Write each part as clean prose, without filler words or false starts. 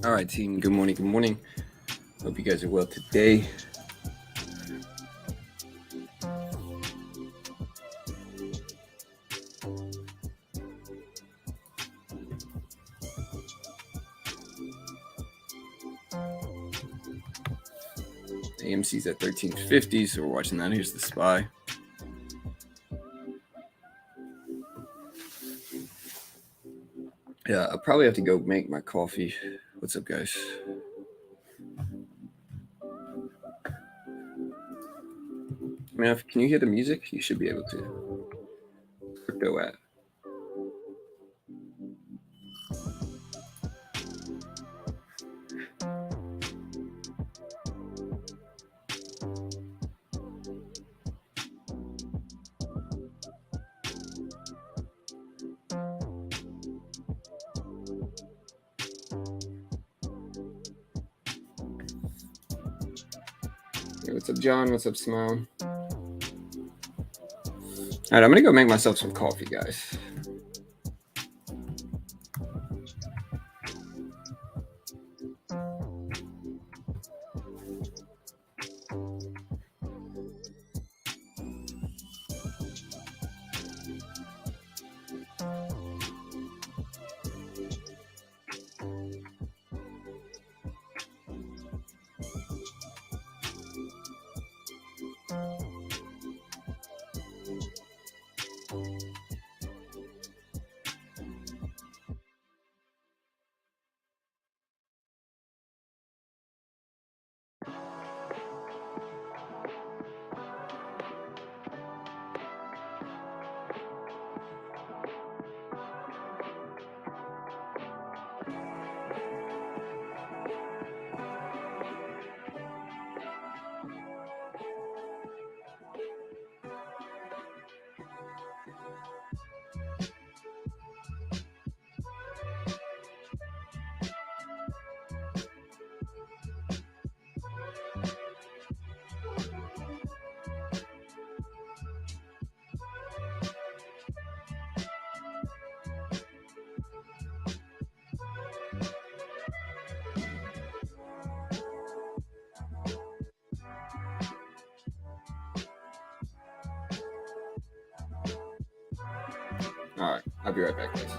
All right, team. Good morning. Good morning. Hope you guys are well today. AMC's at 1350, so we're watching that. Here's the SPY. Yeah, I'll probably have to go make my coffee. What's up, guys? Can you hear the music? You should be able to. Crypto at. Hey, what's up, John? What's up, Smile? All right, I'm gonna go make myself some coffee, guys. All right, I'll be right back, guys.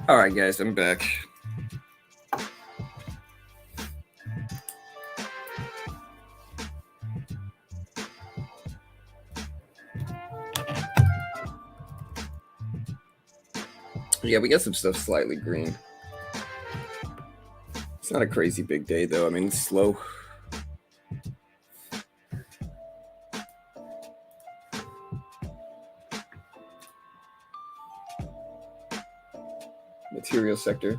All right, guys, I'm back. Yeah, we got some stuff slightly green. It's not a crazy big day though. I mean, it's slow. Material sector.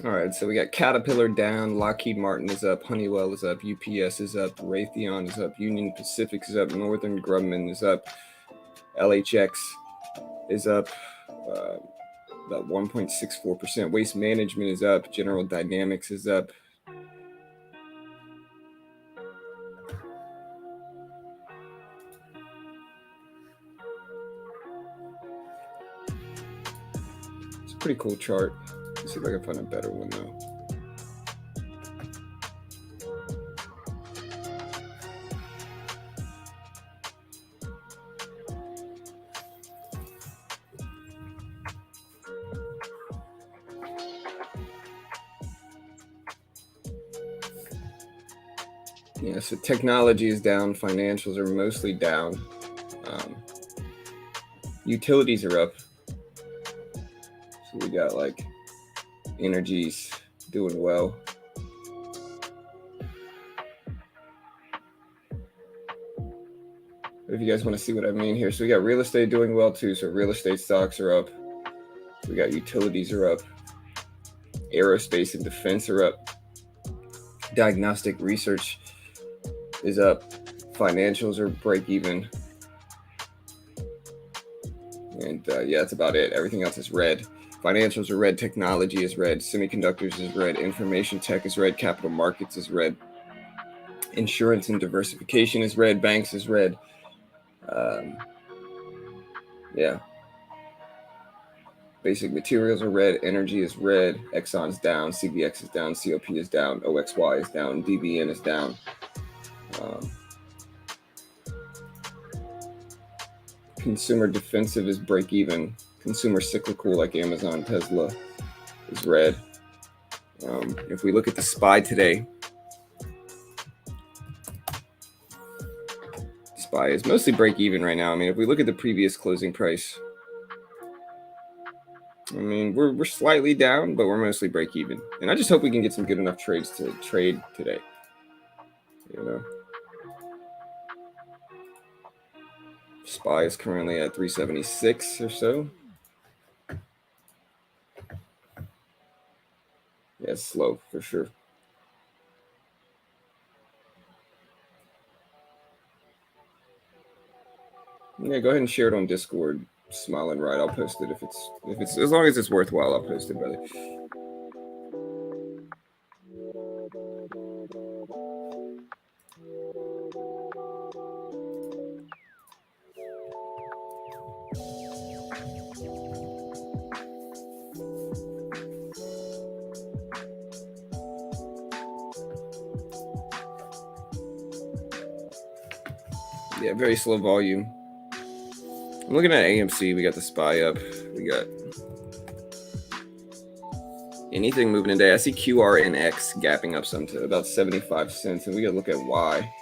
All right, so we got Caterpillar down, Lockheed Martin is up, Honeywell is up, UPS is up, Raytheon is up, Union Pacific is up, Northern Grumman is up, LHX is up about 1.64%. Waste Management is up, General Dynamics is up. It's a pretty cool chart. Let's see if I can find a better one though. Yeah, so technology is down, financials are mostly down. Utilities are up. So we got like energies doing well. If you guys want to see what I mean here. So we got real estate doing well too. So real estate stocks are up. We got utilities are up. Aerospace and defense are up. Diagnostic research is up. Financials are break even. And yeah, that's about it. Everything else is red. Financials are red. Technology is red. Semiconductors is red. Information tech is red. Capital markets is red. Insurance and diversification is red. Banks is red. Yeah. Basic materials are red. Energy is red. Exxon's down. CVX is down. COP is down. OXY is down. DBN is down. Consumer defensive is break even. Consumer cyclical like Amazon, Tesla is red. If we look at the SPY today, SPY is mostly break even right now. I mean, if we look at the previous closing price, I mean, we're slightly down, but we're mostly break even. And I just hope we can get some good enough trades to trade today. You know, SPY is currently at 376 or so. Yeah, it's slow for sure. Yeah, go ahead and share it on Discord. Smile and Ride. I'll post it if it's as long as it's worthwhile. I'll post it, brother. Yeah, very slow volume. I'm looking at AMC. We got the SPY up. We got anything moving today. I see QRNX gapping up some to about 75 cents, and we got to look at Y.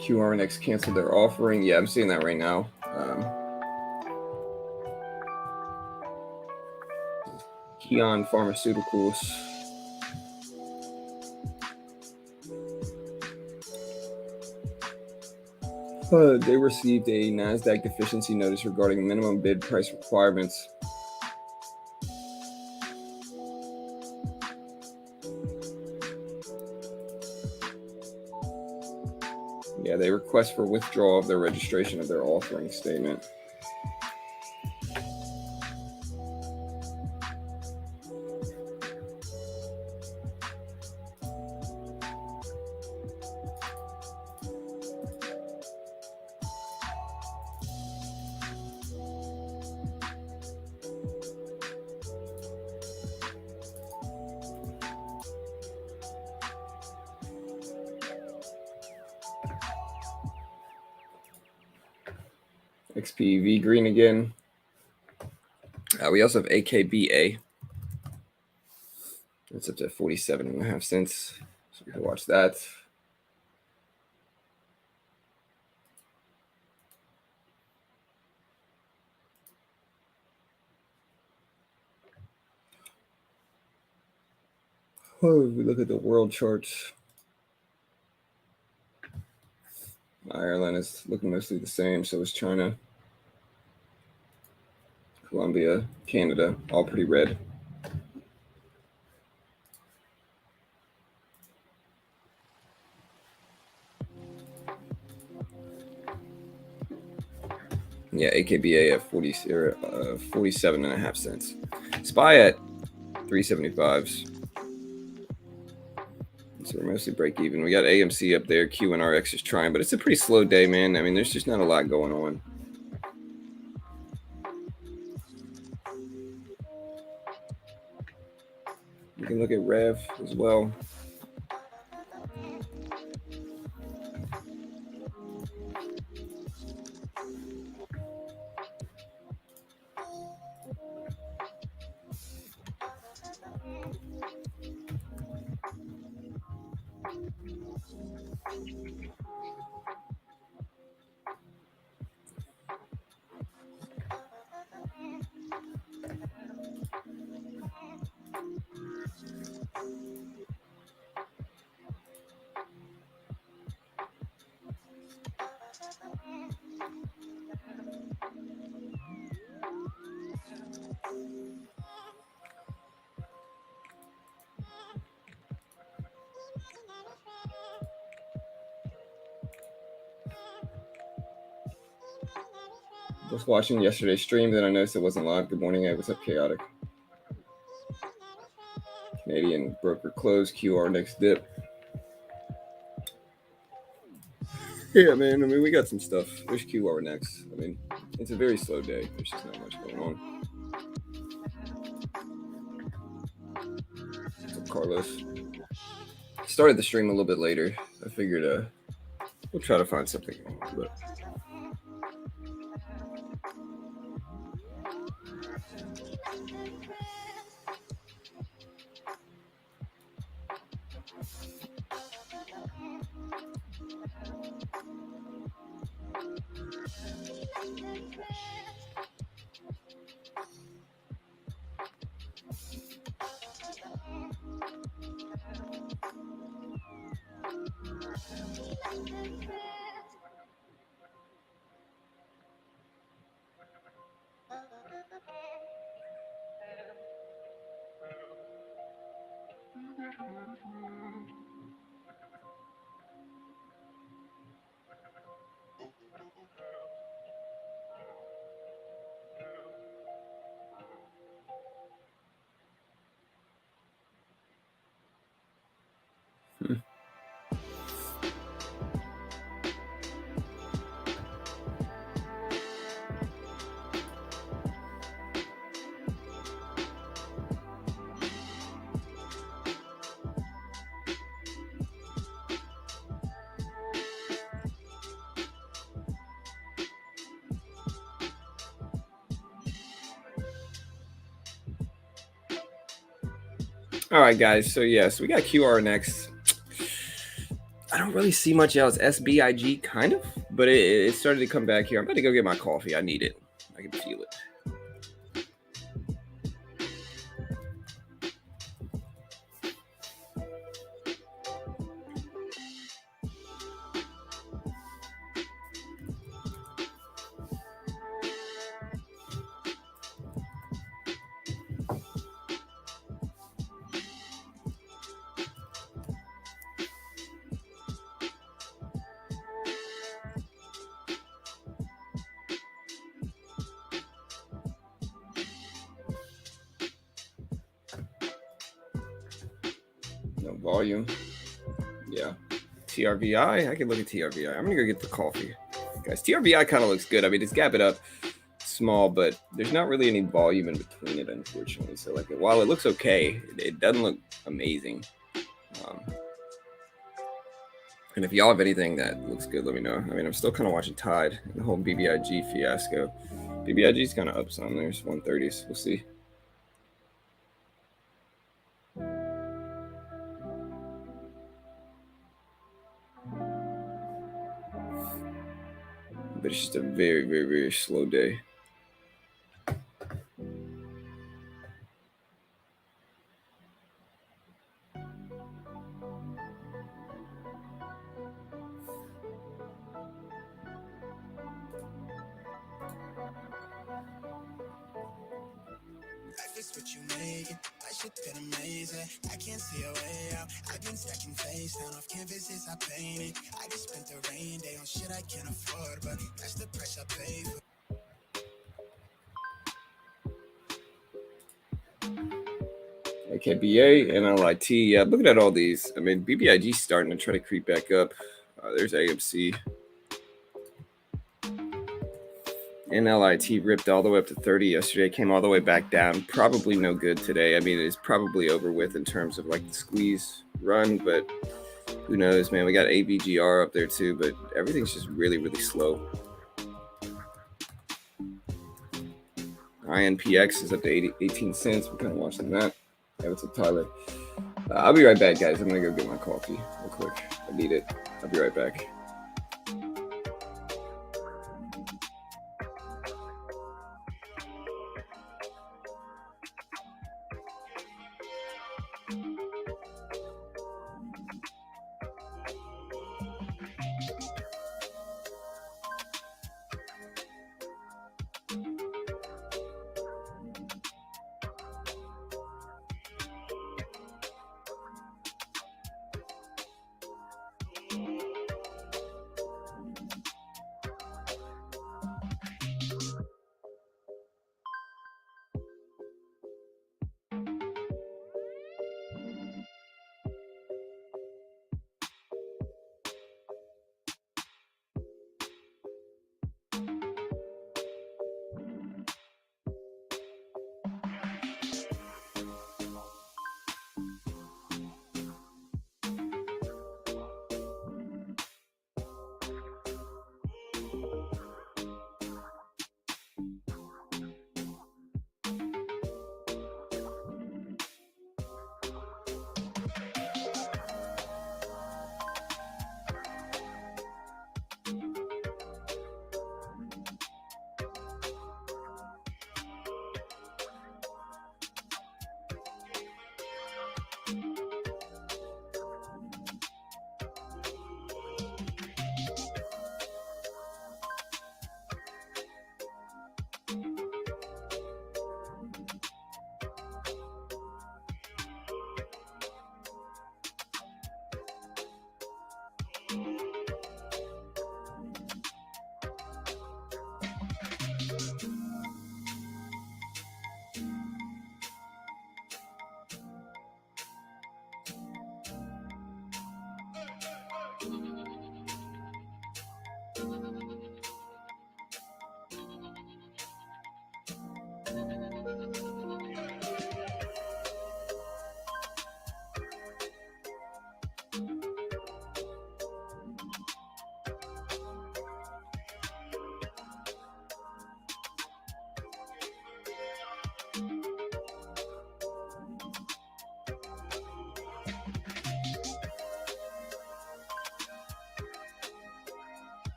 QRNX canceled their offering. Yeah, I'm seeing that right now. Keon Pharmaceuticals. They received a NASDAQ deficiency notice regarding minimum bid price requirements. Yeah, they request for withdrawal of their registration of their offering statement. XPV green again. We also have AKBA. It's up to 47.5 cents. So we can watch that. Oh, if we look at the world charts, Ireland is looking mostly the same. So is China, Colombia, Canada, all pretty red. Yeah, AKBA at 47.5 cents. SPY at 375s. So we're mostly break even. We got AMC up there. QNRX is trying, but it's a pretty slow day, man. I mean, there's just not a lot going on. You can look at Rev as well. Was watching yesterday's stream, then I noticed it wasn't live. Good morning, what's up, Chaotic? Canadian broker closed, QR next dip. Yeah, man, I mean, we got some stuff. There's QR next. I mean, it's a very slow day. There's just not much going on. What's up, Carlos? Started the stream a little bit later. I figured we'll try to find something going on, but... All right, guys. So, yes, we got QR next. I don't don't really see much else. SBIG, kind of, but it started to come back here. I'm about to go get my coffee. I need it. I can feel it. No volume. Yeah. TRVI. I can look at TRVI. I'm gonna go get the coffee, guys. TRVI kind of looks good. I mean, it's gap it up small, but there's not really any volume in between it, unfortunately. So, like, while it looks okay, it doesn't look amazing. And if y'all have anything that looks good, let me know. I mean, I'm still kind of watching Tide and the whole BBIG fiasco. BBIG's kind of up some. There's 130s. We'll see. But it's just a very, very, very slow day. It's what you make it. My shit been amazing. I can't see a way out. I've been stacking face down off canvases I painted. I just spent the rain day on shit I can't afford, but that's the price I pay for. AKBA, NLIT. Yeah, looking at all these. I mean, BBIG's starting to try to creep back up. There's AMC. NLIT ripped all the way up to 30 yesterday, came all the way back down. Probably no good today. I mean, it's probably over with in terms of like the squeeze run, but who knows, man. We got ABGR up there too, but everything's just really, really slow. INPX is up to 18 cents. We're kind of watching that. Yeah, what's up, Tyler? I'll be right back, guys. I'm going to go get my coffee real quick. I need it. I'll be right back.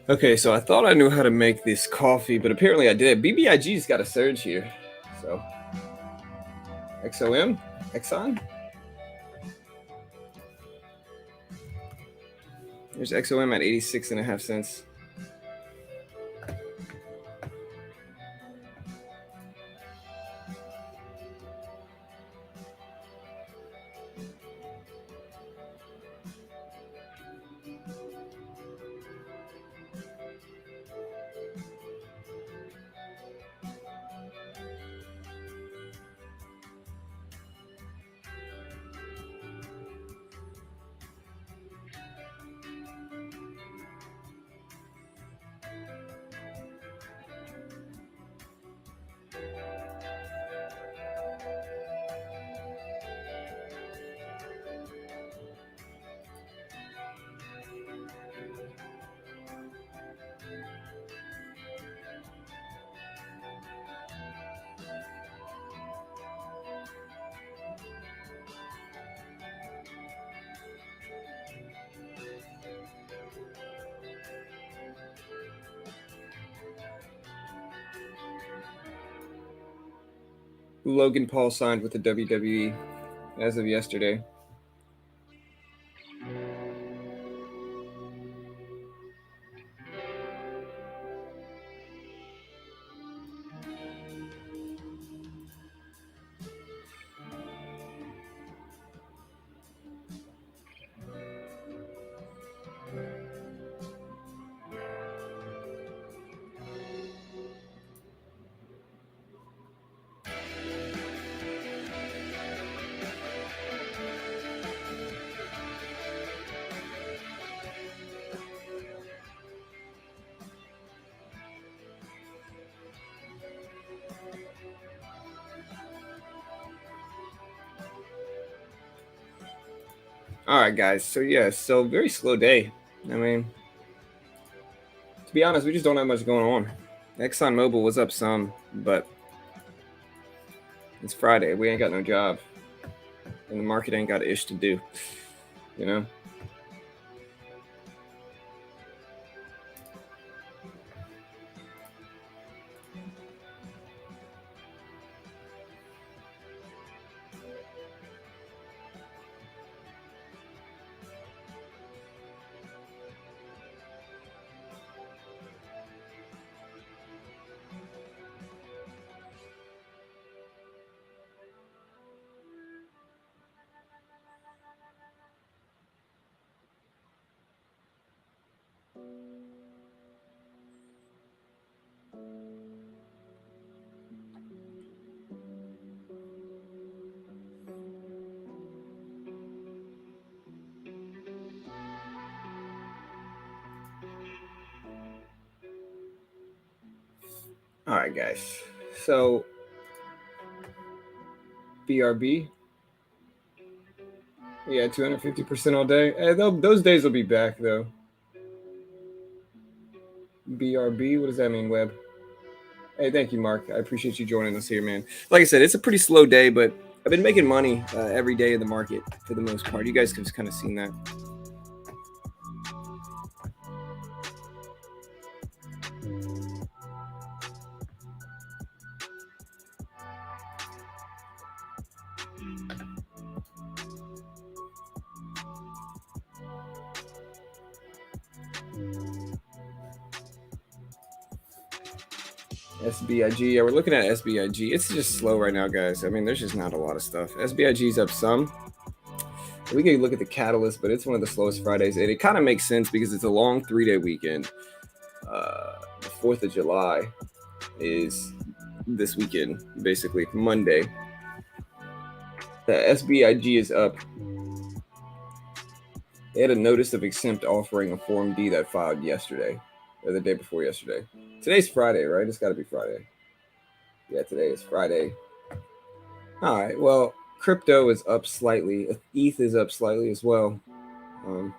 Okay, so I thought I knew how to make this coffee, but apparently I did. BBIG's got a surge here. So, XOM? Exxon? There's XOM at 86.5 cents. Logan Paul signed with the WWE as of yesterday. All right, guys. So yeah, so very slow day. I mean, to be honest, we just don't have much going on. ExxonMobil was up some, but it's Friday. We ain't got no job, and the market ain't got ish to do. You know. All right, guys. So BRB, yeah, 250% all day. Those days will be back though. BRB, what does that mean, Web? Hey, thank you, Mark. I appreciate you joining us here, man. Like I said, it's a pretty slow day, but I've been making money every day in the market for the most part. You guys have kind of seen that. SBIG. Yeah, we're looking at SBIG. It's just slow right now, guys. I mean, there's just not a lot of stuff. SBIG's up some. We can look at the catalyst, but it's one of the slowest Fridays. And it kind of makes sense because it's a long 3-day weekend. The 4th of July is this weekend, basically Monday. The SBIG is up. They had a notice of exempt offering a Form D that filed yesterday, or the day before yesterday. Today's Friday, right? It's got to be Friday. Yeah, today is Friday. All right. Well, crypto is up slightly. ETH is up slightly as well. Um,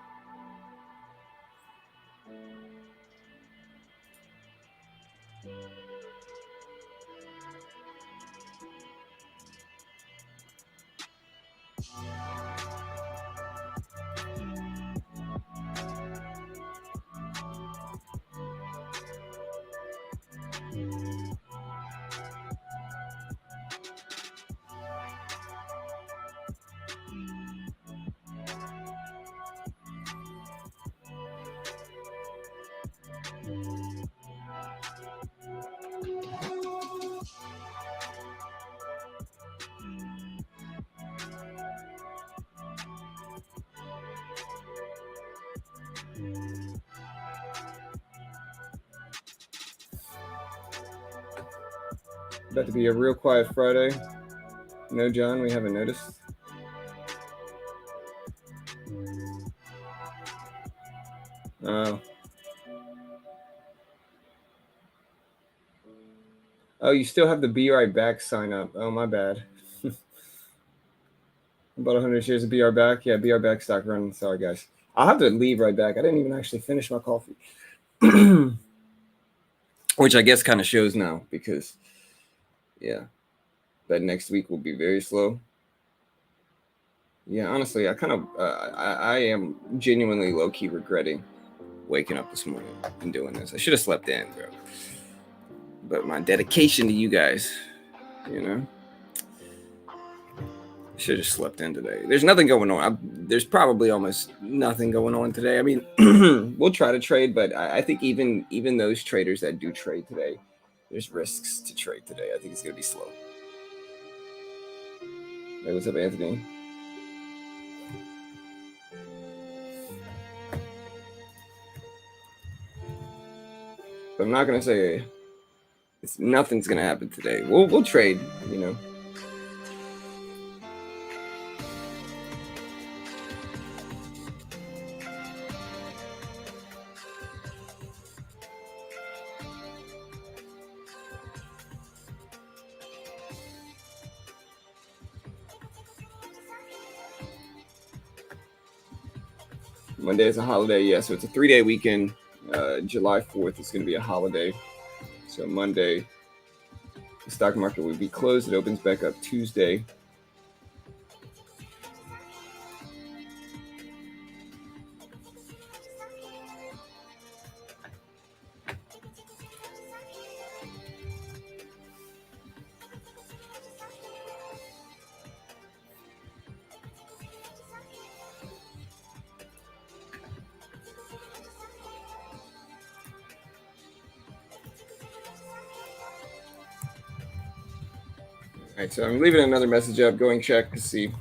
About to be a real quiet Friday. No, John, we haven't noticed. Oh. Oh, you still have the Be Right Back sign up. Oh, my bad. About 100 shares of BR Back. Yeah, BR Back stock running. Sorry, guys. I'll have to leave right back. I didn't even actually finish my coffee. Which I guess kind of shows now because, yeah, that next week will be very slow. Yeah, honestly, I kind of, I am genuinely low-key regretting waking up this morning and doing this. I should have slept in, bro. But my dedication to you guys, you know, should have slept in today. There's nothing going on. There's probably almost nothing going on today. I mean, we'll try to trade, but I think even those traders that do trade today, there's risks to trade today. I think it's gonna be slow. Hey, what's up, Anthony? But I'm not gonna say nothing's gonna happen today. We'll trade, you know. Monday is a holiday, yeah. So it's a 3-day weekend. July 4th is going to be a holiday. So Monday, the stock market will be closed. It opens back up Tuesday. All right, so I'm leaving another message up. Going check to see.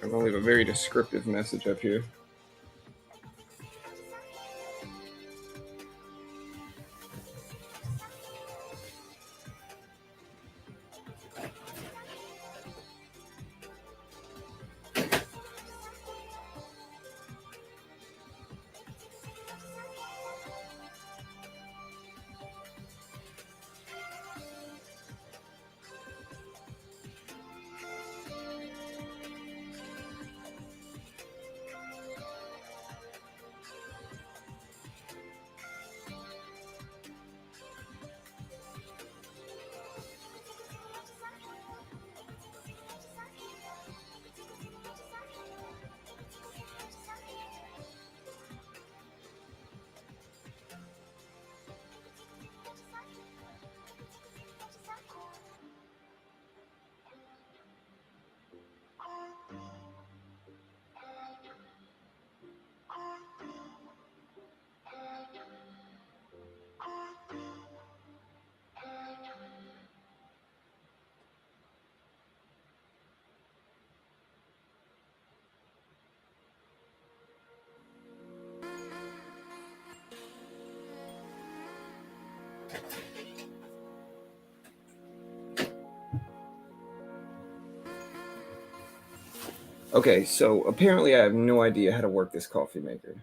I'm going to leave a very descriptive message up here. Okay, so apparently I have no idea how to work this coffee maker.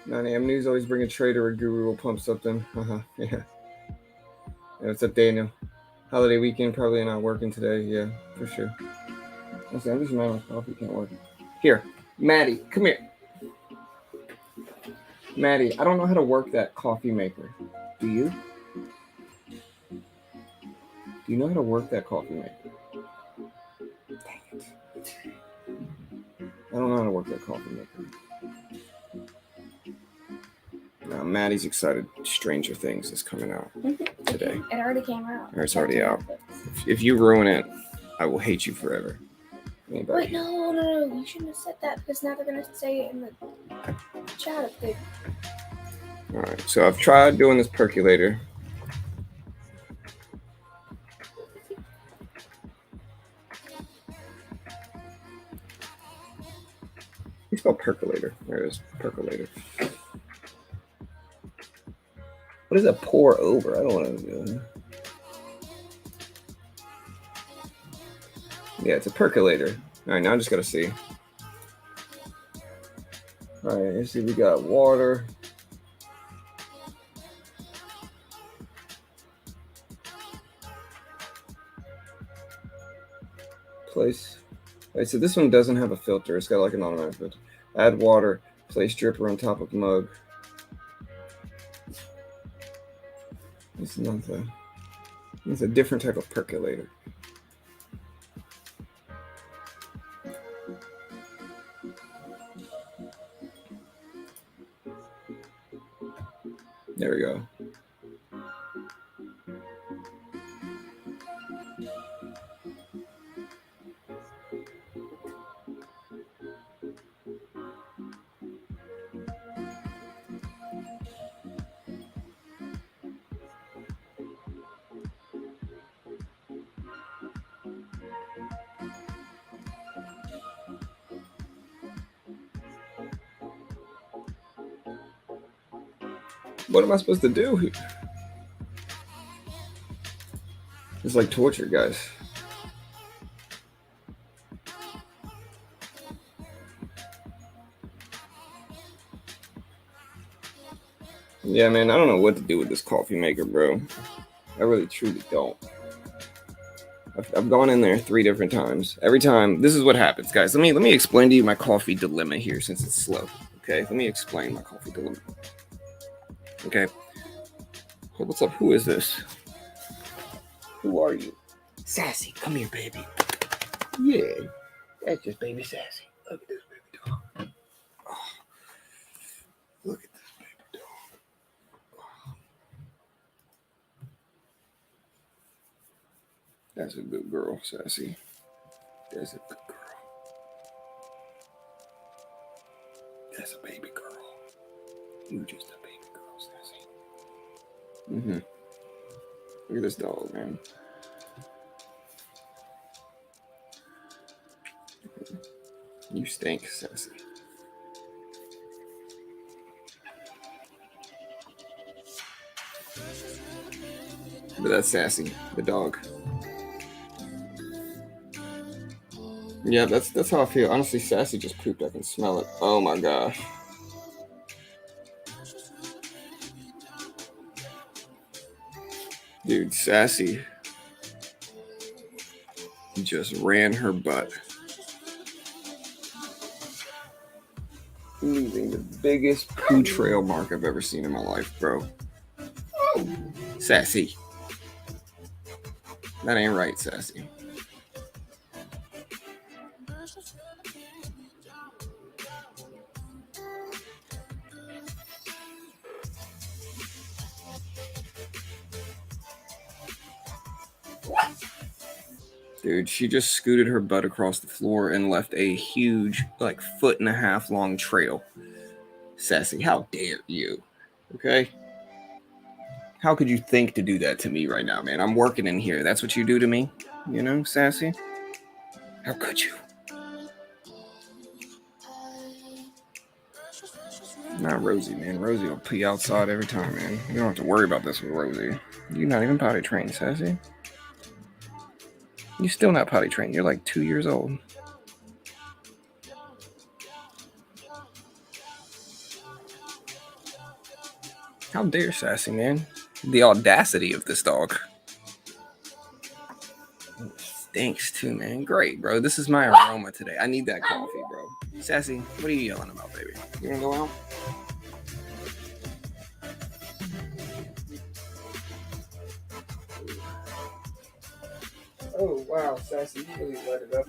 9 a.m. news always bring a trader or guru will pump something. Yeah. What's up, Daniel? Holiday weekend, probably not working today. Yeah, for sure. Listen, I'm just mad my coffee can't work. Here, Maddie, come here. Maddie, I don't know how to work that coffee maker. Do you? Do you know how to work that coffee maker? Dang it. I don't know how to work that coffee maker. Maddie's excited. Stranger Things is coming out today. It already came out. Or it's already out. If you ruin it, I will hate you forever. Anybody? Wait, no. You shouldn't have said that because now they're going to say it in the chat thing. Alright, so I've tried doing this percolator. It's called percolator. There it is, percolator. What is a pour over? I don't want to do. Yeah, it's a percolator. All right, now I just got to see. All right, let's see. We got water. Place. All right, so this one doesn't have a filter. It's got like an automatic filter. Add water. Place dripper on top of mug. It's nothing. It's a different type of percolator. There we go. What am I supposed to do here? It's like torture, guys. Yeah, man, I don't know what to do with this coffee maker, bro. I really, truly don't. I've gone in there 3 different times. Every time, this is what happens, guys. Let me explain to you my coffee dilemma here, since it's slow. Okay, let me explain my coffee dilemma. Okay. Hey, what's up? Who is this? Who are you? Sassy, come here, baby. Yeah, that's just baby Sassy. Look at this baby dog. Oh, look at this baby dog. Oh. That's a good girl, Sassy. That's a good girl. That's a baby girl. You just a baby girl, Sassy. Look at this dog, man. You stink, Sassy. But that's Sassy, the dog. Yeah, that's how I feel. Honestly, Sassy just pooped. I can smell it. Oh my gosh. Dude, Sassy just ran her butt. Leaving the biggest poo trail mark I've ever seen in my life, bro. Sassy. That ain't right, Sassy. Dude, she just scooted her butt across the floor and left a huge, like, 1.5 foot long trail. Sassy, how dare you? Okay? How could you think to do that to me right now, man? I'm working in here. That's what you do to me? You know, Sassy? How could you? Not Rosie, man. Rosie will pee outside every time, man. You don't have to worry about this with Rosie. You're not even potty trained, Sassy. You're still not potty trained. You're like 2 years old. How dare Sassy, man? The audacity of this dog. Stinks too, man. Great, bro. This is my aroma today. I need that coffee, bro. Sassy, what are you yelling about, baby? You wanna go out? Oh, wow, Sassy, you really let it up.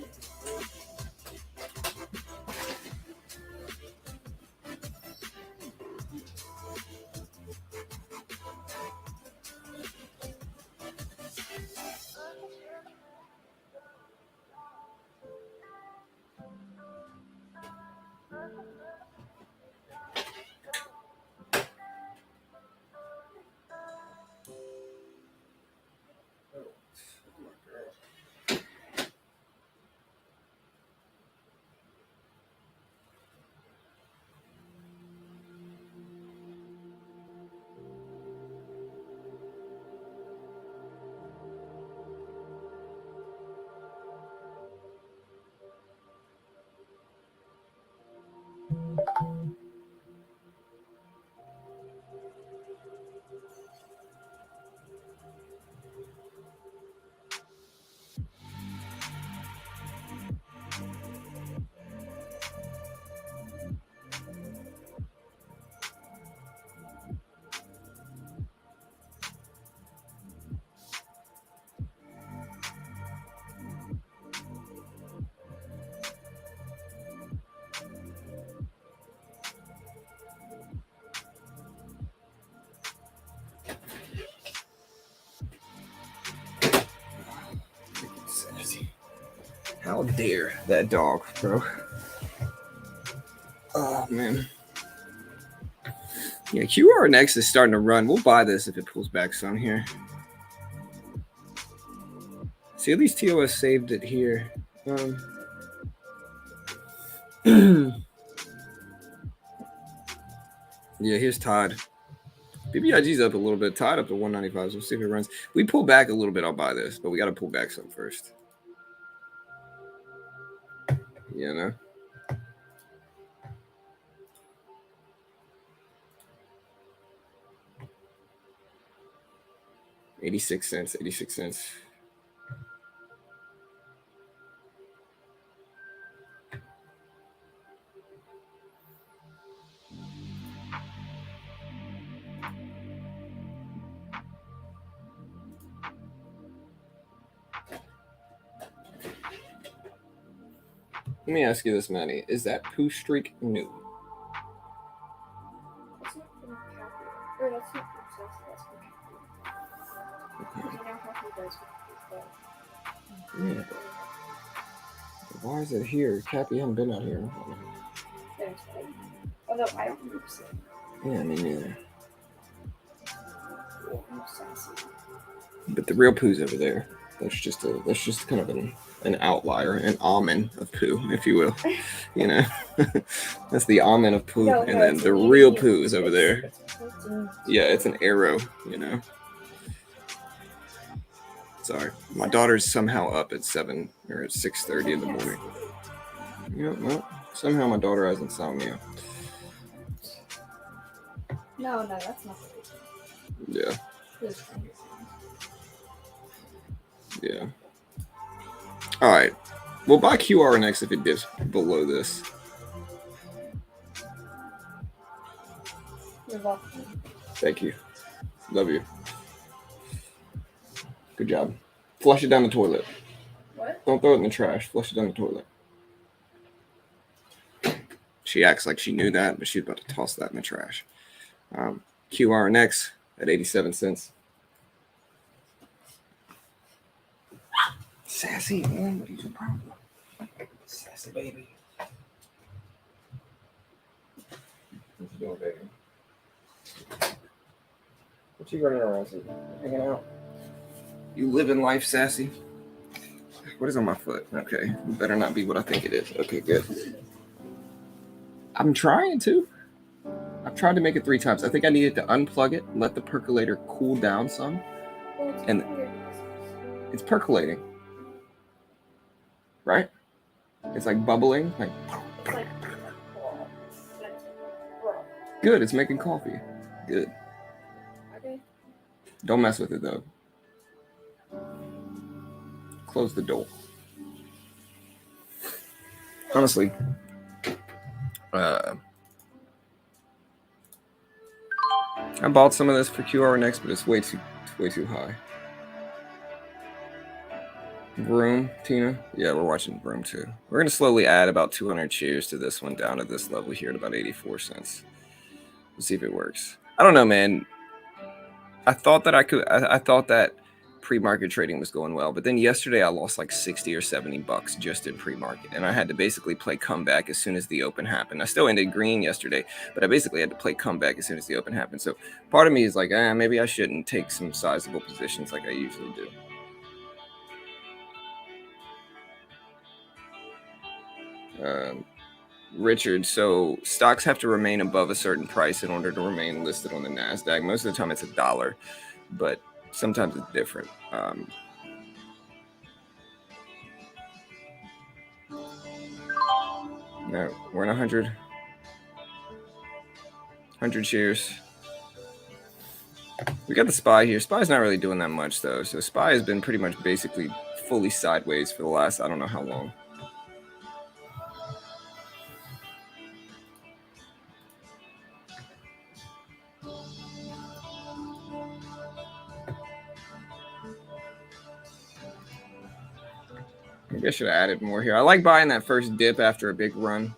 Sassy. How dare that dog, bro? Oh, man. Yeah, QRNX is starting to run. We'll buy this if it pulls back some here. See, at least TOS saved it here. Yeah, here's Todd. BBIG's up a little bit. Todd up to 195. So we'll see if it runs. We pull back a little bit. I'll buy this, but we got to pull back some first. You know? $0.86. 86 cents. Let me ask you this, Manny. Is that poo streak new? That's not from Cappy. Or that's not from Sassy, that's from Cappy. Because you know how he does with Yeah. Why is it here? Cappy hasn't been out here. There's one. Although I don't remember seeing it. Yeah, me neither. Yeah, I'm Sassy. But the real poo's over there. That's just kind of an outlier, an almond of poo, if you will. You know, that's the almond of poo, No, and then it's the an real idiot. poo is over there. Yeah, it's an arrow. You know. Sorry, my daughter's somehow up at 7 or at 6:30 in the morning. Yeah, well, somehow my daughter has insomnia. No, that's not the reason. Yeah. This one. Yeah. All right. We'll buy QRNX if it dips below this. You're welcome. Thank you. Love you. Good job. Flush it down the toilet. What? Don't throw it in the trash. Flush it down the toilet. She acts like she knew that, but she's about to toss that in the trash. QRNX at 87 cents. Sassy, man, what is your problem? Sassy baby. What you doing, baby? What you running around to? Hanging out? You living life, Sassy? What is on my foot? Okay, it better not be what I think it is. Okay, good. I'm trying to. I've tried to make it 3 times. I think I needed to unplug it, let the percolator cool down some. Well, it's And it's percolating. Right? It's like bubbling. Like It's like good, it's making coffee. Good. Don't mess with it though. Close the door. Honestly, I bought some of this for QRNX, but it's way too high. Broom, Tina? Yeah, we're watching Broom too. We're gonna slowly add about 200 cheers to this one down at this level here at about 84 cents. We'll see if it works. I don't know, man. I thought that I thought that pre-market trading was going well, but then yesterday I lost like 60 or 70 bucks just in pre-market, and I had to basically play comeback as soon as the open happened. I still ended green yesterday, but I basically had to play comeback as soon as the open happened. So part of me is like, maybe I shouldn't take some sizable positions like I usually do. Richard, so stocks have to remain above a certain price in order to remain listed on the NASDAQ. Most of the time it's $1, but sometimes it's different. No, we're in 100 shares. We got the SPY here. SPY's not really doing that much though. So SPY has been pretty much basically fully sideways for the last, I don't know how long. Maybe I should have added more here. I like buying that first dip after a big run.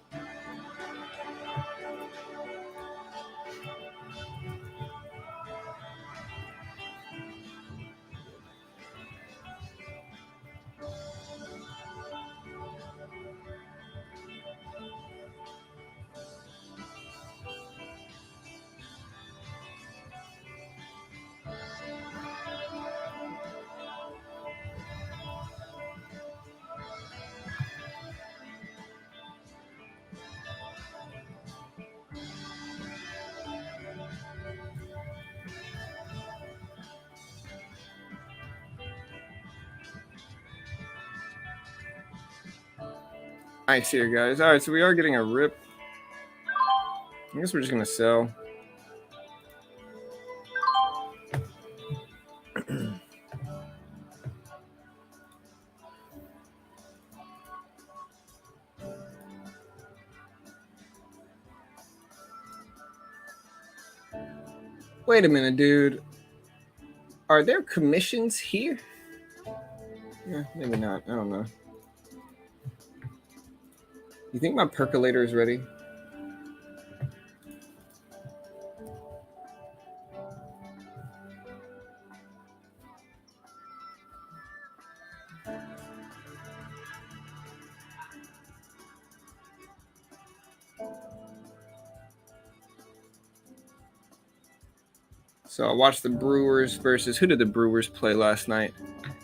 Nice here, guys. All right, so we are getting a rip. I guess we're just going to sell. Wait a minute, dude. Are there commissions here? Yeah, maybe not. I don't know. You think my percolator is ready? So I watched the Brewers versus, who did the Brewers play last night?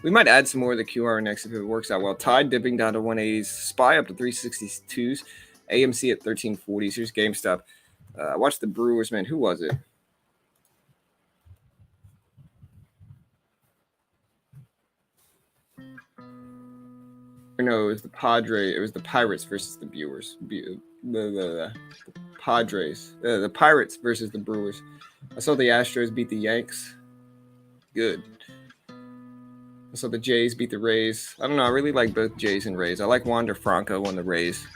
We might add some more of the QRNX if it works out well. Tide dipping down to 180s, SPY up to 362s, AMC at 1340s. Here's GameStop. I watched the Brewers, man. Who was it? No, it was the Padres. It was the Pirates versus the Brewers. The Padres. The Pirates versus the Brewers. I saw the Astros beat the Yanks. Good. I saw the Jays beat the Rays. I don't know. I really like both Jays and Rays. I like Wander Franco on the Rays.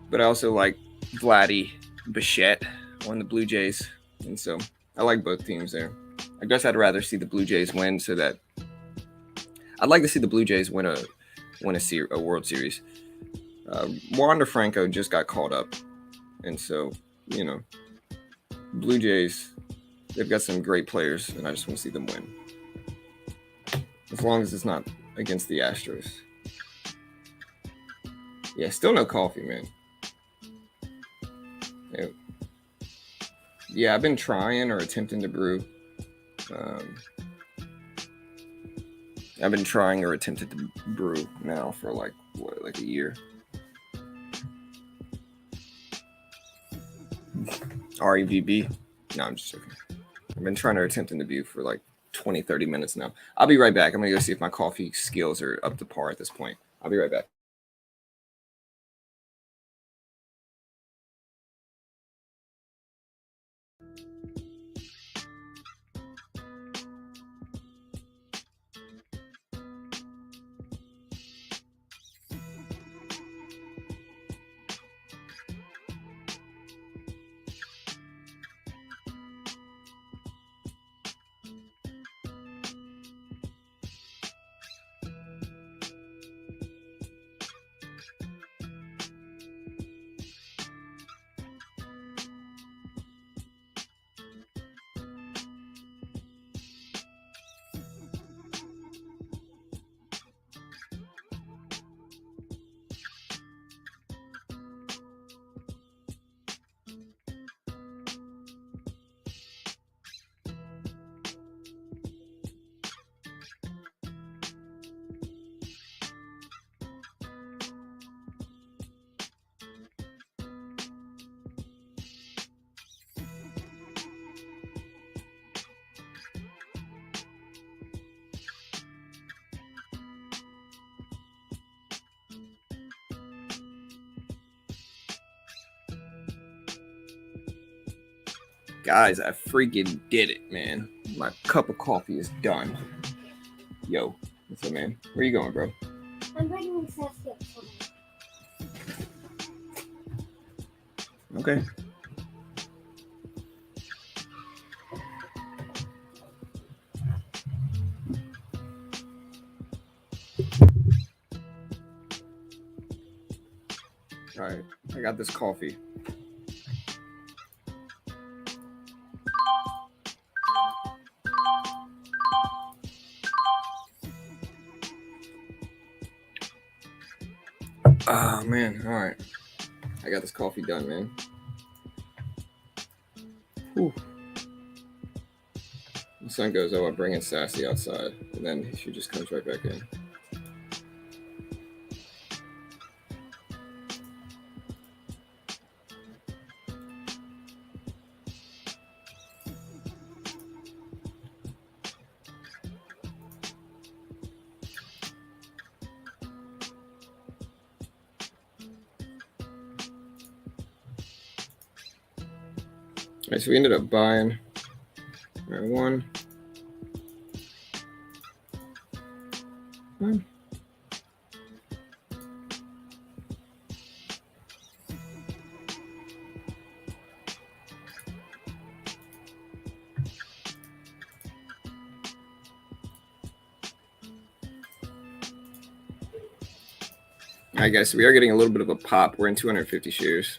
But I also like Vladdy Bichette on the Blue Jays. And so I like both teams there. I guess I'd rather see the Blue Jays win so that I'd like to see the Blue Jays win a World Series. Wander Franco just got called up. And so, you know, Blue Jays, they've got some great players, and I just want to see them win. As long as it's not against the Astros. Yeah, still no coffee, man. Yeah, I've been trying or attempting to brew. I've been trying or attempted to brew now for like a year. REVB? No, I'm just joking. I've been trying to attempting to brew for like 20, 30 minutes now. I'll be right back. I'm going to go see if my coffee skills are up to par at this point. I'll be right back. Guys, I freaking did it, man. My cup of coffee is done. Yo, what's up, man? Where you going, bro? I'm bringing Sassy up somewhere. Okay. All right, I got this coffee. Oh, man. All right. I got this coffee done, man. Whew. The sun goes, oh, I'm bringing Sassy outside. And then she just comes right back in. All right, so we ended up buying one. All right, guys, so we are getting a little bit of a pop. We're in 250 shares.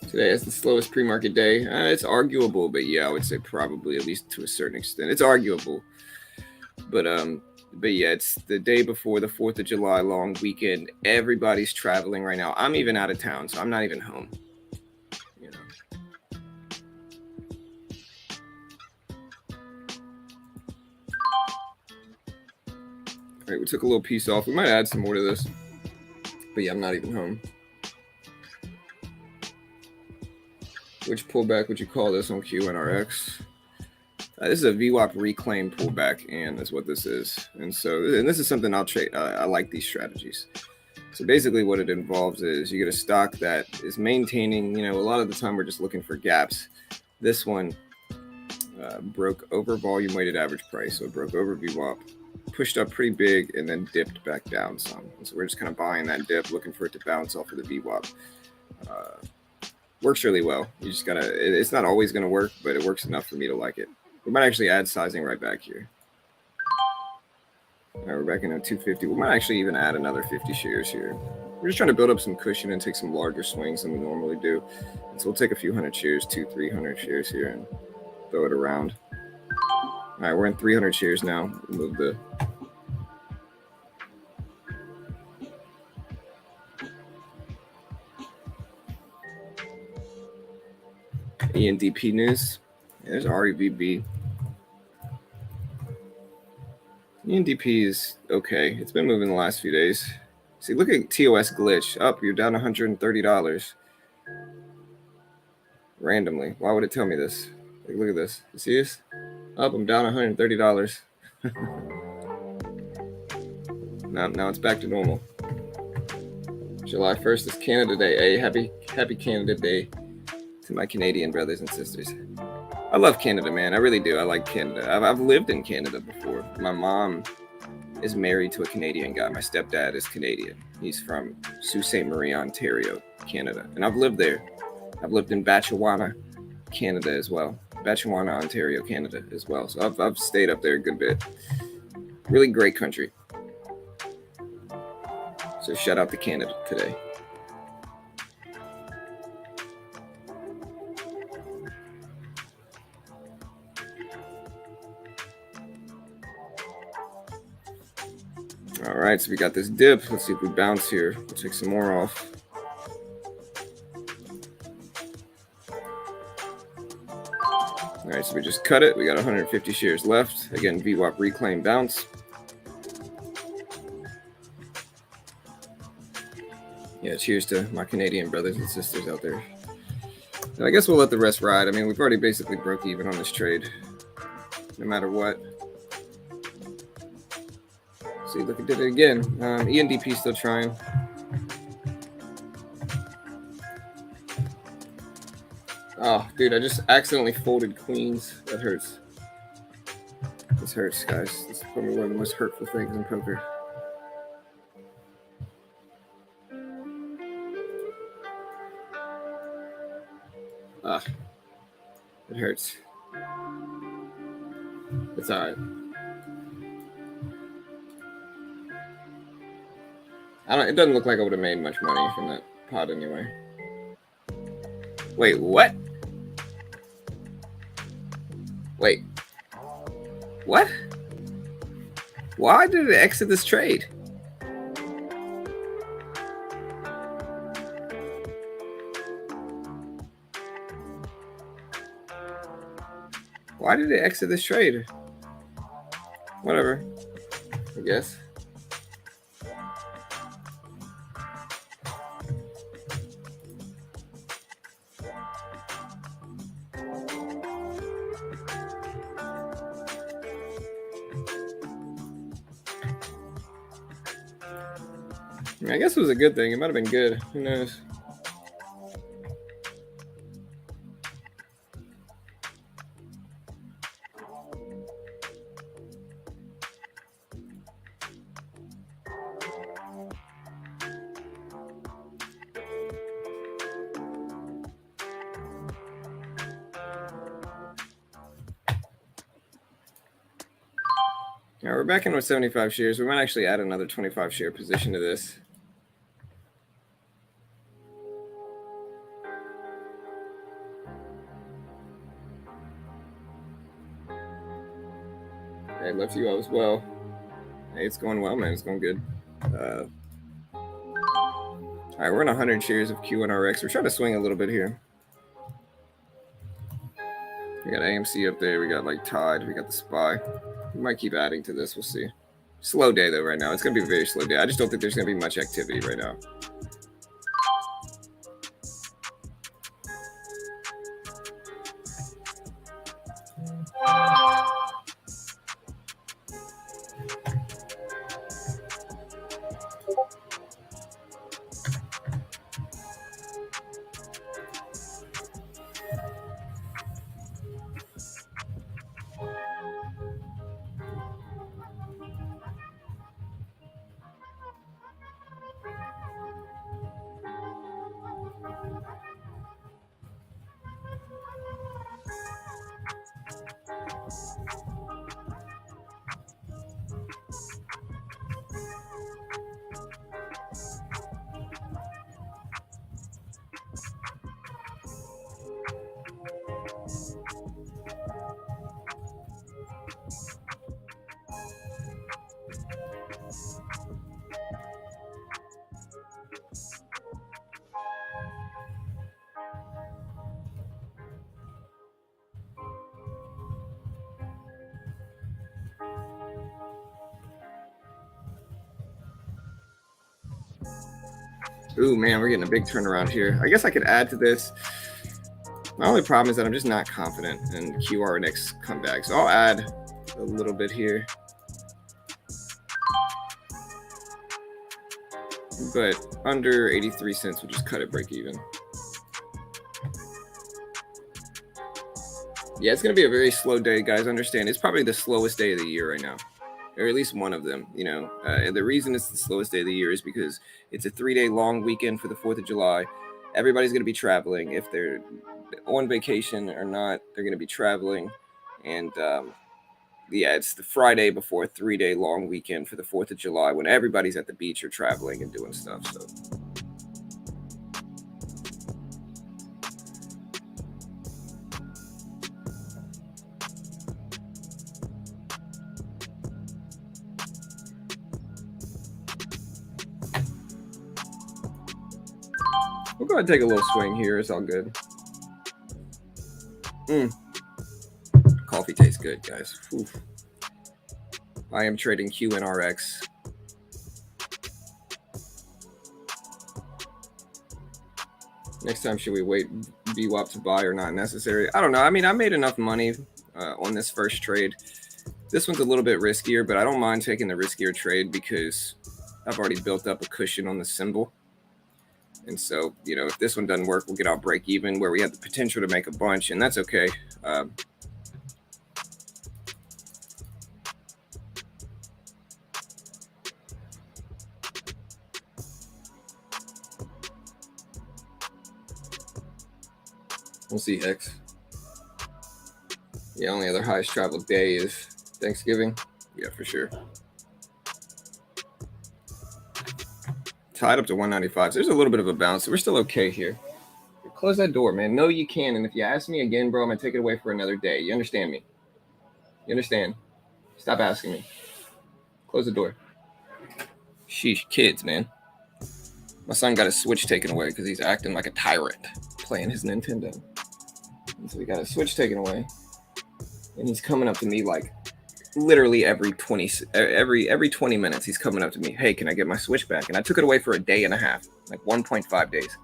Today is the slowest pre-market day. It's arguable, but yeah, I would say probably, at least to a certain extent. It's arguable. But yeah, it's the day before the 4th of July long weekend. Everybody's traveling right now. I'm even out of town, so I'm not even home. You know. All right, we took a little piece off. We might add some more to this. But yeah, I'm not even home. Which pullback would you call this on QNRX? This is a VWAP reclaim pullback, and that's what this is. And this is something I'll trade. I like these strategies. So basically what it involves is you get a stock that is maintaining, a lot of the time we're just looking for gaps. This one broke over volume weighted average price. So it broke over VWAP, pushed up pretty big, and then dipped back down some. And so we're just kind of buying that dip, looking for it to bounce off of the VWAP. Works really well. You just gotta, it's not always gonna work, but it works enough for me to like it. We might actually add sizing right back here. All right, we're back in at 250. We might actually even add another 50 shares here. We're just trying to build up some cushion and take some larger swings than we normally do. And so we'll take a few hundred shares, 200-300 shares here, and throw it around. All right, we're in 300 shares now. We'll move the ENDP news. There's REVB. ENDP is okay. It's been moving the last few days. See, look at TOS glitch. Up, you're down $130 randomly. Why would it tell me this? Like, look at this. You see this? Up, I'm down $130. Now it's back to normal. July 1st is Canada Day. Hey, happy Canada Day to my Canadian brothers and sisters. I love Canada, man. I really do. I like Canada. I've lived in Canada before. My mom is married to a Canadian guy. My stepdad is Canadian. He's from Sault Ste. Marie, Ontario, Canada. And I've lived there. I've lived in Batchewana, Canada as well. Batchewana, Ontario, Canada as well. So I've stayed up there a good bit. Really great country. So shout out to Canada today. All right, so we got this dip. Let's see if we bounce here. We'll take some more off. All right, so we just cut it. We got 150 shares left. Again, VWAP reclaim bounce. Yeah, cheers to my Canadian brothers and sisters out there. And I guess we'll let the rest ride. I mean, we've already basically broke even on this trade, no matter what. See, look, it did it again. ENDP still trying. Oh, dude, I just accidentally folded queens. That hurts. This hurts, guys. This is probably one of the most hurtful things in poker. Ah, it hurts. It's alright. It doesn't look like I would have made much money from that pot anyway. Wait, what? Wait. What? Why did it exit this trade? Why did it exit this trade? Whatever, I guess. I guess it was a good thing. It might have been good. Who knows? All right, we're back in with 75 shares. We might actually add another 25 share position to this. Hey, left you out as well. Hey, it's going well, man. It's going good. All right, we're in 100 shares of QNRX. We're trying to swing a little bit here. We got AMC up there. We got like Tide. We got the SPY. We might keep adding to this. We'll see. Slow day, though, right now. It's going to be a very slow day. I just don't think there's going to be much activity right now. Ooh, man, we're getting a big turnaround here. I guess I could add to this. My only problem is that I'm just not confident in QRNX comeback. So I'll add a little bit here. But under 83 cents, we'll just cut it break even. Yeah, it's going to be a very slow day, guys. Understand, it's probably the slowest day of the year right now. Or at least one of them, you know. And the reason it's the slowest day of the year is because it's a 3-day long weekend for the 4th of July. Everybody's going to be traveling. If they're on vacation or not, they're going to be traveling. And yeah, it's the Friday before a 3-day long weekend for the 4th of July when everybody's at the beach or traveling and doing stuff. So. We'll go ahead and take a little swing here. It's all good. Coffee tastes good, guys. Oof. I am trading QNRX. Next time, should we wait VWAP to buy or not necessary? I don't know. I mean, I made enough money on this first trade This one's a little bit riskier, but I don't mind taking the riskier trade because I've already built up a cushion on the symbol. And so, if this one doesn't work, we'll get out break even where we have the potential to make a bunch, and that's okay. We'll see X. The only other highest traveled day is Thanksgiving. Yeah, for sure. Tied up to 195. So there's a little bit of a bounce. So we're still okay here. Close that door, man. No, you can. And if you ask me again, bro, I'm going to take it away for another day. You understand me? You understand? Stop asking me. Close the door. Sheesh, kids, man. My son got his Switch taken away because he's acting like a tyrant playing his Nintendo. And so he got his Switch taken away. And he's coming up to me like literally every 20 minutes. He's coming up to me. Hey, can I get my Switch back? And I took it away for a day and a half, like 1.5 days.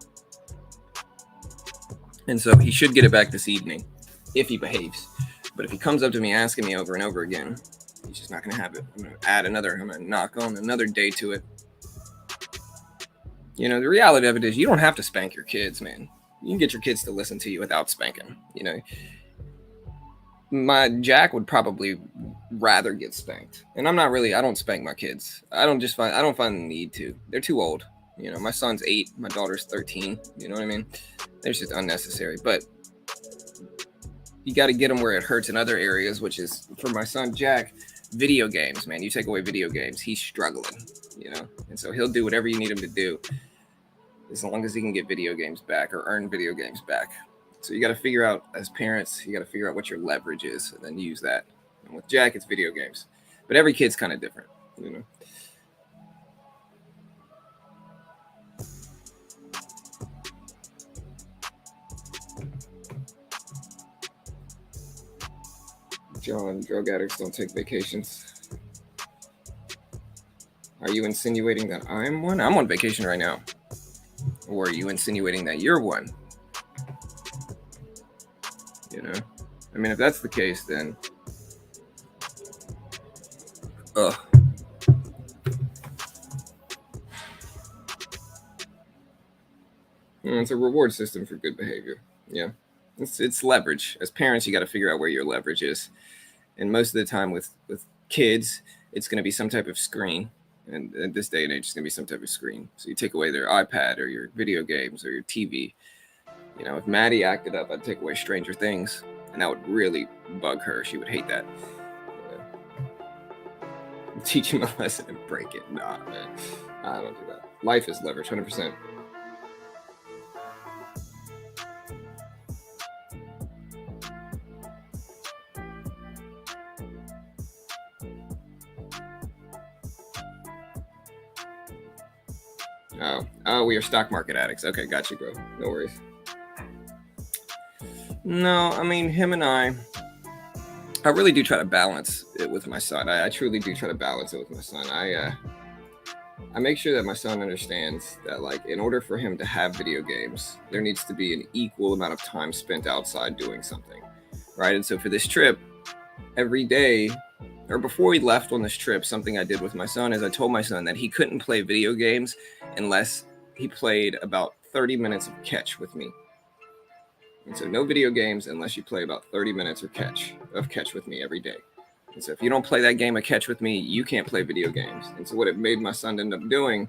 And so he should get it back this evening if he behaves. But if he comes up to me asking me over and over again, he's just not going to have it. I'm going to knock on another day to it. The reality of it is you don't have to spank your kids, man. You can get your kids to listen to you without spanking. My Jack would probably rather get spanked. And I don't spank my kids. I don't find the need to. They're too old. My son's 8, my daughter's 13. You know what I mean? It's just unnecessary. But you got to get them where it hurts in other areas, which is, for my son Jack, video games, man. You take away video games, he's struggling, And so he'll do whatever you need him to do as long as he can get video games back or earn video games back. So you got to figure out, as parents, you got to figure out what your leverage is and then use that. And with Jack, it's video games. But every kid's kind of different, John, drug addicts don't take vacations. Are you insinuating that I'm one? I'm on vacation right now. Or are you insinuating that you're one? I mean, if that's the case, then it's a reward system for good behavior. Yeah. It's leverage. As parents, you got to figure out where your leverage is. And most of the time with kids, it's going to be some type of screen. And at this day and age, it's going to be some type of screen. So you take away their iPad or your video games or your TV. If Maddie acted up, I'd take away Stranger Things. And that would really bug her. She would hate that. Teach him a lesson and break it. Nah, man. I don't do that. Life is leverage, 100%. Oh, we are stock market addicts. Okay, got you, bro. No worries. No, I mean, him and I really do try to balance it with my son. I truly do try to balance it with my son. I make sure that my son understands that, like, in order for him to have video games, there needs to be an equal amount of time spent outside doing something, right? And so for this trip, every day, or before we left on this trip, something I did with my son is I told my son that he couldn't play video games unless he played about 30 minutes of catch with me. And so no video games unless you play about 30 minutes of catch with me every day. And so if you don't play that game of catch with me, you can't play video games. And so what it made my son end up doing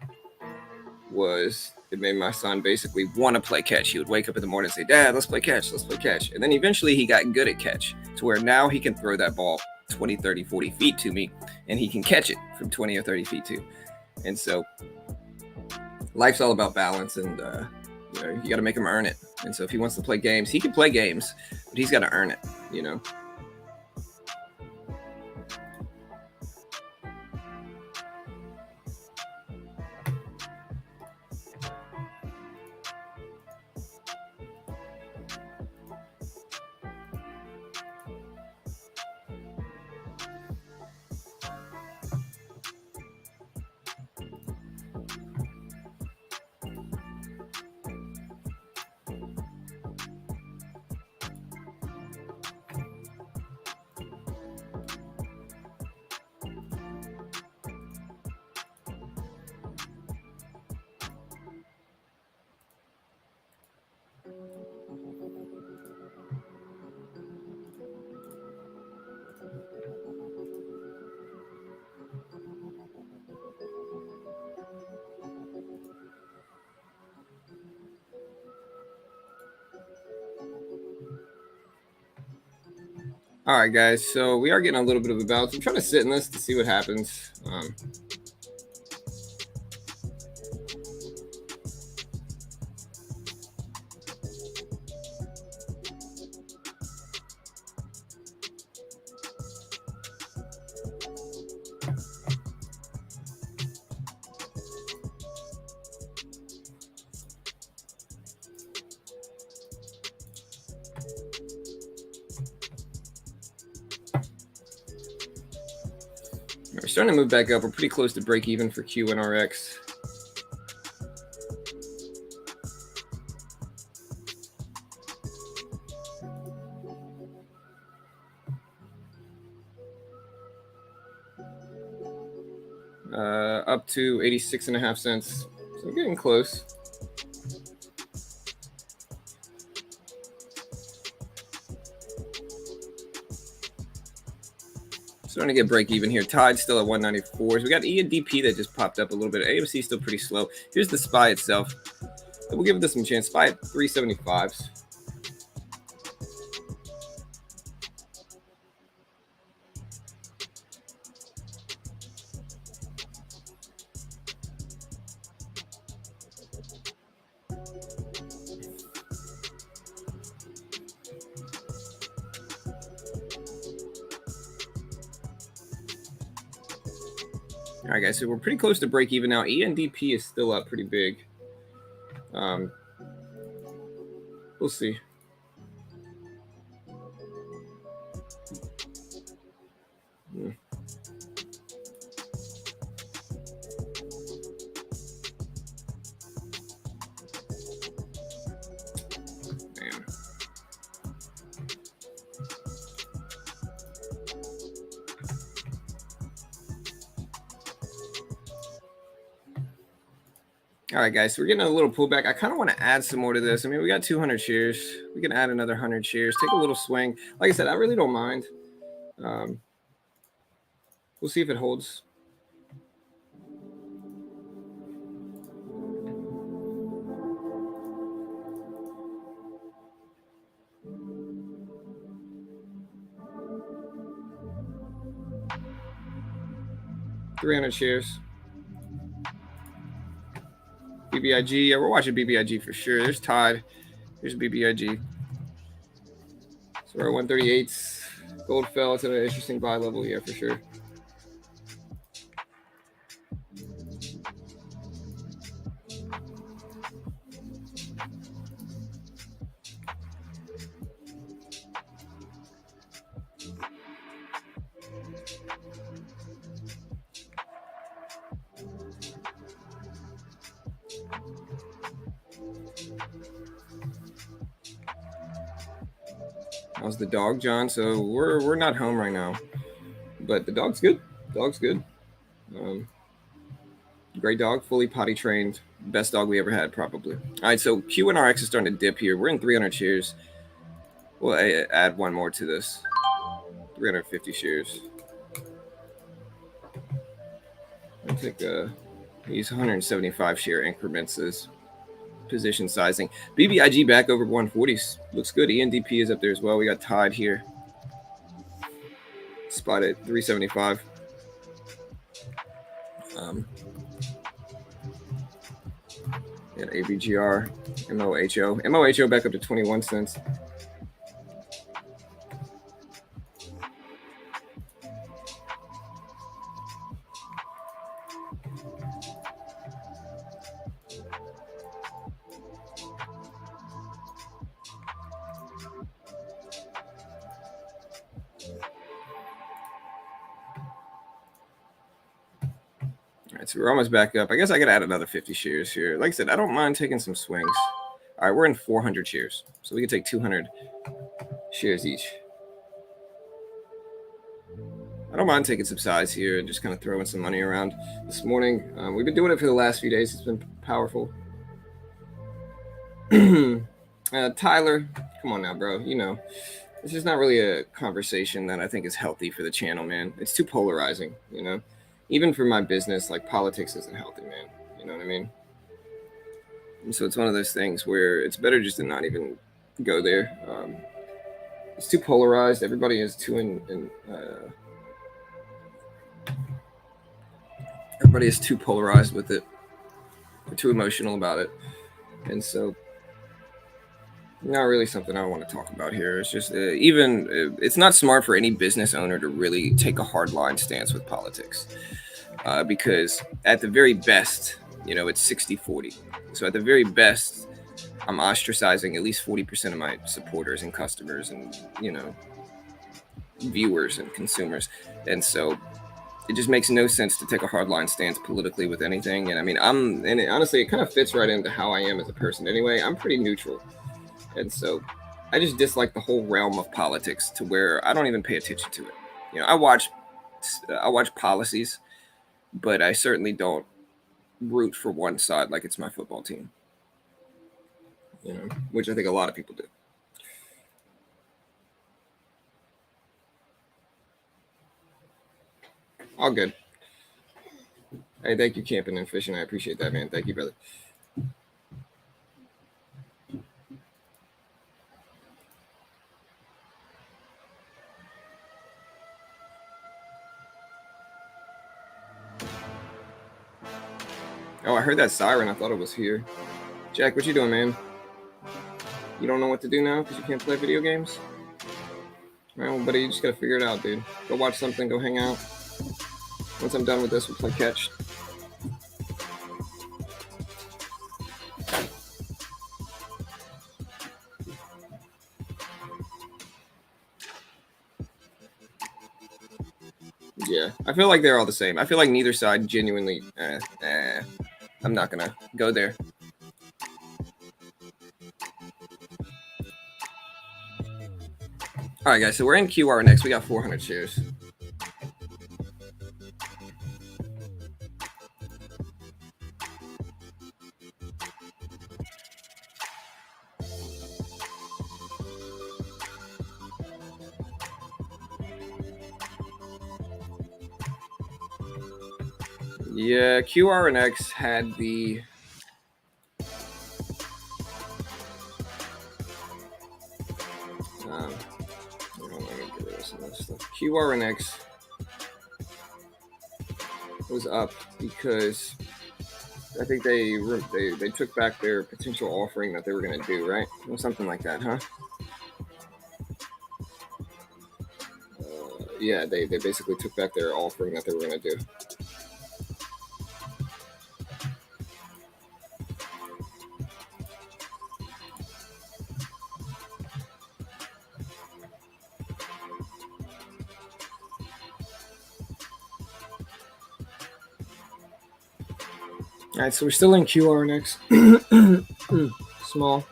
was it made my son basically want to play catch. He would wake up in the morning and say, Dad, let's play catch. And then eventually he got good at catch to where now he can throw that ball 20, 30, 40 feet to me and he can catch it from 20 or 30 feet too. And so life's all about balance and, you got to make him earn it. And so if he wants to play games, he can play games, but he's got to earn it, All right, guys. So we are getting a little bit of a bounce. I'm trying to sit in this to see what happens. We're starting to move back up. We're pretty close to break even for QNRX. Up to 86.5 cents. So we're getting close. Starting to get break even here. Tide still at 194. So we got E and DP that just popped up a little bit. AMC still pretty slow. Here's the SPY itself. We'll give this some chance. SPY at 375s. All right, guys, so we're pretty close to break even now. ENDP is still up pretty big. We'll see. All right, guys, so we're getting a little pullback. I kind of want to add some more to this. I mean, we got 200 shares. We can add another 100 shares, take a little swing. Like I said, I really don't mind. We'll see if it holds. $300 shares. BBIG, yeah, we're watching BBIG for sure. There's Tide. Here's BBIG. So we're at 138s. Gold fell to an interesting buy level here for sure. How's the dog, John? So we're not home right now, but the dog's good. Dog's good. Great dog, fully potty trained. Best dog we ever had, probably. All right, so QNRX is starting to dip here. We're in 300 shares. We'll add one more to this. 350 shares. I think use 175 share increments as position sizing. BBIG back over 140s. Looks good. ENDP is up there as well. We got Tide here. Spot at 375. Yeah, ABGR, MOHO. MOHO back up to 21 cents. All right, so we're almost back up. I guess I could add another 50 shares here. Like I said, I don't mind taking some swings. All right, we're in 400 shares, so we can take 200 shares each. I don't mind taking some size here and just kind of throwing some money around this morning. We've been doing it for the last few days. It's been powerful. Tyler, come on now, bro. You know, this is not really a conversation that I think is healthy for the channel, man. It's too polarizing, you know? Even for my business, like politics isn't healthy, man. You know what I mean? And so it's one of those things where it's better just to not even go there. it's too polarized. Everybody is too everybody is too polarized with it. They're too emotional about it, and so not really something I want to talk about here. It's just it's not smart for any business owner to really take a hard line stance with politics, because at the very best, it's 60-40. So at the very best, I'm ostracizing at least 40% of my supporters and customers and viewers and consumers, and so it just makes no sense to take a hardline stance politically with anything. And I mean, honestly, it kind of fits right into how I am as a person anyway. I'm pretty neutral. And so I just dislike the whole realm of politics to where I don't even pay attention to it. I watch policies, but I certainly don't root for one side like it's my football team. Which I think a lot of people do. All good. Hey, thank you, camping and fishing. I appreciate that, man. Thank you, brother. Oh, I heard that siren. I thought it was here. Jack, what you doing, man? You don't know what to do now because you can't play video games? Well, buddy, you just gotta figure it out, dude. Go watch something, go hang out. Once I'm done with this, we'll play catch. Yeah, I feel like they're all the same. I feel like neither side genuinely... I'm not gonna go there. All right, guys, so we're in QR next. We got 400 shares. Yeah, QRNX had the... QRNX was up because I think they took back their potential offering that they were going to do, right? Or something like that, huh? Yeah, they basically took back their offering that they were going to do. All right, so we're still in QRNX. Small.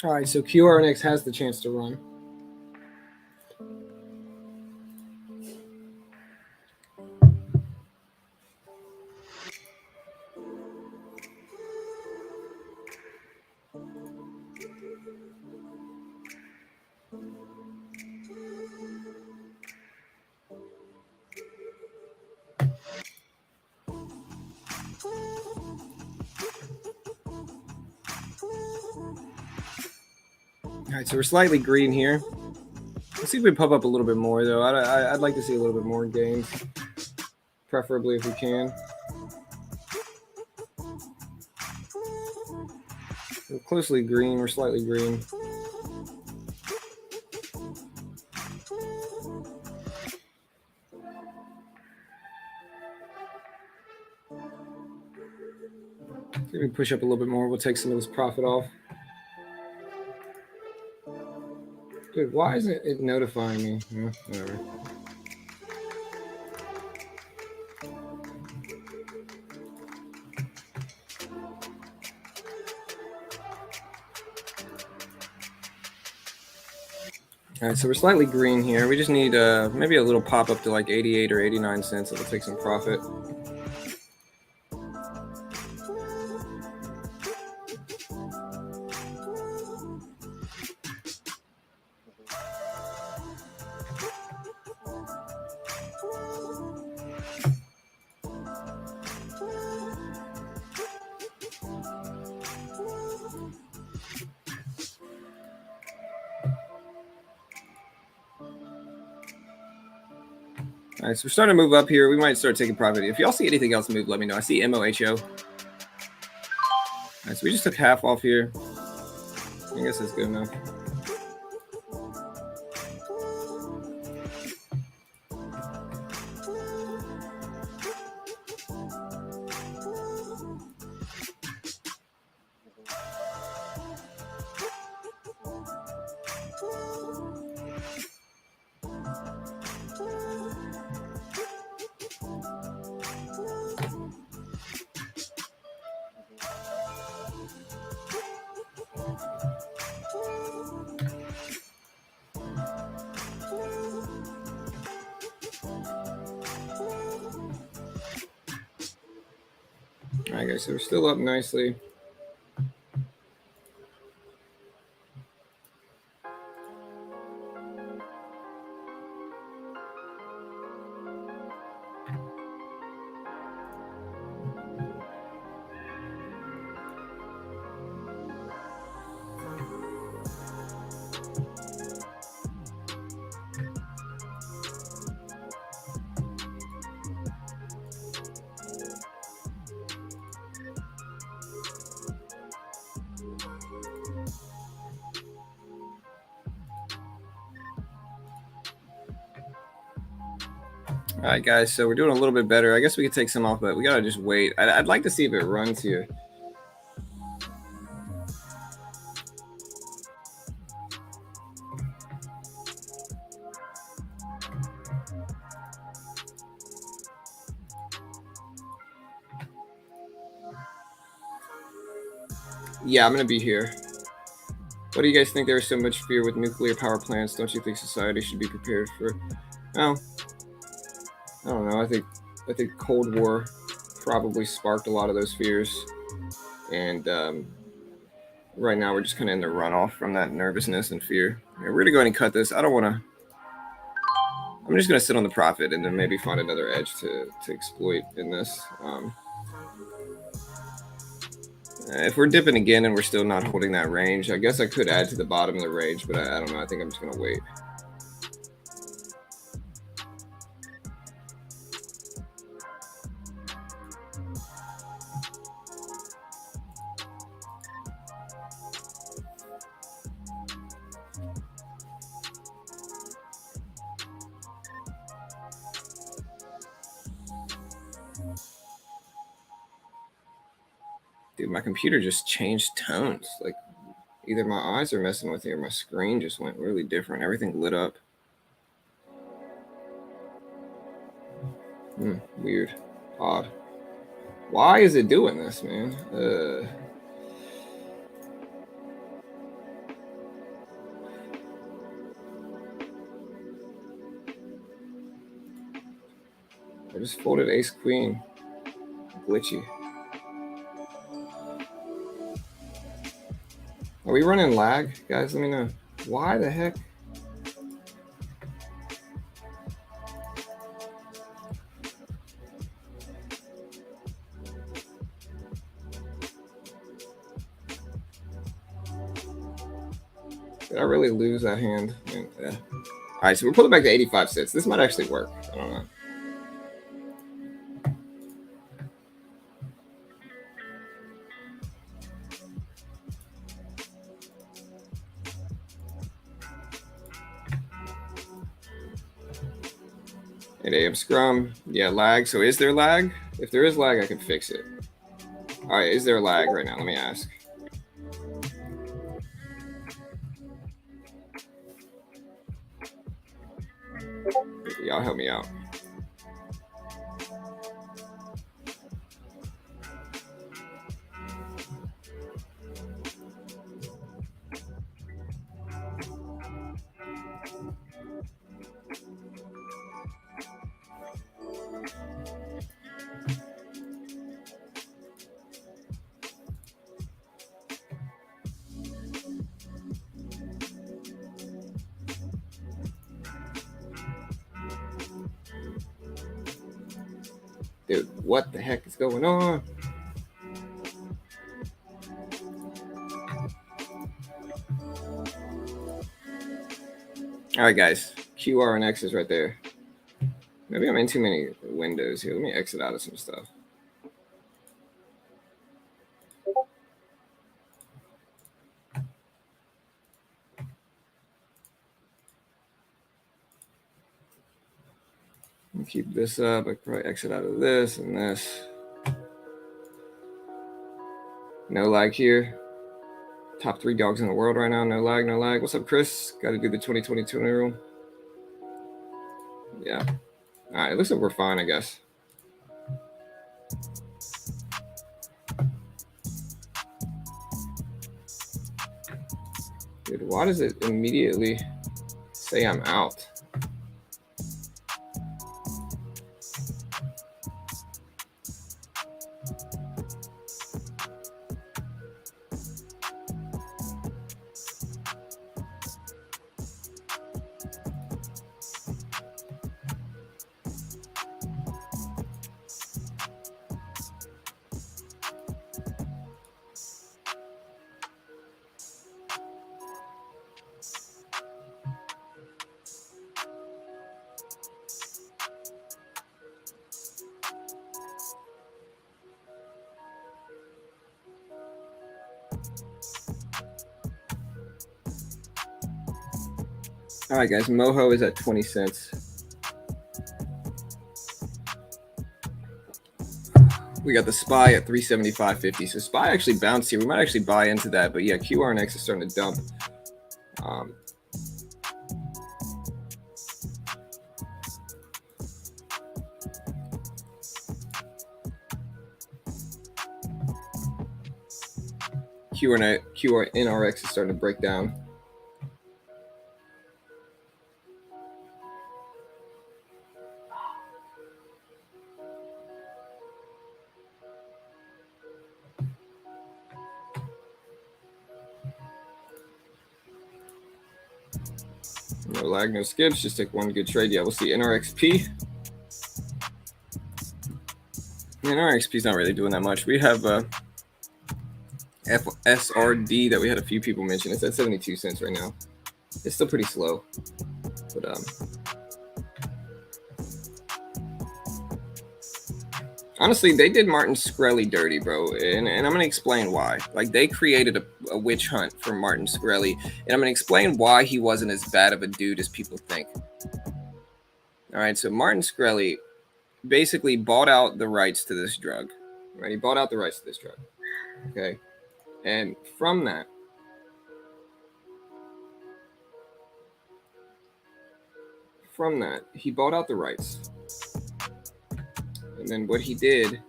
All right, so QRNX has the chance to run. All right, so we're slightly green here. Let's see if we pop up a little bit more, though. I'd like to see a little bit more gains, preferably if we can. We're closely green. We're slightly green. If we push up a little bit more, we'll take some of this profit off. Dude, why isn't it notifying me? Yeah, whatever. All right, so we're slightly green here. We just need maybe a little pop up to like 88 or 89 cents. It'll take some profit. All right, so we're starting to move up here. We might start taking profit. If y'all see anything else move, let me know. I see MOHO. All right, so we just took half off here. I guess that's good enough. All right, guys, so we're still up nicely. All right, guys, so we're doing a little bit better. I guess we could take some off, but we gotta just wait. I'd like to see if it runs here. Yeah, I'm gonna be here. What do you guys think? There is so much fear with nuclear power plants. Don't you think society should be prepared for? Well, I don't know. I think Cold War probably sparked a lot of those fears, and right now we're just kind of in the runoff from that nervousness and fear. Yeah, we're gonna go ahead and cut this. I don't want to. I'm just gonna sit on the profit and then maybe find another edge to exploit in this. If we're dipping again and we're still not holding that range, I guess I could add to the bottom of the range, but I don't know. I think I'm just gonna wait. Dude, my computer just changed tones. Like, either my eyes are messing with me or my screen just went really different. Everything lit up. Weird. Odd. Why is it doing this, man? I just folded ace queen. Glitchy. Are we running lag? Guys, let me know. Why the heck? Did I really lose that hand? Yeah. All right, so we're pulling back to 85 cents. This might actually work. I don't know. At AM Scrum, yeah, lag. So is there lag? If there is lag, I can fix it. All right, is there lag right now? Let me ask. Y'all help me out. Dude, what the heck is going on? All right, guys. QR and X is right there. Maybe I'm in too many windows here. Let me exit out of some stuff. Keep this up. I probably exit out of this and this. No lag here. Top 3 dogs in the world right now. No lag, no lag. What's up, Chris? Got to do the 2022 rule. Yeah. All right. It looks like we're fine, I guess. Dude, why does it immediately say I'm out? All right, guys. Moho is at 20 cents. We got the SPY at 375.50. So SPY actually bounced here. We might actually buy into that. But yeah, QRNX is starting to dump. QRNX is starting to break down. No lag, no skips. Just take one good trade. Yeah, we'll see NRXP. NRXP is not really doing that much. We have FSRD that we had a few people mention. It's at 72 cents right now. It's still pretty slow, but honestly, they did Martin Shkreli dirty, bro, and I'm gonna explain why. Like, they created a witch hunt for Martin Shkreli, and I'm gonna explain why he wasn't as bad of a dude as people think. All right, so Martin Shkreli basically bought out the rights to this drug, right? He bought out the rights to this drug, okay? And from that, he bought out the rights. And then what he did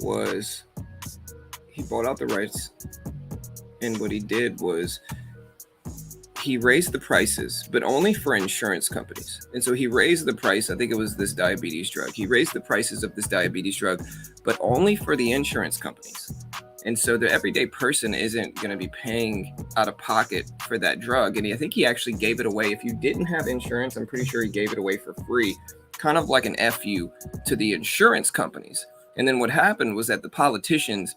was he bought out the rights, and what he did was he raised the prices, but only for insurance companies. And so he raised the price. I think it was this diabetes drug. He raised the prices of this diabetes drug, but only for the insurance companies. And so the everyday person isn't going to be paying out of pocket for that drug. And I think he actually gave it away. If you didn't have insurance, I'm pretty sure he gave it away for free, kind of like an FU to the insurance companies. And then what happened was that the politicians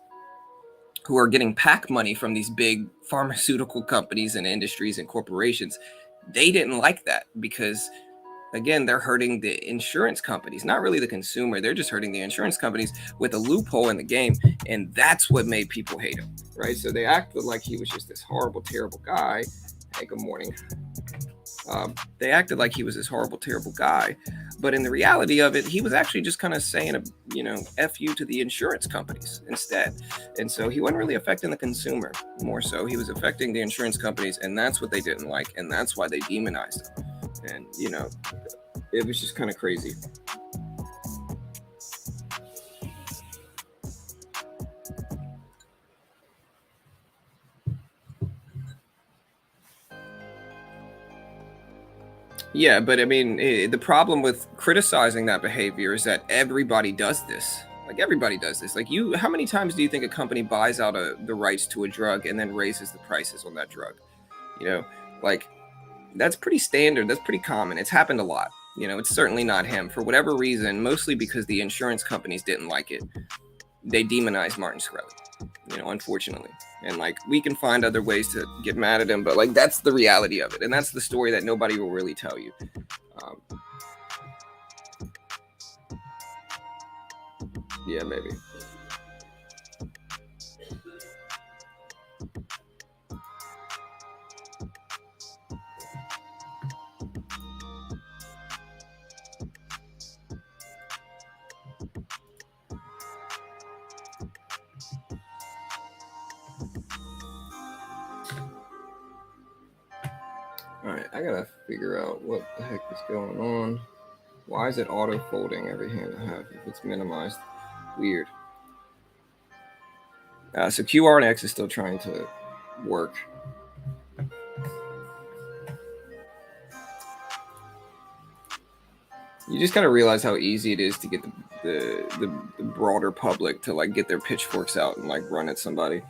who are getting PAC money from these big pharmaceutical companies and industries and corporations, they didn't like that because, again, they're hurting the insurance companies, not really the consumer. They're just hurting the insurance companies with a loophole in the game. And that's what made people hate him, right? So they acted like he was just this horrible, terrible guy. Hey, good morning. They acted like he was this horrible, terrible guy. But in the reality of it, he was actually just kind of saying, F you to the insurance companies instead. And so he wasn't really affecting the consumer more so. He was affecting the insurance companies, and that's what they didn't like. And that's why they demonized him. And, it was just kind of crazy. Yeah, but I mean, the problem with criticizing that behavior is that everybody does this. Like, everybody does this. Like, how many times do you think a company buys out the rights to a drug and then raises the prices on that drug? That's pretty standard. That's pretty common. It's happened a lot. It's certainly not him. For whatever reason, mostly because the insurance companies didn't like it, they demonized Martin Shkreli, unfortunately. And we can find other ways to get mad at him, but that's the reality of it. And that's the story that nobody will really tell you. Yeah, maybe. Alright, I gotta figure out what the heck is going on. Why is it auto folding every hand I have if it's minimized? Weird. So QR and X is still trying to work. You just kind of realize how easy it is to get the broader public to like get their pitchforks out and like run at somebody.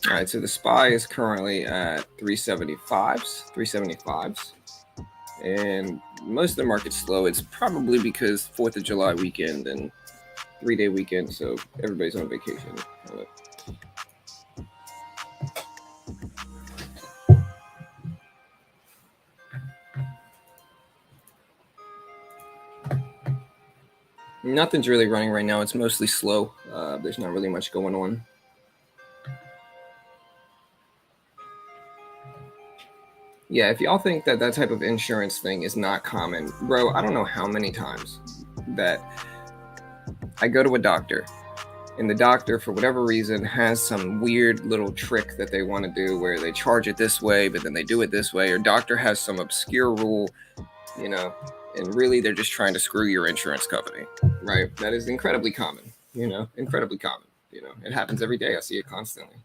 All right, so the SPY is currently at 375s, and most of the market's slow. It's probably because 4th of July weekend and 3-day weekend, so everybody's on vacation. Nothing's really running right now. It's mostly slow. There's not really much going on. Yeah, if y'all think that that type of insurance thing is not common, bro, I don't know how many times that I go to a doctor and the doctor, for whatever reason, has some weird little trick that they want to do where they charge it this way, but then they do it this way, or doctor has some obscure rule, you know, and really they're just trying to screw your insurance company, right? That is incredibly common, incredibly common. It happens every day. I see it constantly.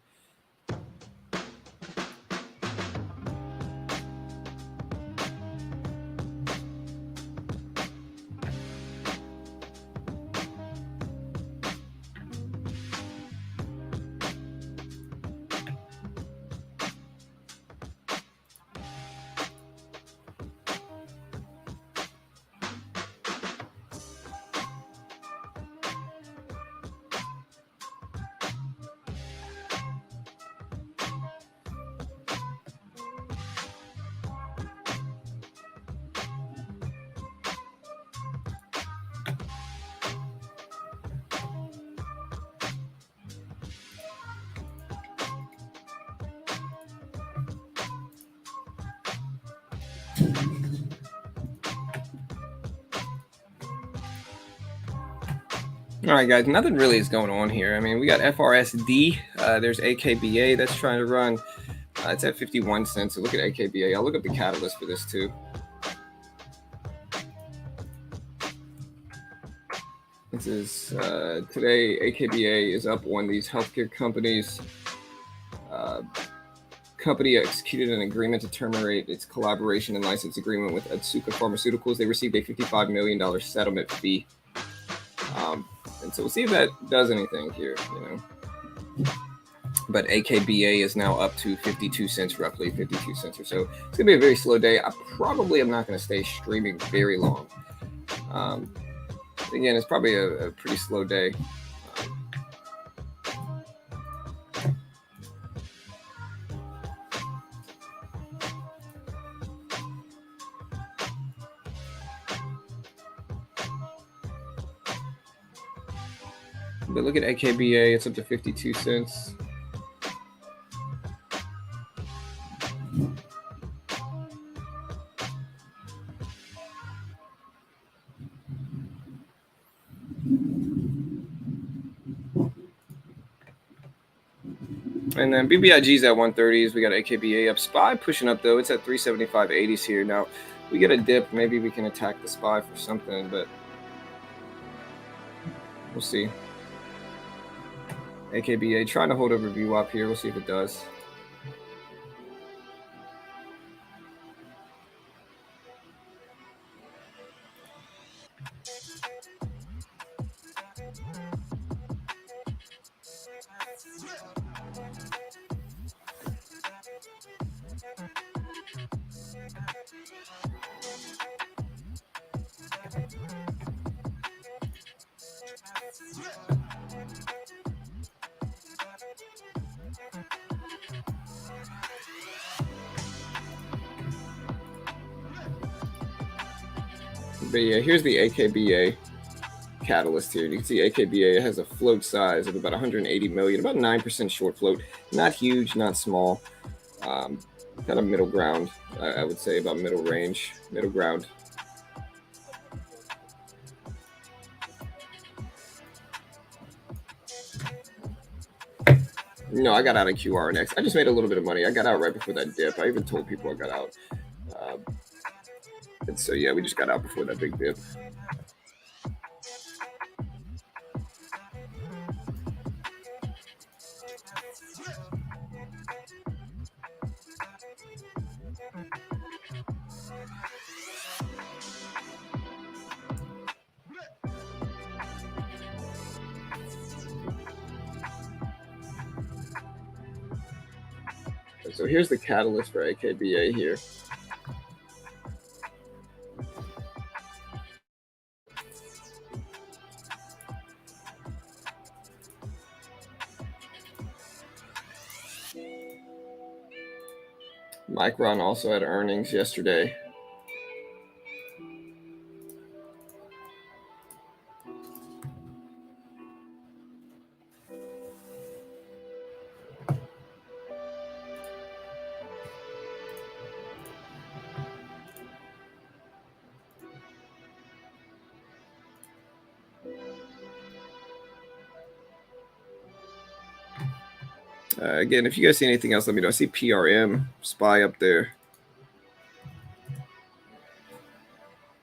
All right, guys, nothing really is going on here. I mean, we got FRSD. There's AKBA that's trying to run. It's at 51 cents. So look at AKBA. I'll look up the catalyst for this too. This is today. AKBA is up on these healthcare companies. Company executed an agreement to terminate its collaboration and license agreement with Otsuka Pharmaceuticals. They received a $55 million settlement fee. And so we'll see if that does anything here, But AKBA is now up to 52 cents, roughly 52 cents or so. It's going to be a very slow day. I probably am not going to stay streaming very long. Again, it's probably a pretty slow day. But look at AKBA, it's up to 52 cents. And then BBIG's at 130s. We got AKBA up. SPY pushing up, though. It's at 375.80s here. Now, we get a dip. Maybe we can attack the SPY for something, but we'll see. AKBA trying to hold a review up here. We'll see if it does. But yeah, here's the AKBA catalyst here. You can see AKBA has a float size of about 180 million, about 9% short float. Not huge, not small. Kind of middle ground, I would say, about middle range, middle ground. No, I got out of QRNX. I just made a little bit of money. I got out right before that dip. I even told people I got out. And so, yeah, we just got out before that big dip. So here's the catalyst for AKBA here. Micron also had earnings yesterday. Again, if you guys see anything else, let me know. I see PRM, SPY up there.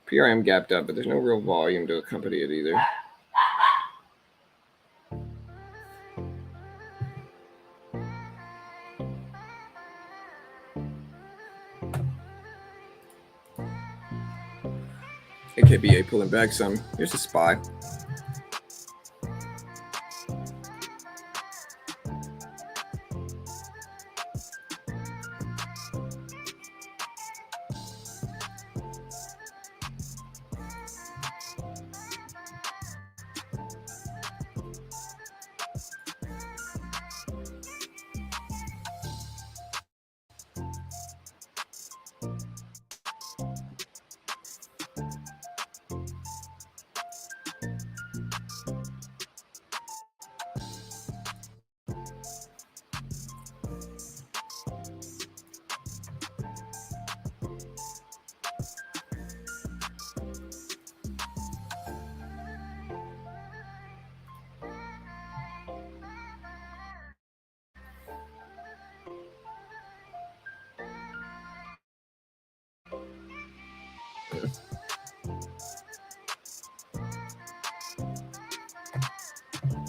PRM gapped up, but there's no real volume to accompany it either. AKBA pulling back some. Here's the SPY.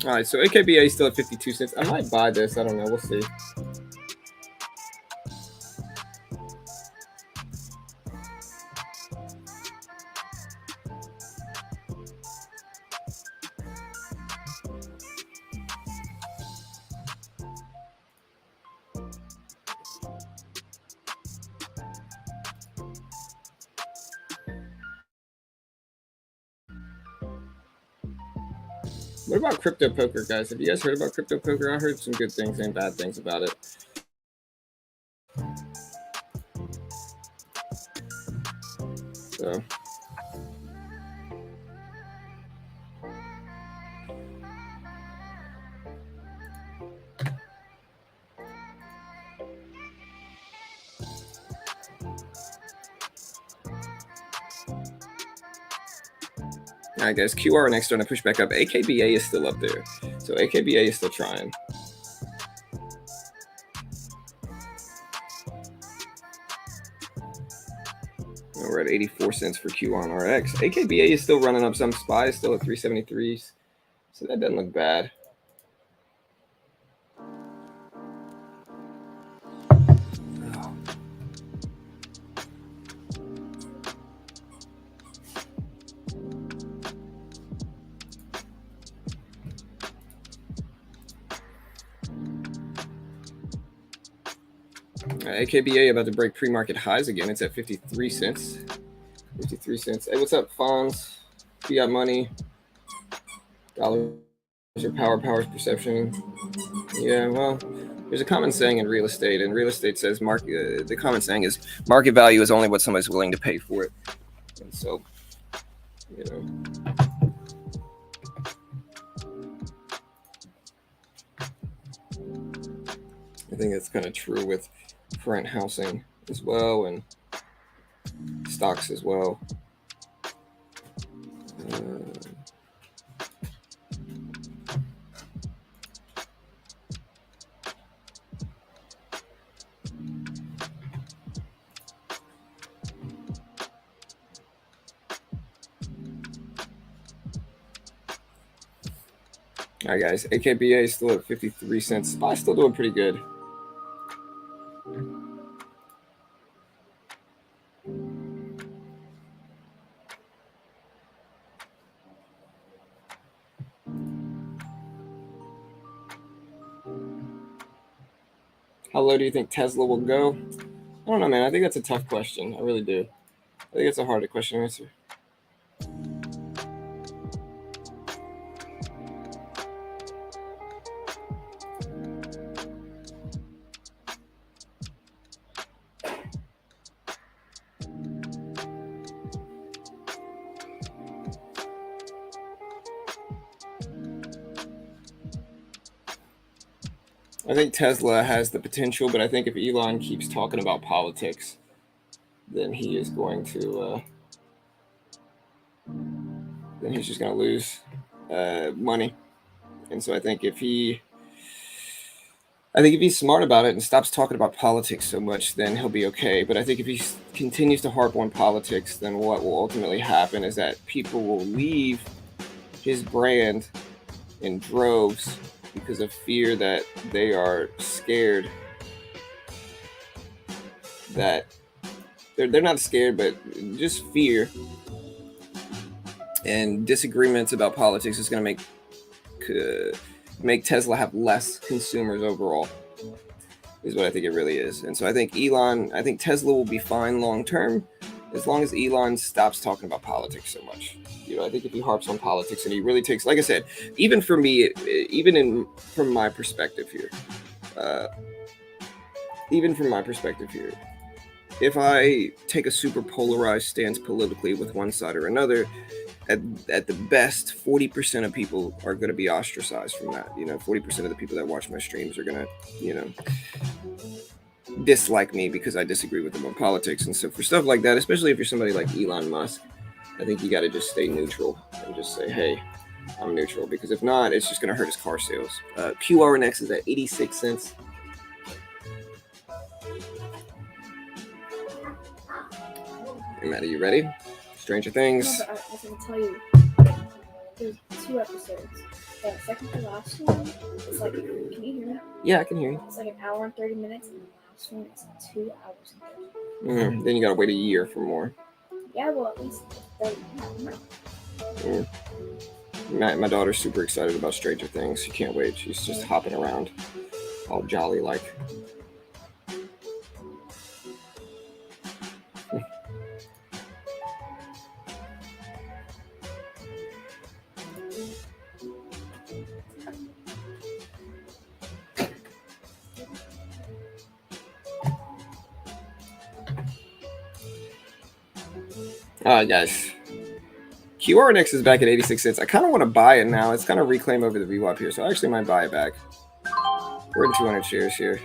All right, so AKBA is still at 52 cents. I might buy this. I don't know. We'll see. What about crypto poker, guys? Have you guys heard about crypto poker? I heard some good things and bad things about it. So. All right, guys, QRNX starting to push back up. AKBA is still up there. So AKBA is still trying. We're at 84 cents for Q on RX. AKBA is still running up some. SPY is still at 373s. So that doesn't look bad. AKBA about to break pre-market highs again. It's at 53 cents. 53 cents. Hey, what's up, Fonz? Fiat money. Dollars are power, power's perception. Yeah, well, there's a common saying in real estate, and real estate says the common saying is market value is only what somebody's willing to pay for it. And so you know. I think that's kind of true with current housing as well, and stocks as well. All right, guys. AKBA is still at 53 cents. SPY still doing pretty good. How low do you think Tesla will go? I don't know, man. I think that's a tough question. I really do. I think it's a hard question to answer. I think Tesla has the potential, but I think if Elon keeps talking about politics, then he is going to, then he's just going to lose money. And so I think if he's smart about it and stops talking about politics so much, then he'll be okay. But I think if he continues to harp on politics, then what will ultimately happen is that people will leave his brand in droves because of fear that they are scared that they're not scared, but just fear and disagreements about politics is going to make Tesla have less consumers overall, is what I think it really is. And so I think Tesla will be fine long term as long as Elon stops talking about politics so much. I think if he harps on politics and he really takes, like I said, even for me, from my perspective here, if I take a super polarized stance politically with one side or another, at the best, 40% of people are going to be ostracized from that. 40% of the people that watch my streams are going to, dislike me because I disagree with them on politics. And so for stuff like that, especially if you're somebody like Elon Musk, I think you got to just stay neutral and just say, hey, I'm neutral, because if not, it's just going to hurt his car sales. QRNX is at 86 cents. Hey, Matt, are you ready? Stranger Things. No, but I was going to tell you, there's 2 episodes. The second to last one is like, can you hear me? Yeah, I can hear you. It's like an hour and 30 minutes, and the last one is 2 hours and 30 minutes. Then you got to wait a year for more. Yeah, well, at least 30 minutes. My daughter's super excited about Stranger Things. She can't wait. She's just hopping around, all jolly like. All right, guys. QRNX is back at 86 cents. I kind of want to buy it now. It's kind of reclaim over the VWAP here, so I actually might buy it back. We're in 200 shares here.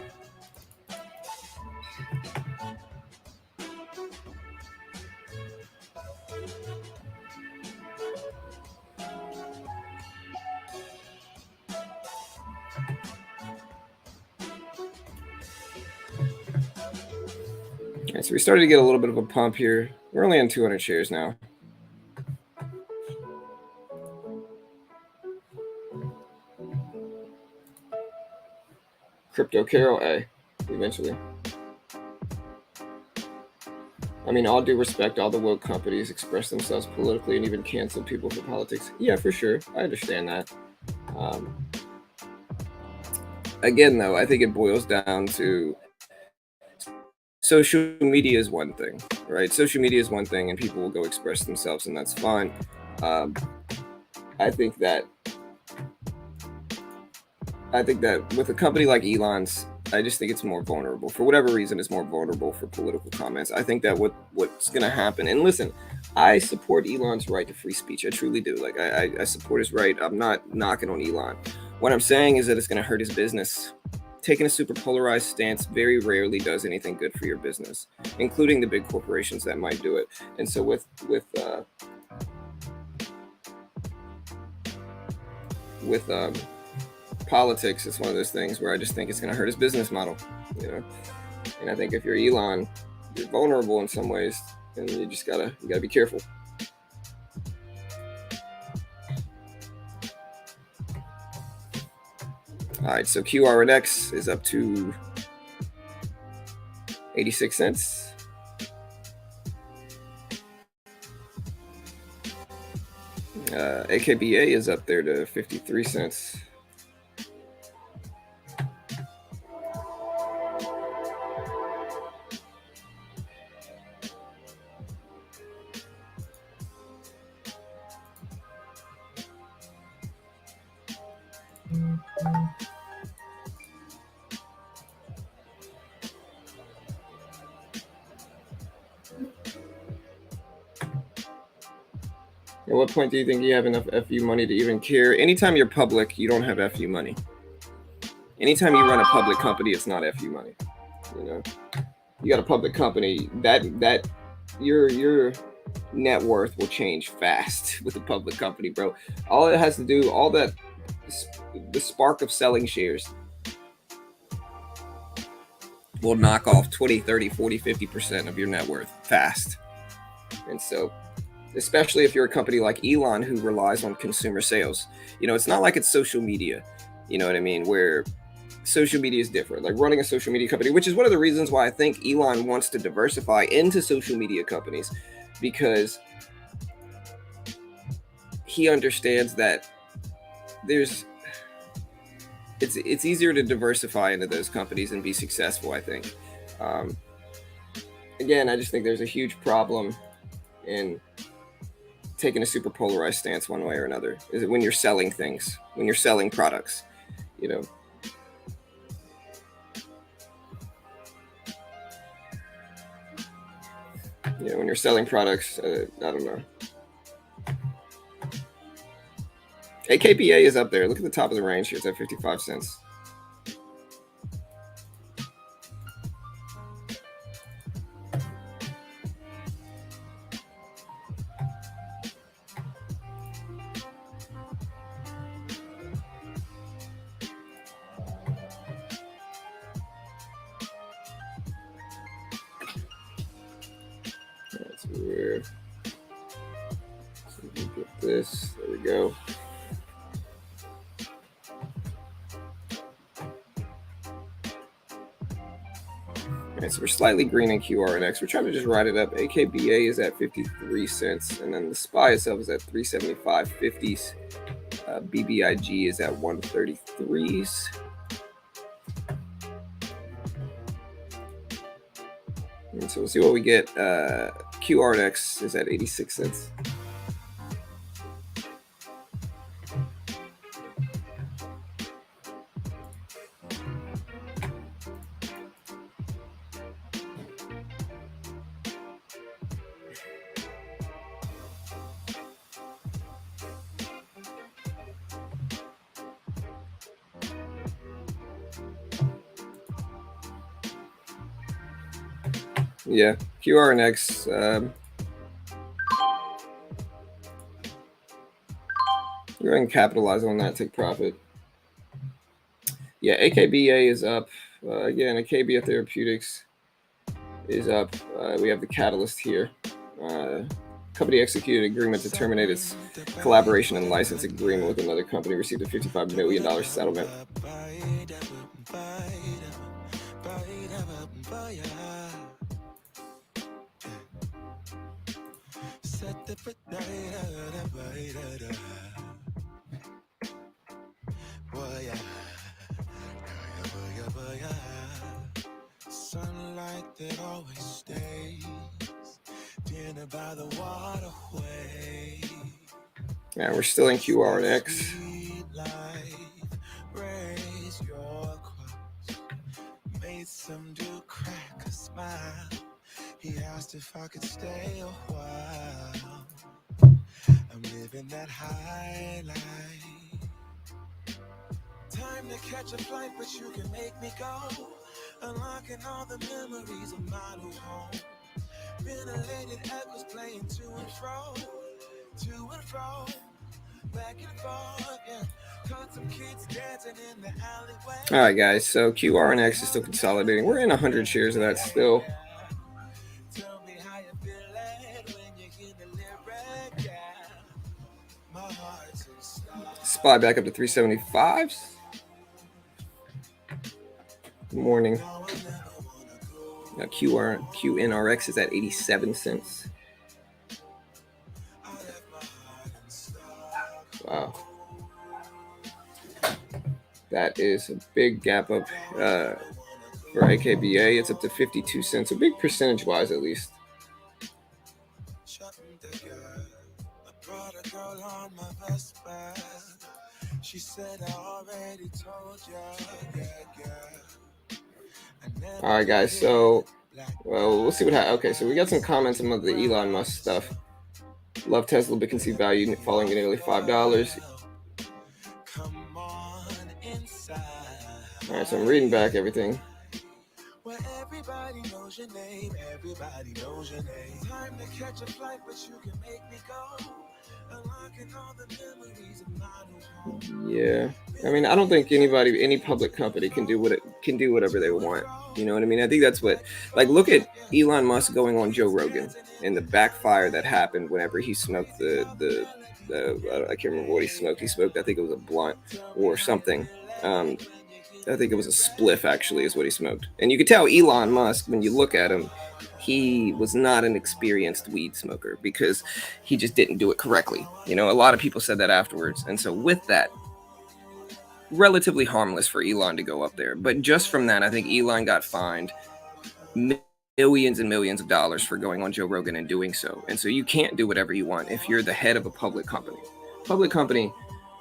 All right, so we started to get a little bit of a pump here. We're only in 200 shares now. Crypto Carol A, eventually. I mean, all due respect, all the woke companies express themselves politically and even cancel people for politics. Yeah, for sure. I understand that. Again, though, I think it boils down to social media is one thing, right? Social media is one thing, and people will go express themselves, and that's fine. I think that with a company like Elon's, I just think it's more vulnerable. For whatever reason, it's more vulnerable for political comments. I think that what's going to happen, and listen, I support Elon's right to free speech. I truly do. Like I support his right. I'm not knocking on Elon. What I'm saying is that it's going to hurt his business. Taking a super polarized stance very rarely does anything good for your business, including the big corporations that might do it. And so with politics, it's one of those things where I just think it's going to hurt his business model, you know. And I think if you're Elon, you're vulnerable in some ways, and you gotta be careful. All right, so QRNX is up to 86 cents. AKBA is up there to 53 cents. At what point do you think you have enough FU money to even care? Anytime you're public, you don't have FU money. Anytime you run a public company, it's not FU money. You know, you got a public company that your net worth will change fast with a public company, bro. All it has to do, all that, the spark of selling shares will knock off 20, 30, 40, 50% of your net worth fast. And so, especially if you're a company like Elon who relies on consumer sales, you know, it's not like it's social media, you know what I mean, where social media is different. Like running a social media company, which is one of the reasons why I think Elon wants to diversify into social media companies, because he understands that it's easier to diversify into those companies and be successful, I think. Again, I just think there's a huge problem in taking a super polarized stance one way or another. Is it when you're selling things, when you're selling products, you know? You know, when you're selling products, I don't know. AKBA is up there. Look at the top of the range here. It's at 55 cents. That's weird. So we get this. There we go. Alright, so we're slightly green in QRNX. We're trying to just ride it up. AKBA is at 53 cents, and then the SPY itself is at 375.50s. BBIG is at 133s. And so we'll see what we get. QRNX is at 86 cents. Yeah, QRNX. Go ahead and capitalize on that, take profit. Yeah, AKBA is up. Again, AKBA Therapeutics is up. We have the catalyst here. Company executed an agreement to terminate its collaboration and license agreement with another company, received a $55 million settlement. Sunlight that always stays dinner by the waterway. Yeah, we're still in QRNX. Raise your cross. Made some dude crack a smile. He asked if I could stay a while. that highlight. Time to catch a flight, but you can make me go. Unlocking all the memories of my new home. Ventilated echoes playing to and fro, back and forth, yeah. Caught some kids dancing in the alleyway. All right, guys. So QRNX is still consolidating. We're in 100 shares of that still. Tell me how you feel it when you hear the lyric, yeah. My heart's in style. SPY back up to 375s. Good morning. Now QNRX is at 87 cents. Wow. That is a big gap up for AKBA. It's up to 52 cents, a big percentage-wise at least. She said I already told you, All right, guys. So, well, we'll see what happens. Okay, so we got some comments on the Elon Musk stuff. Love Tesla, but can see value falling at nearly $5. All right, so I'm reading back everything. Where everybody knows your name, everybody knows your name. Time to catch a flight, but you can make me go. Unlocking all the memories of my new home. Yeah, I mean, I don't think any public company can do whatever they want. You know what I mean? I think that's what, like, look at Elon Musk going on Joe Rogan and the backfire that happened whenever he smoked the I can't remember what he smoked. He smoked, I think it was a blunt or something. I think it was a spliff, actually, is what he smoked. And you could tell Elon Musk, when you look at him, he was not an experienced weed smoker because he just didn't do it correctly. You know, a lot of people said that afterwards. And so with that, relatively harmless for Elon to go up there. But just from that, I think Elon got fined millions and millions of dollars for going on Joe Rogan and doing so. And so you can't do whatever you want if you're the head of a public company. Public company,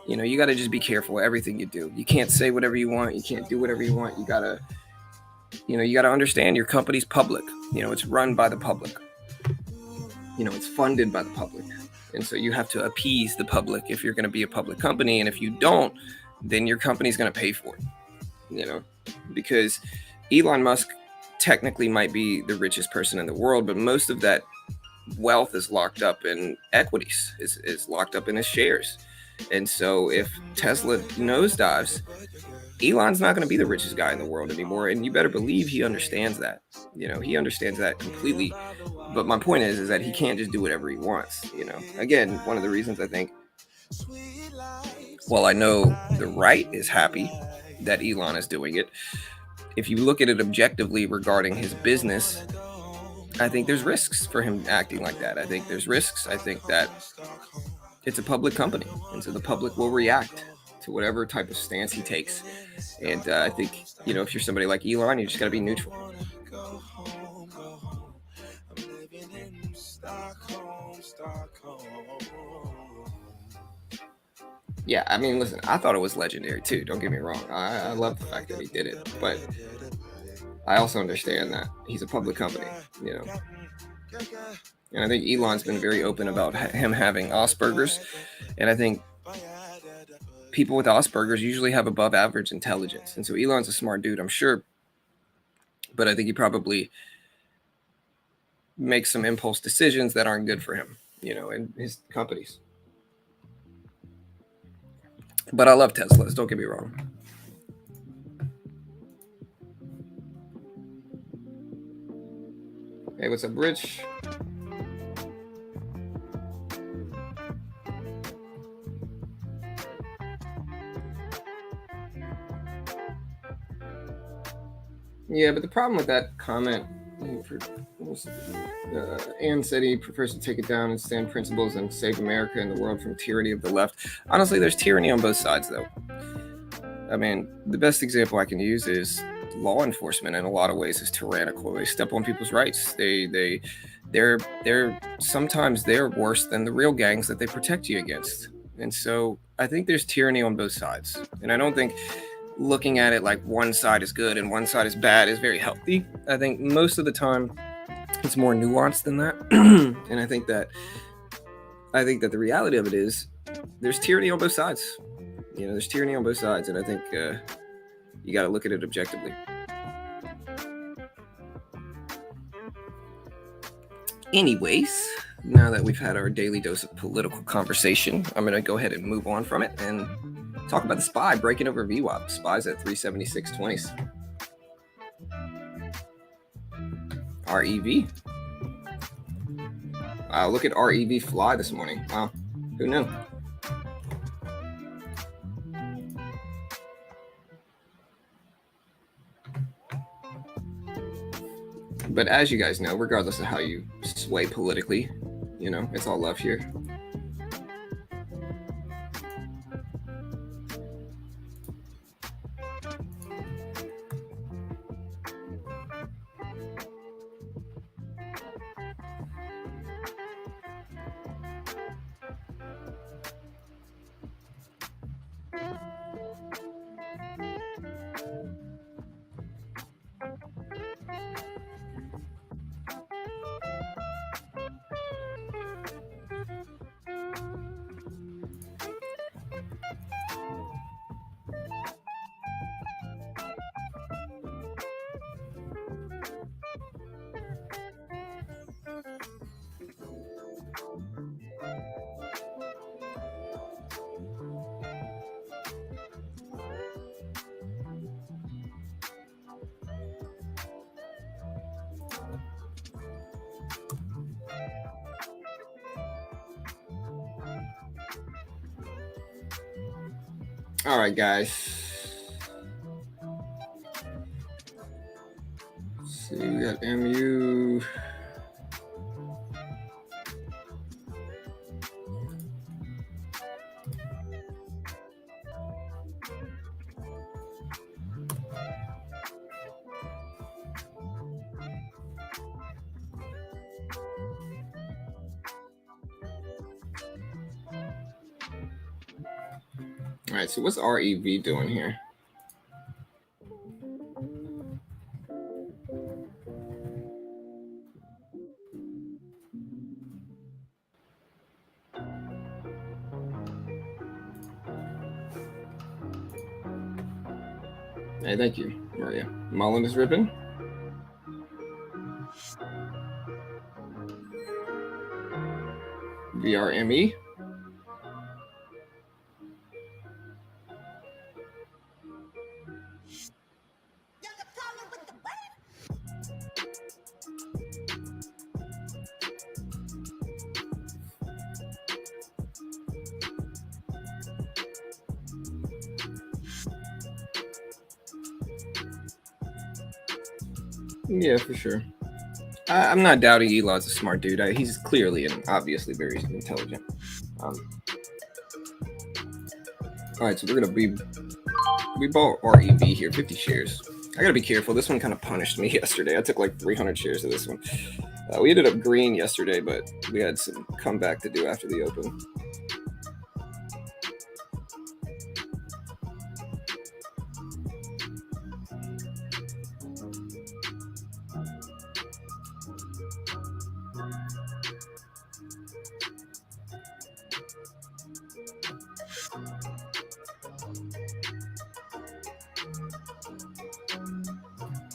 you know, you got to just be careful with everything you do. You can't say whatever you want. You can't do whatever you want. You got to understand your company's public. You know, it's run by the public. You know, it's funded by the public. And so you have to appease the public if you're going to be a public company. And if you don't, then your company's going to pay for it, you know, because Elon Musk technically might be the richest person in the world, but most of that wealth is locked up in equities, is locked up in his shares. And so if Tesla nosedives, Elon's not going to be the richest guy in the world anymore. And you better believe he understands that. You know, he understands that completely. But my point is that he can't just do whatever he wants. You know, again, one of the reasons I think, well, I know the right is happy that Elon is doing it. If you look at it objectively regarding his business, I think there's risks for him acting like that. I think there's risks. I think that it's a public company, and so the public will react to whatever type of stance he takes. And I think, you know, if you're somebody like Elon, you just got to be neutral. Yeah, I mean, listen, I thought it was legendary too. Don't get me wrong. I love the fact that he did it, but I also understand that he's a public company, you know. And I think Elon's been very open about him having Asperger's. And I think people with Asperger's usually have above average intelligence. And so Elon's a smart dude, I'm sure. But I think he probably makes some impulse decisions that aren't good for him, you know, and his companies. But I love Teslas, don't get me wrong. Hey, what's up, Rich? Yeah, but the problem with that comment, Ann said he prefers to take it down and stand principles and save America and the world from tyranny of the left. Honestly, there's tyranny on both sides, though. I mean, the best example I can use is law enforcement in a lot of ways is tyrannical. They step on people's rights. They're sometimes they're worse than the real gangs that they protect you against. And so I think there's tyranny on both sides. And I don't think looking at it like one side is good and one side is bad is very healthy. I think most of the time it's more nuanced than that. And I think that the reality of it is there's tyranny on both sides. You know, there's tyranny on both sides, and I think you got to look at it objectively. Anyways, now that we've had our daily dose of political conversation, I'm going to go ahead and move on from it and talk about the SPY breaking over VWAP. SPY's at 376.20s. REV. Wow, look at REV fly this morning. Wow, who knew? But as you guys know, regardless of how you sway politically, you know, it's all love here. All right, guys. Let's see, we got MU. All right, so what's REV doing here? Hey, thank you, Maria. Mullen is ripping. VRME. Yeah, for sure. I'm not doubting Elon's a smart dude. He's clearly and obviously very intelligent. All right, so we bought REV here, 50 shares. I gotta be careful. This one kind of punished me yesterday. I took like 300 shares of this one. We ended up green yesterday, but we had some comeback to do after the open.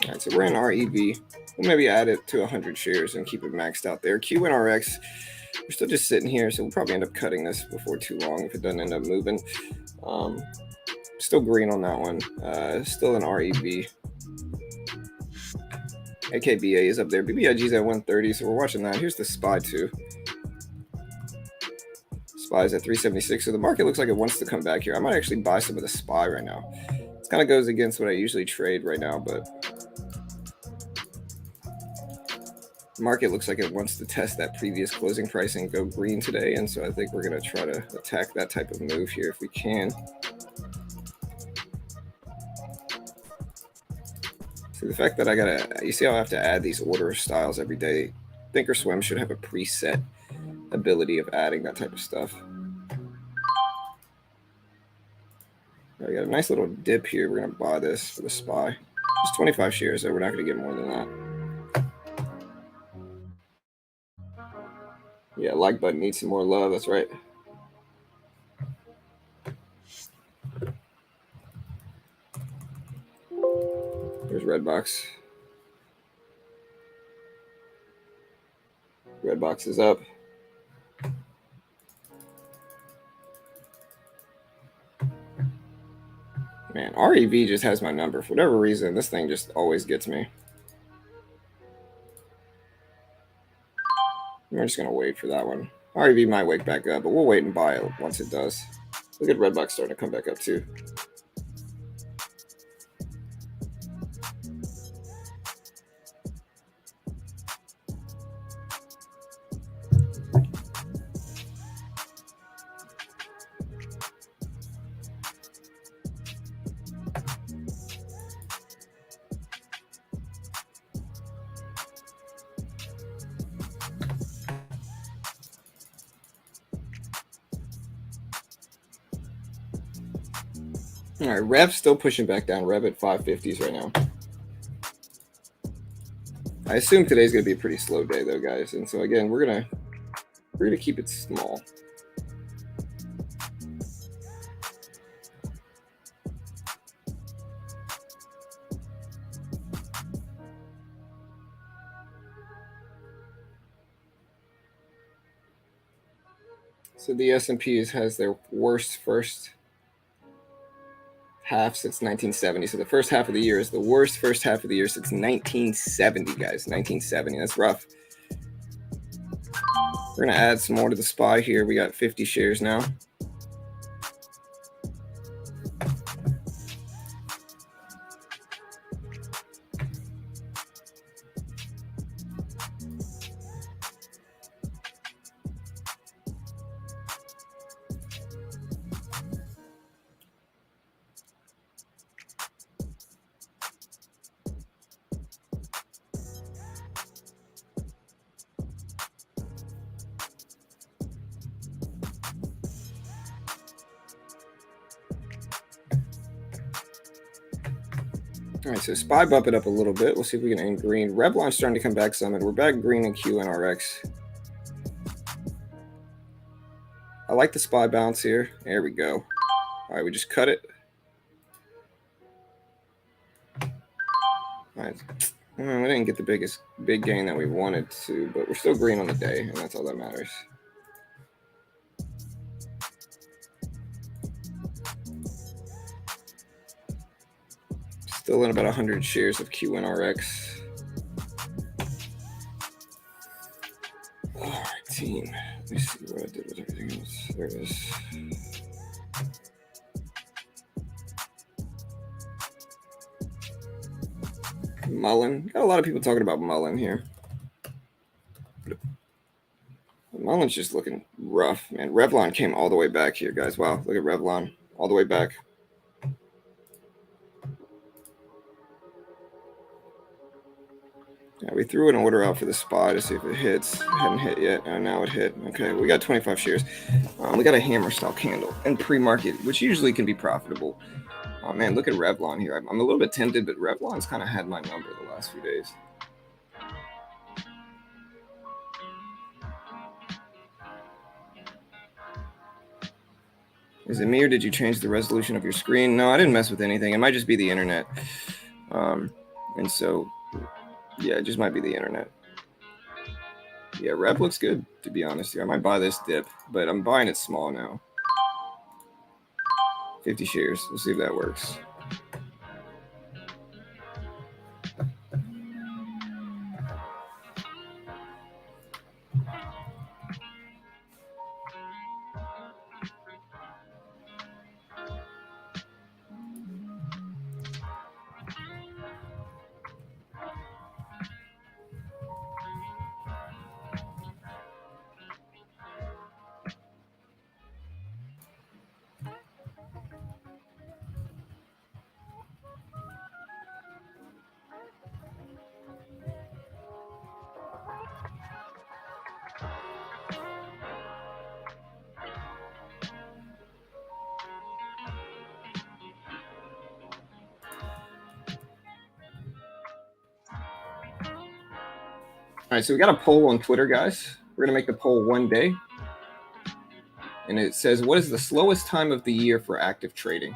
All right, so we're in REV. We'll maybe add it to 100 shares and keep it maxed out there. QNRX, we're still just sitting here, so we'll probably end up cutting this before too long if it doesn't end up moving. Still green on that one. Still in REV. AKBA is up there. BBIG's at 130, so we're watching that. Here's the SPY too. SPY's at 376, so the market looks like it wants to come back here. I might actually buy some of the SPY right now. It kind of goes against what I usually trade right now, but the market looks like it wants to test that previous closing price and go green today, and so I think we're going to try to attack that type of move here if we can. So the fact that you see how I have to add these order styles every day. Thinkorswim should have a preset ability of adding that type of stuff. I got a nice little dip here. We're going to buy this for the SPY. Just 25 shares, so we're not going to get more than that. Yeah, like button needs some more love. That's right. There's Redbox. Redbox is up. Man, REV just has my number. For whatever reason, this thing just always gets me. We're just going to wait for that one. REV might wake back up, but we'll wait and buy it once it does. Look at Redbox starting to come back up too. All right, Rev still pushing back down. Rev at 550s right now. I assume today's gonna be a pretty slow day though, guys. And so again, we're gonna keep it small. So the S&P has their worst first half since 1970. So the first half of the year is the worst first half of the year since 1970, guys. 1970. That's rough. We're going to add some more to the SPY here. We got 50 shares now. All right, so SPY bump it up a little bit. We'll see if we can end green. Revlon's starting to come back some, and we're back green in QNRX. I like the SPY bounce here. There we go. All right, we just cut it. All right. We didn't get the big gain that we wanted to, but we're still green on the day, and that's all that matters. Still in about 100 shares of QNRX. All right, team. Let me see what I did with everything else. There it is. Mullen. Got a lot of people talking about Mullen here. Mullen's just looking rough, man. Revlon came all the way back here, guys. Wow, look at Revlon. All the way back. Yeah, we threw an order out for the SPY to see if it hits. It hadn't hit yet, and now it hit. Okay, we got 25 shares. We got a hammer style candle in pre-market, which usually can be profitable. Oh man, look at Revlon here. I'm a little bit tempted, but Revlon's kind of had my number the last few days. Is it me or did you change the resolution of your screen? No, I didn't mess with anything. It might just be the internet. And so, yeah, it just might be the internet. Yeah, Rev looks good, to be honest here. I might buy this dip, but I'm buying it small now. 50 shares. We'll see if that works. All right, so we got a poll on Twitter, guys. We're going to make the poll one day. And it says, what is the slowest time of the year for active trading?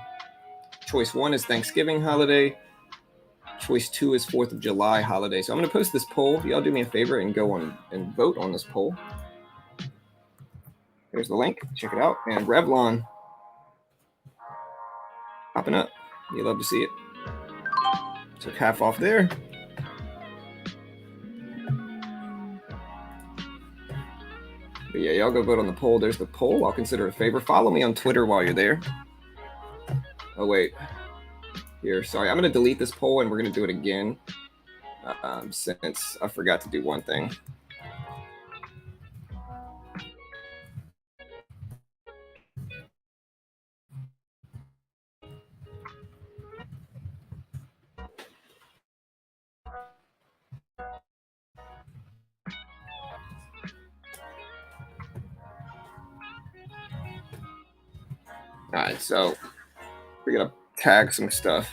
Choice 1 is Thanksgiving holiday. Choice 2 is 4th of July holiday. So I'm going to post this poll. Y'all do me a favor and go on and vote on this poll. There's the link. Check it out. And Revlon popping up. You love to see it. Took half off there. But yeah, y'all go vote on the poll. There's the poll. I'll consider it a favor. Follow me on Twitter while you're there. Oh, wait. Here, sorry. I'm going to delete this poll and we're going to do it again since I forgot to do one thing. All right, so we're going to tag some stuff.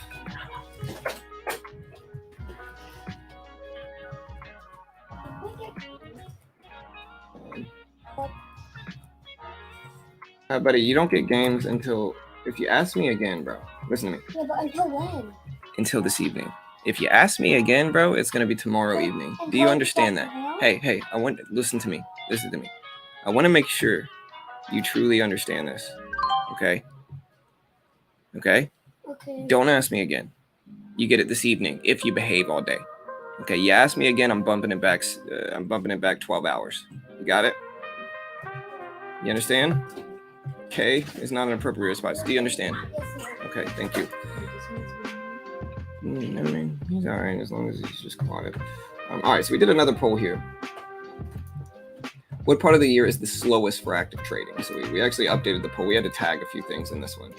Buddy, you don't get games until, if you ask me again, bro, listen to me. Yeah, but until when? Until this evening. If you ask me again, bro, it's going to be tomorrow evening. Do you understand that? Hey, listen to me. Listen to me. I want to make sure you truly understand this. Okay? Okay? Okay. Don't ask me again. You get it this evening if you behave all day. Okay, you ask me again, I'm bumping it back 12 hours. You got it? You understand? Okay is not an appropriate response. Do you understand? Okay, thank you. I mean, he's all right as long as he's just quiet. All right, so we did another poll here. What part of the year is the slowest for active trading? So we actually updated the poll. We had to tag a few things in this one.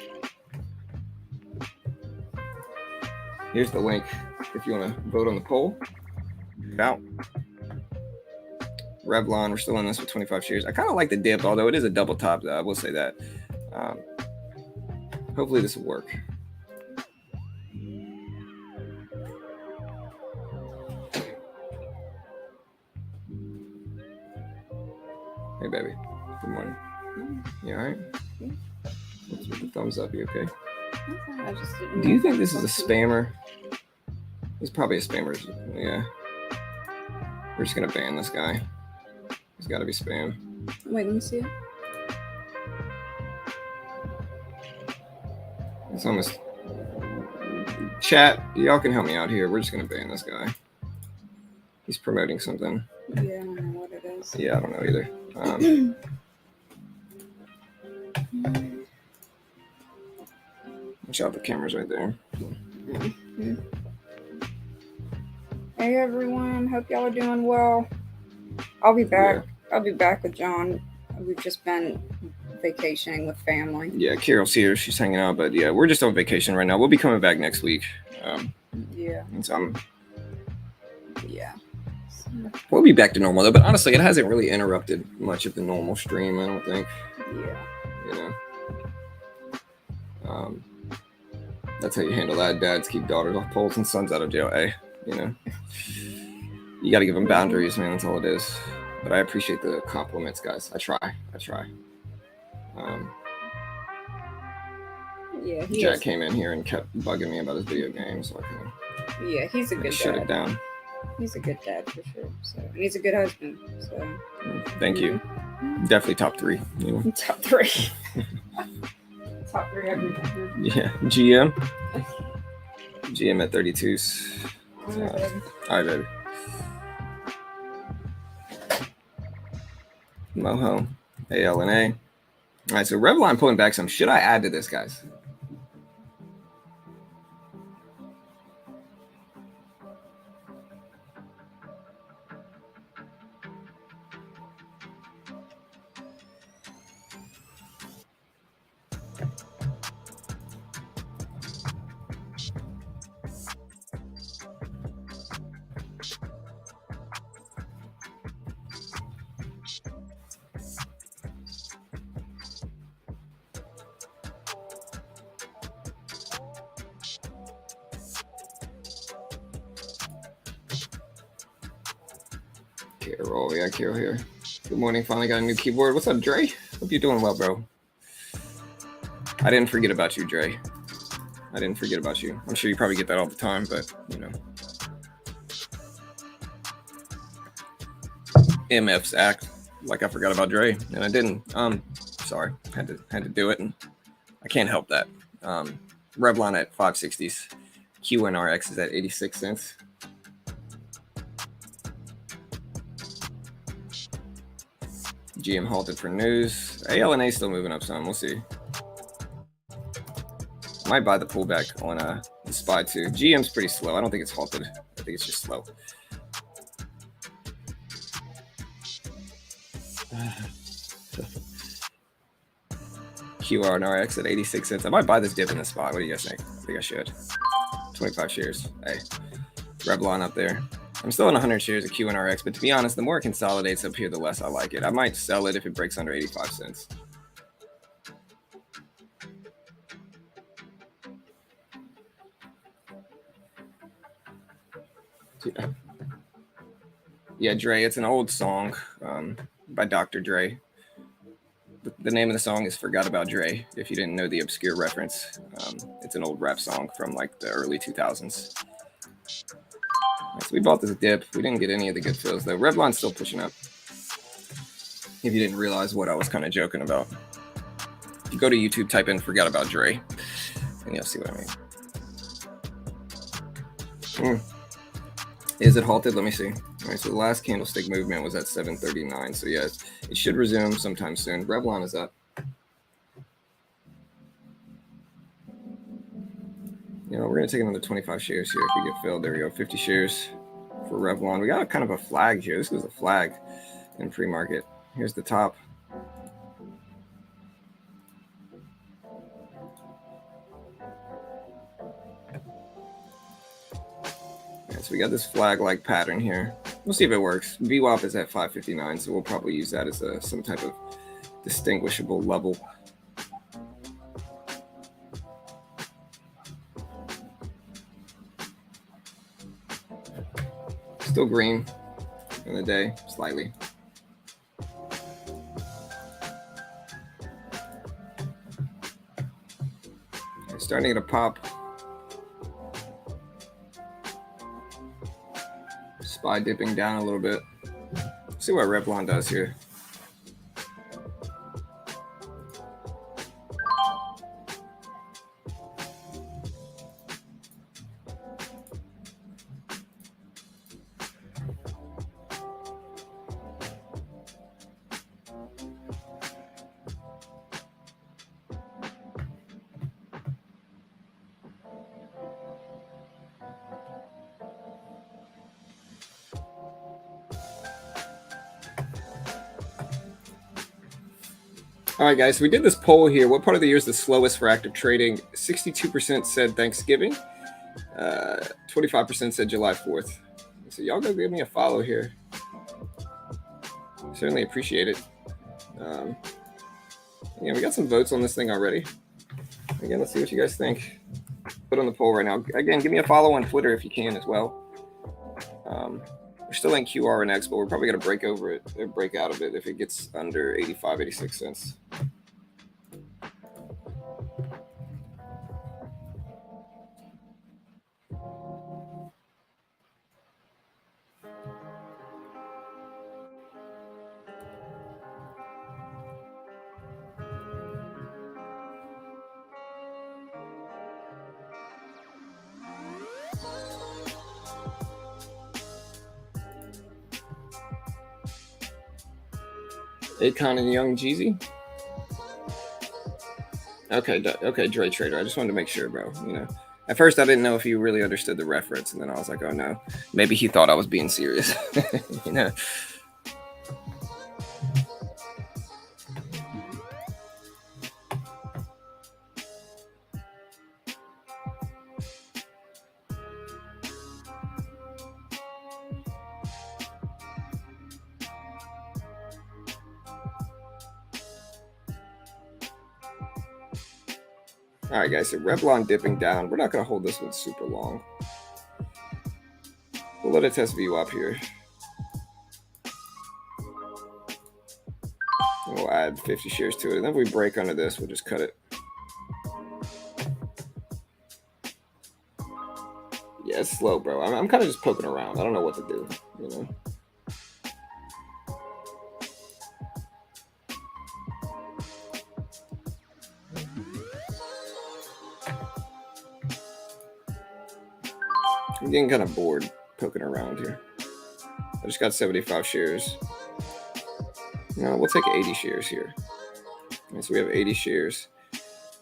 Here's the link if you want to vote on the poll. Check it out. Revlon, we're still in this with 25 shares. I kind of like the dip, although it is a double top. I will say that. Hopefully this will work. Hey, baby. Good morning. You all right? What's with the thumbs up? You okay? Do you think this is a spammer? He's probably a spammer. Yeah. We're just going to ban this guy. He's got to be spam. Wait, let me see it. It's almost... Chat, y'all can help me out here. We're just going to ban this guy. He's promoting something. Yeah, I don't know what it is. Yeah, I don't know either. Watch out, the camera's right there. Mm-hmm. Hey everyone, hope y'all are doing well. I'll be back. Yeah. I'll be back with John. We've just been vacationing with family. Yeah, Carol's here. She's hanging out, but yeah, we're just on vacation right now. We'll be coming back next week. Yeah. And so yeah. We'll be back to normal though, but honestly, it hasn't really interrupted much of the normal stream, I don't think. Yeah. You know. That's how you handle that. Dads keep daughters off poles and sons out of jail, eh? You know. You got to give them boundaries, man. That's all it is. But I appreciate the compliments, guys. I try. Yeah. Jack came in here and kept bugging me about his video game, so I kind of. Yeah, he's a good dad. Shut it down. He's a good dad for sure. So, and he's a good husband. So. Thank you. Definitely top 3. You know? Top 3. Top 3 everything. Yeah. GM at 32s. All right, baby. Moho, ALNA. All right, so Revlon pulling back some. Should I add to this, guys? Carol, yeah, Carol here. Good morning, finally got a new keyboard. What's up, Dre? Hope you're doing well, bro. I didn't forget about you, Dre. I didn't forget about you. I'm sure you probably get that all the time, but you know. MFs act like I forgot about Dre, and I didn't. Sorry, had to do it, and I can't help that. Revlon at 560s. QNRX is at 86 cents. GM halted for news. ALNA still moving up some. We'll see. Might buy the pullback on the SPY too. GM's pretty slow. I don't think it's halted. I think it's just slow. QRNRX at 86 cents. I might buy this dip in the spot. What do you guys think? I think I should. 25 shares. Hey, Revlon up there. I'm still in 100 shares of QNRX, but to be honest, the more it consolidates up here, the less I like it. I might sell it if it breaks under 85 cents. Yeah, Dre. It's an old song by Dr. Dre. The name of the song is Forgot About Dre, if you didn't know the obscure reference. It's an old rap song from like the early 2000s. So we bought this dip. We didn't get any of the good fills, though. Revlon's still pushing up. If you didn't realize what I was kind of joking about. If you go to YouTube, type in Forgot About Dre, and you'll see what I mean. Is it halted? Let me see. All right, so the last candlestick movement was at 7:39. So yeah, it should resume sometime soon. Revlon is up. You know, we're going to take another 25 shares here if we get filled. There we go, 50 shares for Revlon. We got a kind of a flag here. This was a flag in pre-market. Here's the top. So we got this flag-like pattern here. We'll see if it works. VWAP is at 559, so we'll probably use that as some type of distinguishable level. Still green in the day, slightly. It's starting to pop. SPY dipping down a little bit. Let's see what Revlon does here. All right, guys, so we did this poll here. What part of the year is the slowest for active trading? 62% said Thanksgiving. 25% said July 4th. So y'all go give me a follow here. Certainly appreciate it. Yeah, we got some votes on this thing already. Again, let's see what you guys think. Put on the poll right now. Again, give me a follow on Twitter if you can as well. We're still in QRNX, but we're probably going to break over it, or break out of it if it gets under 85, 86 cents. Akon and Young Jeezy. Okay, Dre Trader. I just wanted to make sure, bro. You know, at first I didn't know if you really understood the reference, and then I was like, oh no, maybe he thought I was being serious. You know. All right, guys, so Revlon dipping down. We're not going to hold this one super long. We'll let it test VWAP here. And we'll add 50 shares to it. And then if we break under this, we'll just cut it. it's slow, bro. I'm kind of just poking around. I don't know what to do, you know. I'm getting kind of bored poking around here. I just got 75 shares. No, we'll take 80 shares here. And so we have 80 shares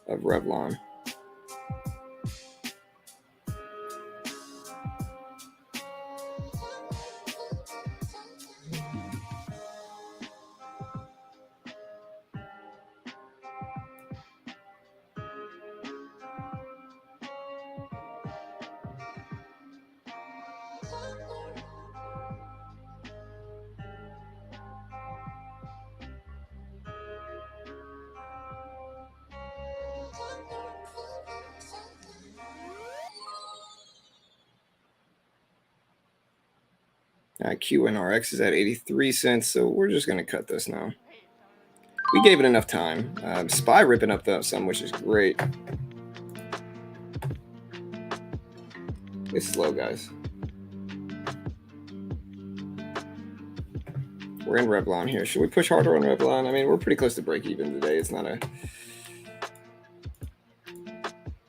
of Revlon. QNRX is at 83 cents, so we're just going to cut this now. We gave it enough time. SPY ripping up some, which is great. It's slow, guys. We're in Revlon here. Should we push harder on Revlon? I mean, we're pretty close to break even today. It's not a...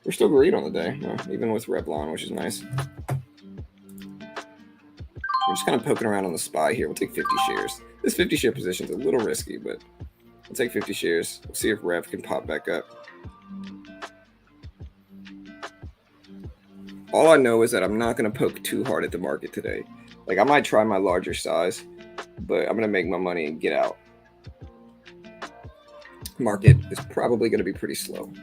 We're still green on the day, even with Revlon, which is nice. We're just kind of poking around on the SPY here. We'll take 50 shares. This 50 share position is a little risky, but we'll take 50 shares. We'll see if Rev can pop back up. All I know is that I'm not going to poke too hard at the market today. Like, I might try my larger size, but I'm going to make my money and get out. Market is probably going to be pretty slow.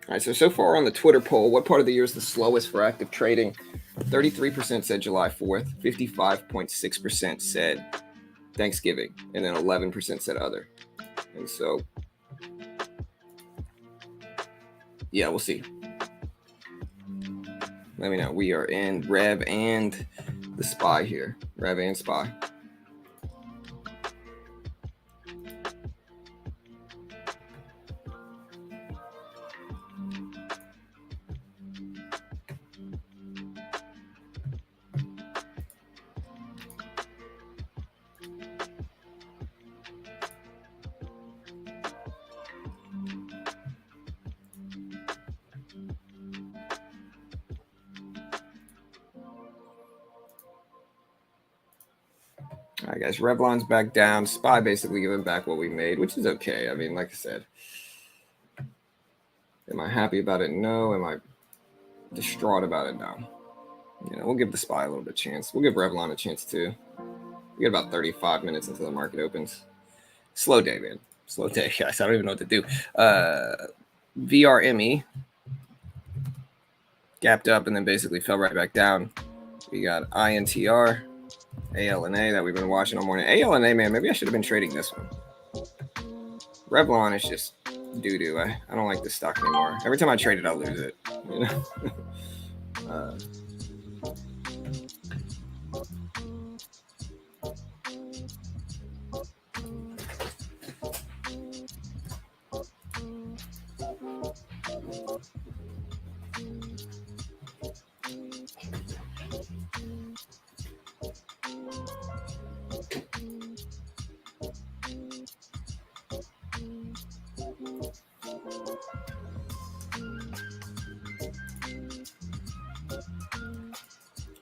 All right, so far on the Twitter poll, what part of the year is the slowest for active trading? 33% said July 4th, 55.6% said Thanksgiving, and then 11% said other. And so, yeah, we'll see. Let me know. We are in Rev and the SPY here. Rev and SPY. All right, guys, Revlon's back down. SPY basically giving back what we made, which is okay. I mean, like I said, am I happy about it? No. Am I distraught about it? No. You know, we'll give the SPY a little bit of chance. We'll give Revlon a chance too. We get about 35 minutes until the market opens. Slow day, man. Slow day, guys. I don't even know what to do. VRME gapped up and then basically fell right back down. We got INTR. ALNA that we've been watching all morning. ALNA, man, maybe I should have been trading this one. Revlon is just doo-doo. I don't like this stock anymore. Every time I trade it, I lose it. You know?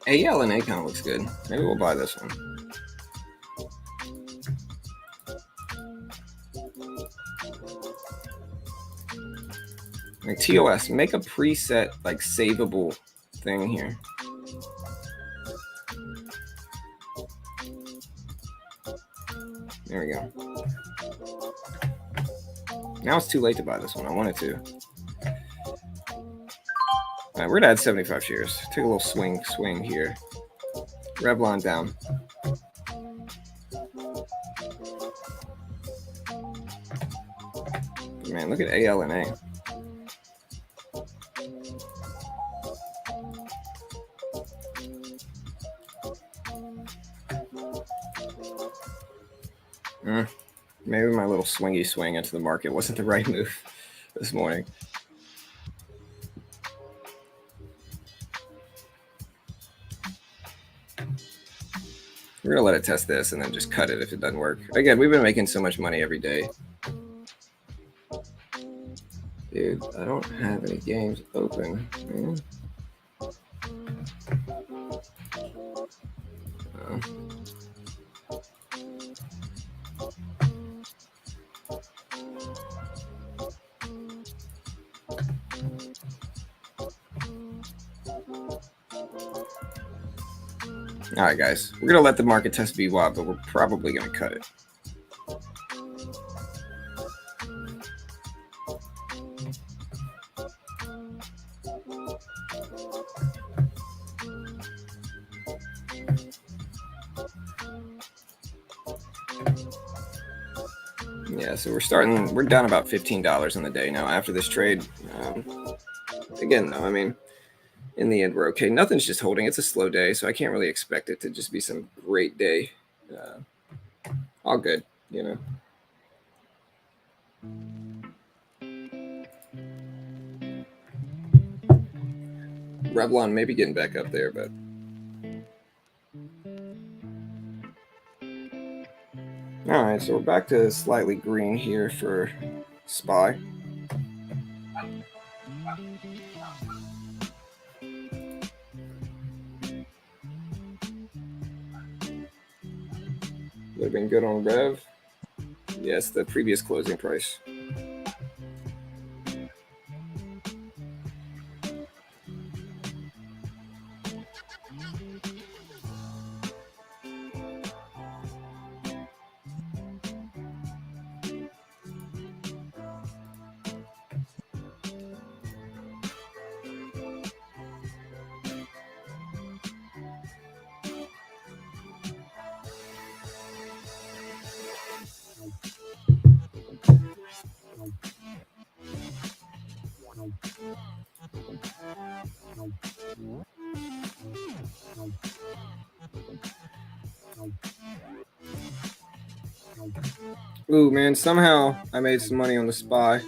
ALNA kind of looks good. Maybe we'll buy this one. Like TOS, make a preset, like savable thing here. There we go. Now it's too late to buy this one. I wanted to. All right, we're gonna add 75 shares. Take a little swing here. Revlon down. Man, look at ALNA. Maybe my little swingy swing into the market wasn't the right move this morning. We're gonna let it test this and then just cut it if it doesn't work. Again, we've been making so much money every day. Dude, I don't have any games open, man. All right, guys, we're gonna let the market test VWAP, but we're probably gonna cut it. Yeah, so we're down about $15 on the day now after this trade. Again, though, I mean, in the end, we're okay. Nothing's just holding. It's a slow day, so I can't really expect it to just be some great day. All good, you know. Revlon maybe getting back up there, but all right, so we're back to slightly green here for SPY. Would have been good on Rev. Yes, the previous closing price. Ooh, man, somehow I made some money on the SPY.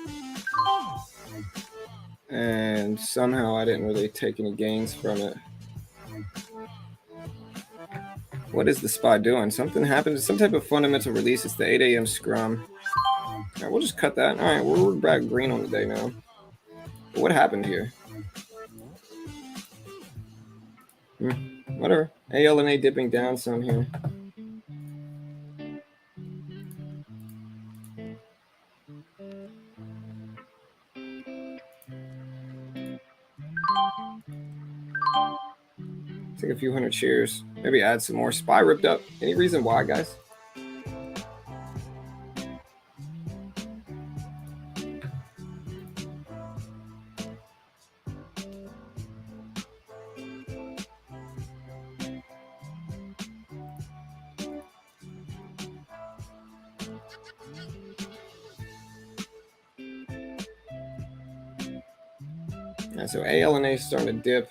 And somehow I didn't really take any gains from it. What is the SPY doing? Something happened. Some type of fundamental release. It's the 8 a.m. scrum. All right, we'll just cut that. All right, we're back green on the day now. But what happened here? Whatever. ALNA dipping down some here. Take a few hundred shares. Maybe add some more. SPY ripped up. Any reason why, guys? Yeah, so ALNA is starting to dip.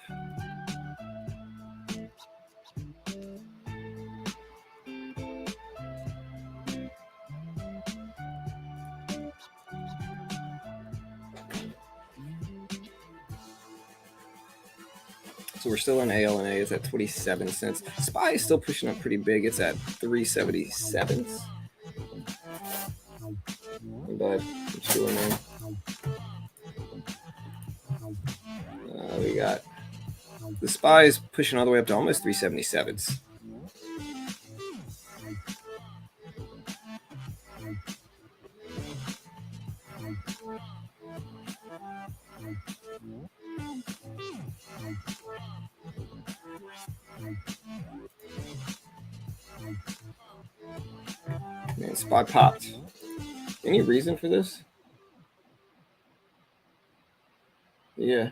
So we're still in ALNA. It's at 27 cents. SPY is still pushing up pretty big. It's at 377. But it's doing there. We got the SPY is pushing all the way up to almost 377s. Man, SPY popped. Any reason for this? Yeah.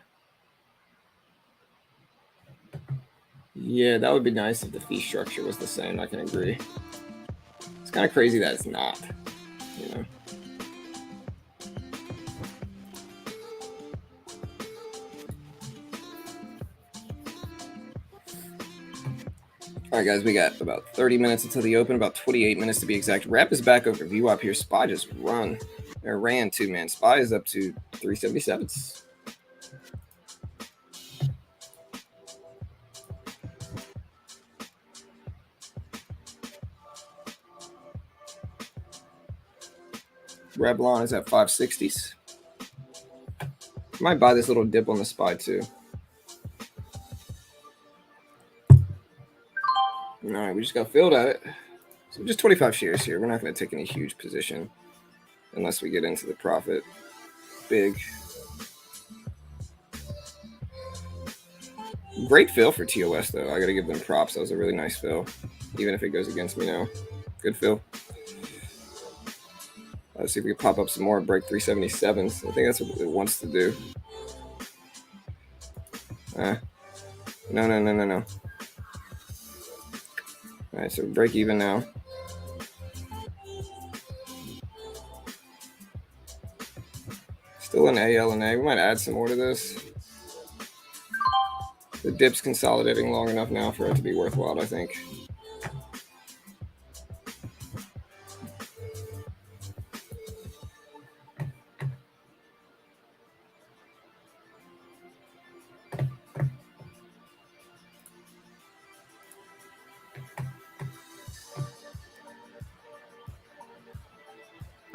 Yeah, that would be nice if the fee structure was the same. I can agree. It's kind of crazy that it's not, you know. All All right, guys, we got about 30 minutes until the open, about 28 minutes to be exact. Rep is back over VWAP here. SPY just ran too, man. SPY is up to 377s. Revlon is at 560s. Might buy this little dip on the SPY too. All right, we just got filled at it. So just 25 shares here. We're not going to take any huge position unless we get into the profit big. Great fill for TOS, though. I got to give them props. That was a really nice fill, even if it goes against me now. Good fill. Let's see if we can pop up some more, break 377s. I think that's what it wants to do. No. All right, so break even now. Still an AL and A. We might add some more to this. The dip's consolidating long enough now for it to be worthwhile, I think.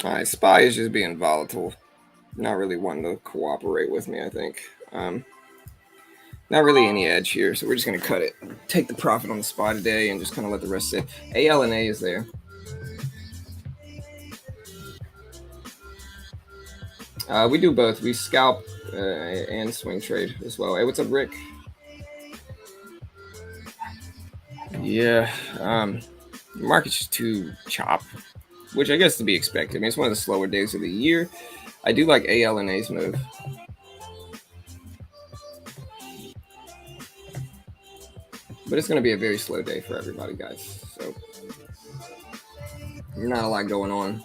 All right, SPY is just being volatile. Not really wanting to cooperate with me, I think. Not really any edge here, so we're just going to cut it. Take the profit on the SPY today and just kind of let the rest sit. AL and A is there. We do both. We scalp and swing trade as well. Hey, what's up, Rick? Yeah, the market's just too chop, which I guess to be expected. I mean, it's one of the slower days of the year. I do like AL and A's move. But it's going to be a very slow day for everybody, guys. So, not a lot going on.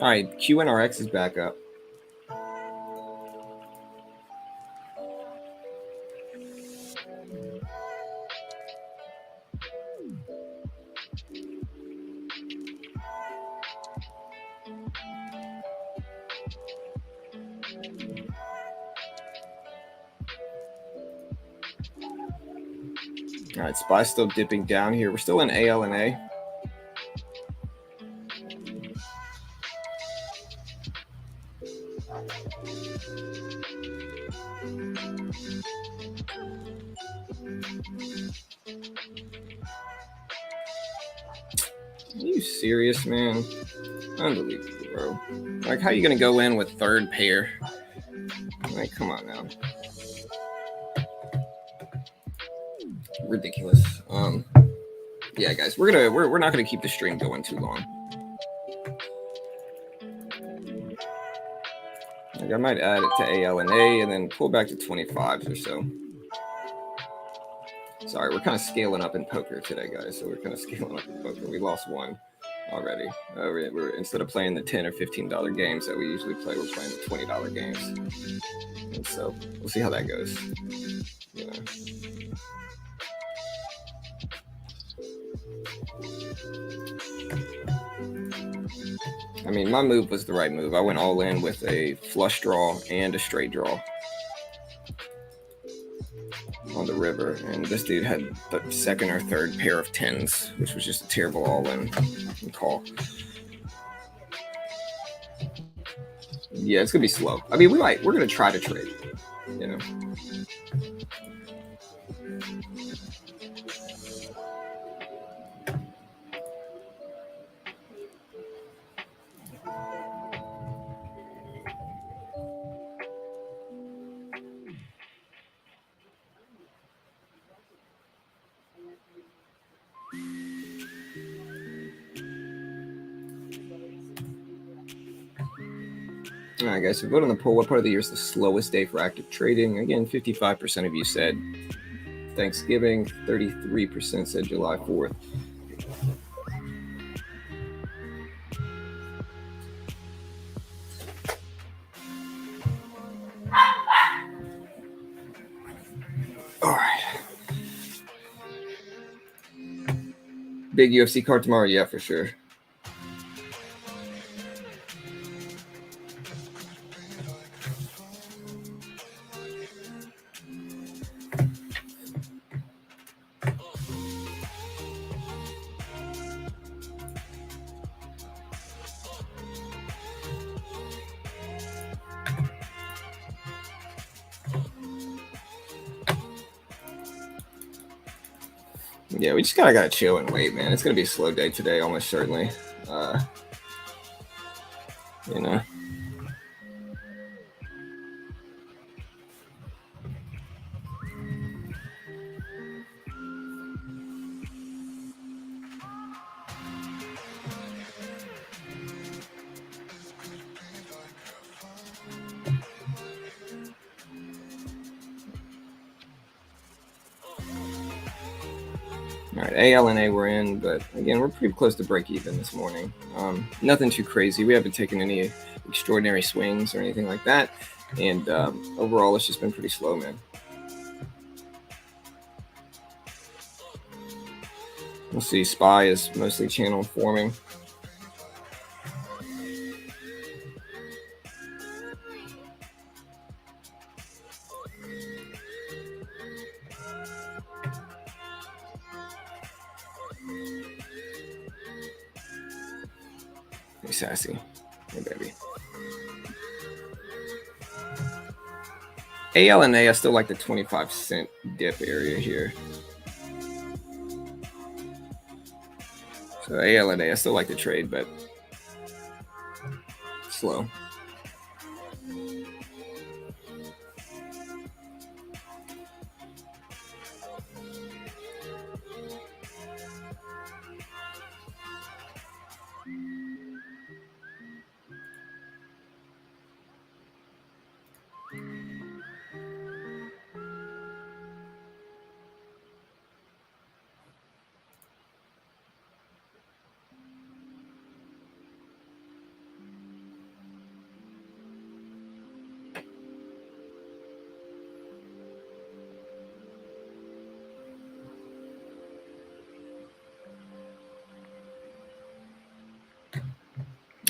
All right, QNRX is back up. All right, SPY still dipping down here. We're still in AL and A. Are you serious, man? Unbelievable, bro. Like, how are you going to go in with third pair? Like, come on now. Ridiculous. Yeah, guys, we're not gonna keep the stream going too long. Like, I might add it to AL and A and then pull back to 25s or so. Sorry, we're kind of scaling up in poker today, guys. So we're kind of scaling up in poker. We lost one already. We're instead of playing the $10 or $15 games that we usually play, we're playing the $20 games. And so we'll see how that goes. You know. I mean, my move was the right move. I went all in with a flush draw and a straight draw on the river, and this dude had the second or third pair of tens, which was just a terrible all-in call. Yeah, it's gonna be slow. I mean, we're gonna try to trade, you know. All right, guys, so vote on the poll. What part of the year is the slowest day for active trading? Again, 55% of you said Thanksgiving, 33% said July 4th. All right. Big UFC card tomorrow? Yeah, for sure. Yeah, we just kind of got to chill and wait, man. It's going to be a slow day today, almost certainly. You know. All right, AL and A we're in, but again, we're pretty close to break even this morning. Nothing too crazy. We haven't taken any extraordinary swings or anything like that. And overall, it's just been pretty slow, man. We'll see. SPY is mostly channel forming. Hey, sassy. Hey, baby. AL and A, I still like the 25-cent dip area here. So AL and A, I still like the trade, but slow.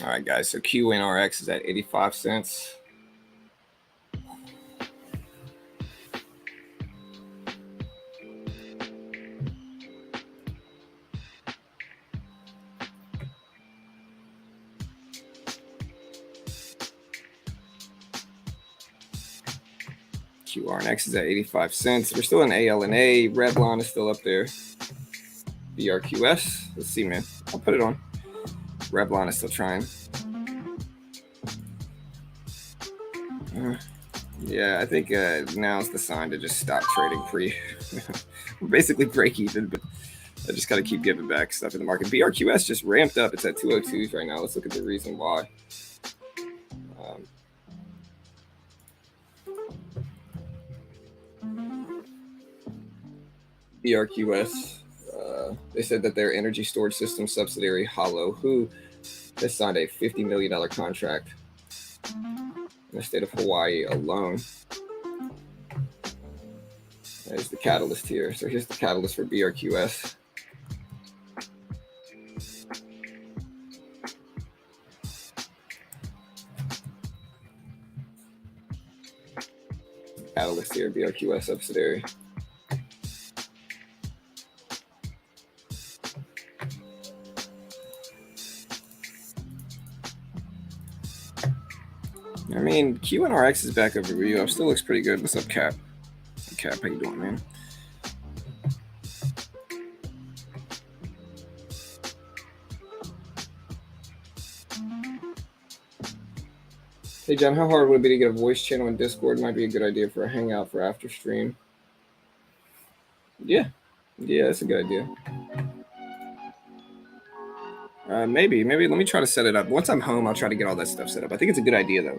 All right, guys, so QNRX is at 85 cents. QRNX is at 85 cents. We're still in AL and A. Revlon is still up there. BRQS. Let's see, man. I'll put it on. Revlon is still trying. Yeah, I think now's the sign to just stop trading pre. We're basically break even, but I just got to keep giving back stuff in the market. BRQS just ramped up. It's at 202s right now. Let's look at the reason why. BRQS, they said that their energy storage system subsidiary Hollow, who has signed a $50 million contract in the state of Hawaii alone. There's the catalyst here. So here's the catalyst for BRQS. Catalyst here, BRQS subsidiary. I mean, QNRX is back over review. Still looks pretty good. What's up, Cap? Cap, how you doing, man? Hey, John, how hard would it be to get a voice channel in Discord? Might be a good idea for a hangout for after stream. Yeah, that's a good idea. Maybe. Let me try to set it up. Once I'm home, I'll try to get all that stuff set up. I think it's a good idea, though.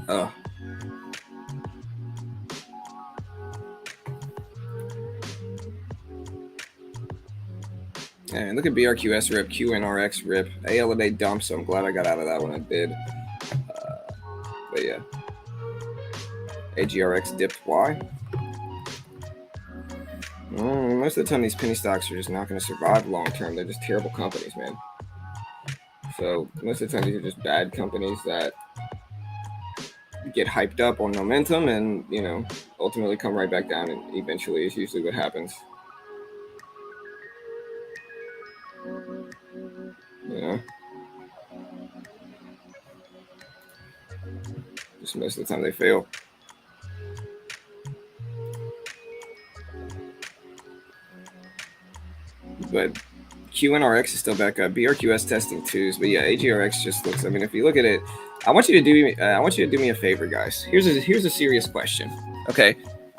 Oh. And look at BRQS rip, QNRX rip, ALA dump, so I'm glad I got out of that when I did. But yeah. AGRX dipped. Why? Most of the time, these penny stocks are just not going to survive long term. They're just terrible companies, man. So most of the time, these are just bad companies that get hyped up on momentum and, you know, ultimately come right back down, and eventually is usually what happens. You know? Just most of the time they fail. But QNRX is still back up. BRQS testing twos, but yeah, AGRX just looks. I mean, if you look at it, I want you to do me a favor, guys. Here's a serious question. Okay,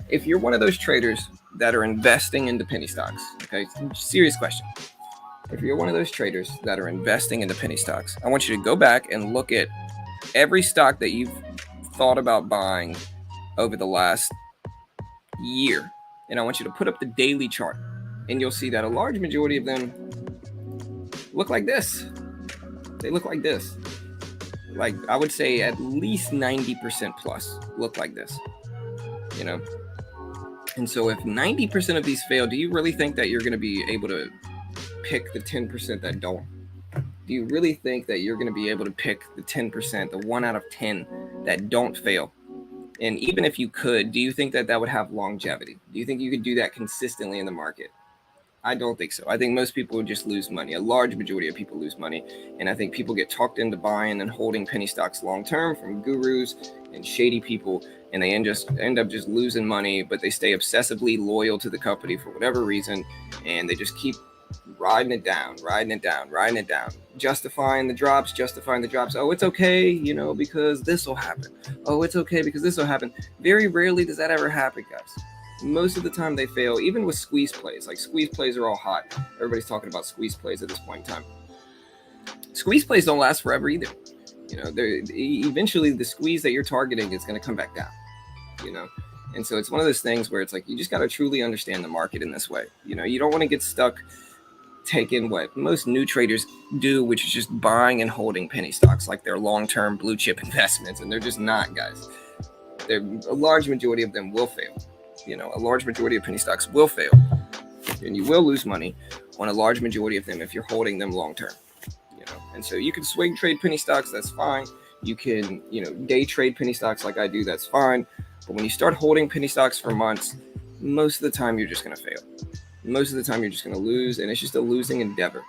if you're one of those traders that are investing into penny stocks, okay, serious question. If you're one of those traders that are investing into penny stocks, I want you to go back and look at every stock that you've thought about buying over the last year, and I want you to put up the daily chart, and you'll see that a large majority of them look like this. They look like this. Like, I would say at least 90% plus look like this, you know? And so if 90% of these fail, do you really think that you're going to be able to pick the 10% that don't? Do you really think that you're going to be able to pick the 10%, the 1 out of 10 that don't fail? And even if you could, do you think that that would have longevity? Do you think you could do that consistently in the market? I don't think so. I think most people would just lose money. A large majority of people lose money. And I think people get talked into buying and holding penny stocks long term from gurus and shady people. And they end up just losing money, but they stay obsessively loyal to the company for whatever reason. And they just keep riding it down, justifying the drops. Oh, it's okay, you know, because this will happen. Oh, it's okay because this will happen. Very rarely does that ever happen, guys. Most of the time they fail, even with squeeze plays. Like, squeeze plays are all hot. Everybody's talking about squeeze plays at this point in time. Squeeze plays don't last forever either. You know, eventually the squeeze that you're targeting is going to come back down, you know? And so it's one of those things where it's like, you just got to truly understand the market in this way. You know, you don't want to get stuck taking what most new traders do, which is just buying and holding penny stocks like they're long-term blue chip investments. And they're just not, guys. A large majority of them will fail. You know, a large majority of penny stocks will fail, and you will lose money on a large majority of them if you're holding them long term. You know, and so you can swing trade penny stocks, that's fine. You can, you know, day trade penny stocks like I do, that's fine. But when you start holding penny stocks for months, most of the time you're just going to fail. Most of the time you're just going to lose, and it's just a losing endeavor.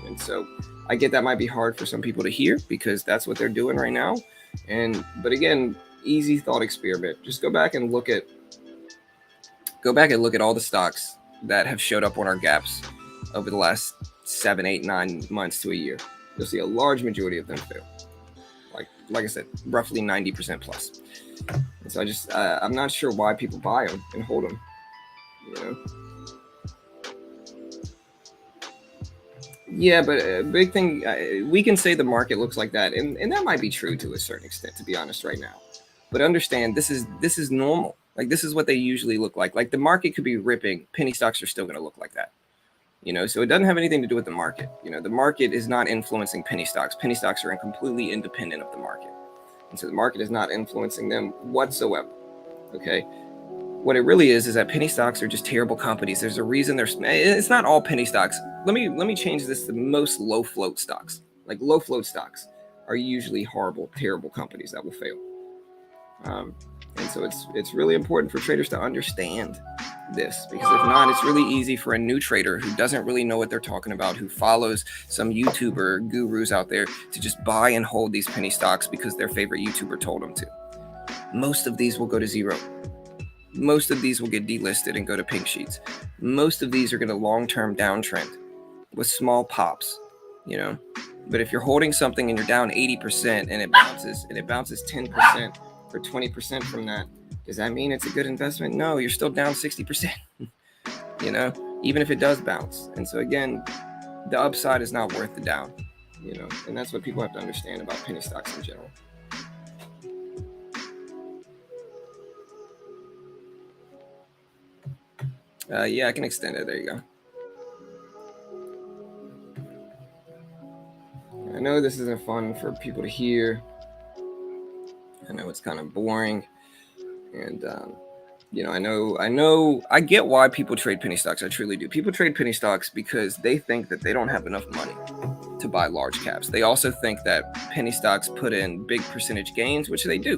And so I get that might be hard for some people to hear because that's what they're doing right now. But again, easy thought experiment. Just go back and look at all the stocks that have showed up on our gaps over the last 7, 8, 9 months to a year. You'll see a large majority of them fail. Like I said, roughly 90% plus. And so I'm not sure why people buy them and hold them, you know? Yeah, but a big thing, we can say the market looks like that, and that might be true to a certain extent, to be honest, right now. But understand, this is normal. Like, this is what they usually look like. Like, the market could be ripping, penny stocks are still going to look like that. You know, so it doesn't have anything to do with the market. You know, the market is not influencing penny stocks. Penny stocks are completely independent of the market. And so the market is not influencing them whatsoever. Okay. What it really is that penny stocks are just terrible companies. There's a reason it's not all penny stocks. Let me change this to most low float stocks. Like, low float stocks are usually horrible, terrible companies that will fail. And so it's really important for traders to understand this, because if not, it's really easy for a new trader who doesn't really know what they're talking about, who follows some YouTuber gurus out there, to just buy and hold these penny stocks because their favorite YouTuber told them to. Most of these will go to zero. Most of these will get delisted and go to pink sheets. Most of these are going to long-term downtrend with small pops, you know. But if you're holding something and you're down 80% and it bounces 10% or 20% from that, does that mean it's a good investment? No, you're still down 60%. You know, even if it does bounce. And so again, the upside is not worth the down, you know, and that's what people have to understand about penny stocks in general. Yeah, I can extend it. There you go. I know this isn't fun for people to hear. I know it's kind of boring, and you know, I get why people trade penny stocks. I truly do. People trade penny stocks because they think that they don't have enough money to buy large caps. They also think that penny stocks put in big percentage gains, which they do.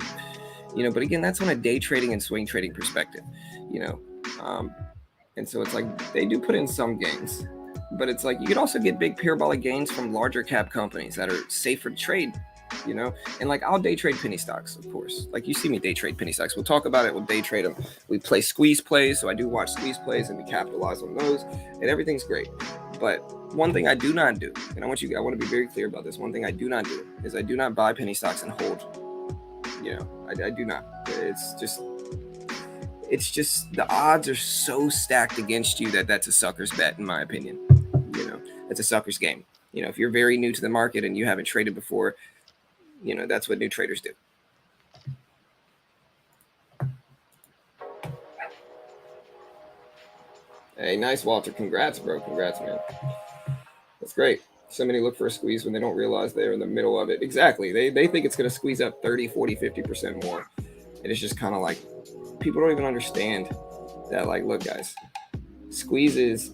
You know, but again, that's on a day trading and swing trading perspective. You know, and so it's like they do put in some gains, but it's like you could also get big parabolic gains from larger cap companies that are safer to trade. You know, and like I'll day trade penny stocks, of course. Like you see me day trade penny stocks. We'll talk about it. We'll day trade them. We play squeeze plays, so I do watch squeeze plays and we capitalize on those, and everything's great. But one thing I do not do, and I want to be very clear about this. One thing I do not do is I do not buy penny stocks and hold. You know, I do not. It's just the odds are so stacked against you that that's a sucker's bet, in my opinion. You know, it's a sucker's game. You know, if you're very new to the market and you haven't traded before, you know, that's what new traders do. Hey, nice, Walter. Congrats, bro. Congrats, man. That's great. So many look for a squeeze when they don't realize they're in the middle of it. Exactly. They think it's going to squeeze up 30, 40, 50% more. And it's just kind of like, people don't even understand that, like, look, guys, squeezes,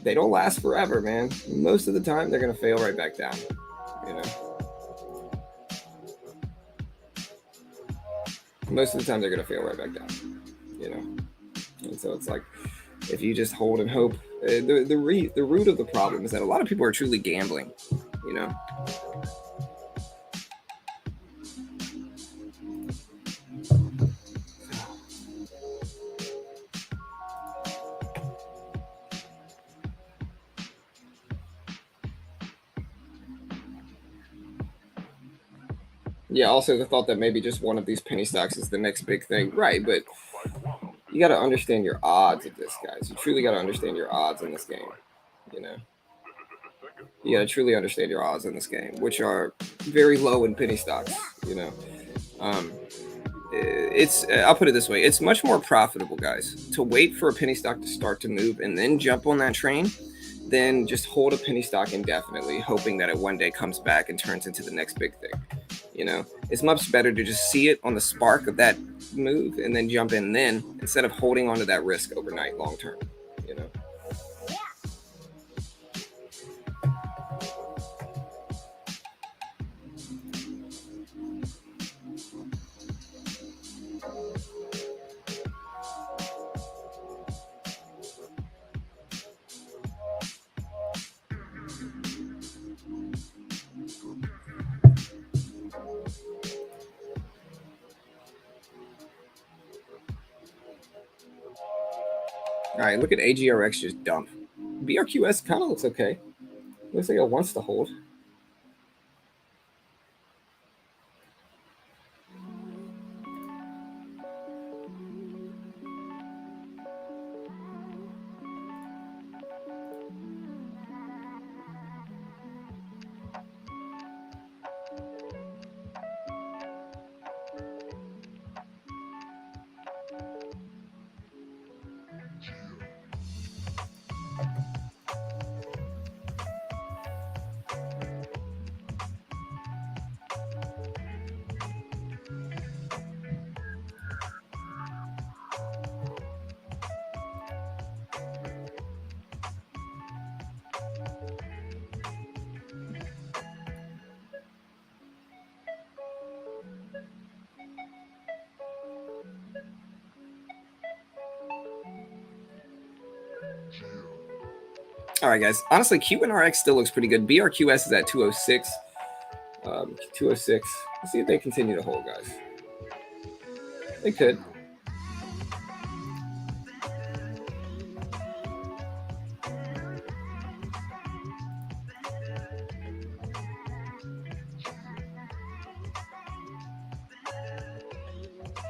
they don't last forever, man. Most of the time, they're going to fail right back down, you know. Most of the time, they're going to fail right back down, you know. And so it's like, if you just hold and hope, the root of the problem is that a lot of people are truly gambling, you know. Yeah, also the thought that maybe just one of these penny stocks is the next big thing. Right, but you got to understand your odds of this, guys. You truly got to understand your odds in this game, you know. You got to truly understand your odds in this game, which are very low in penny stocks, you know. I'll put it this way. It's much more profitable, guys, to wait for a penny stock to start to move and then jump on that train than just hold a penny stock indefinitely, hoping that it one day comes back and turns into the next big thing. You know, it's much better to just see it on the spark of that move and then jump in then, instead of holding onto that risk overnight long term, you know. All right, look at AGRX just dump. BRQS kind of looks okay. Looks like it wants to hold. All right, guys. Honestly, QNRX still looks pretty good. BRQS is at 206. 206. Let's see if they continue to hold, guys. They could.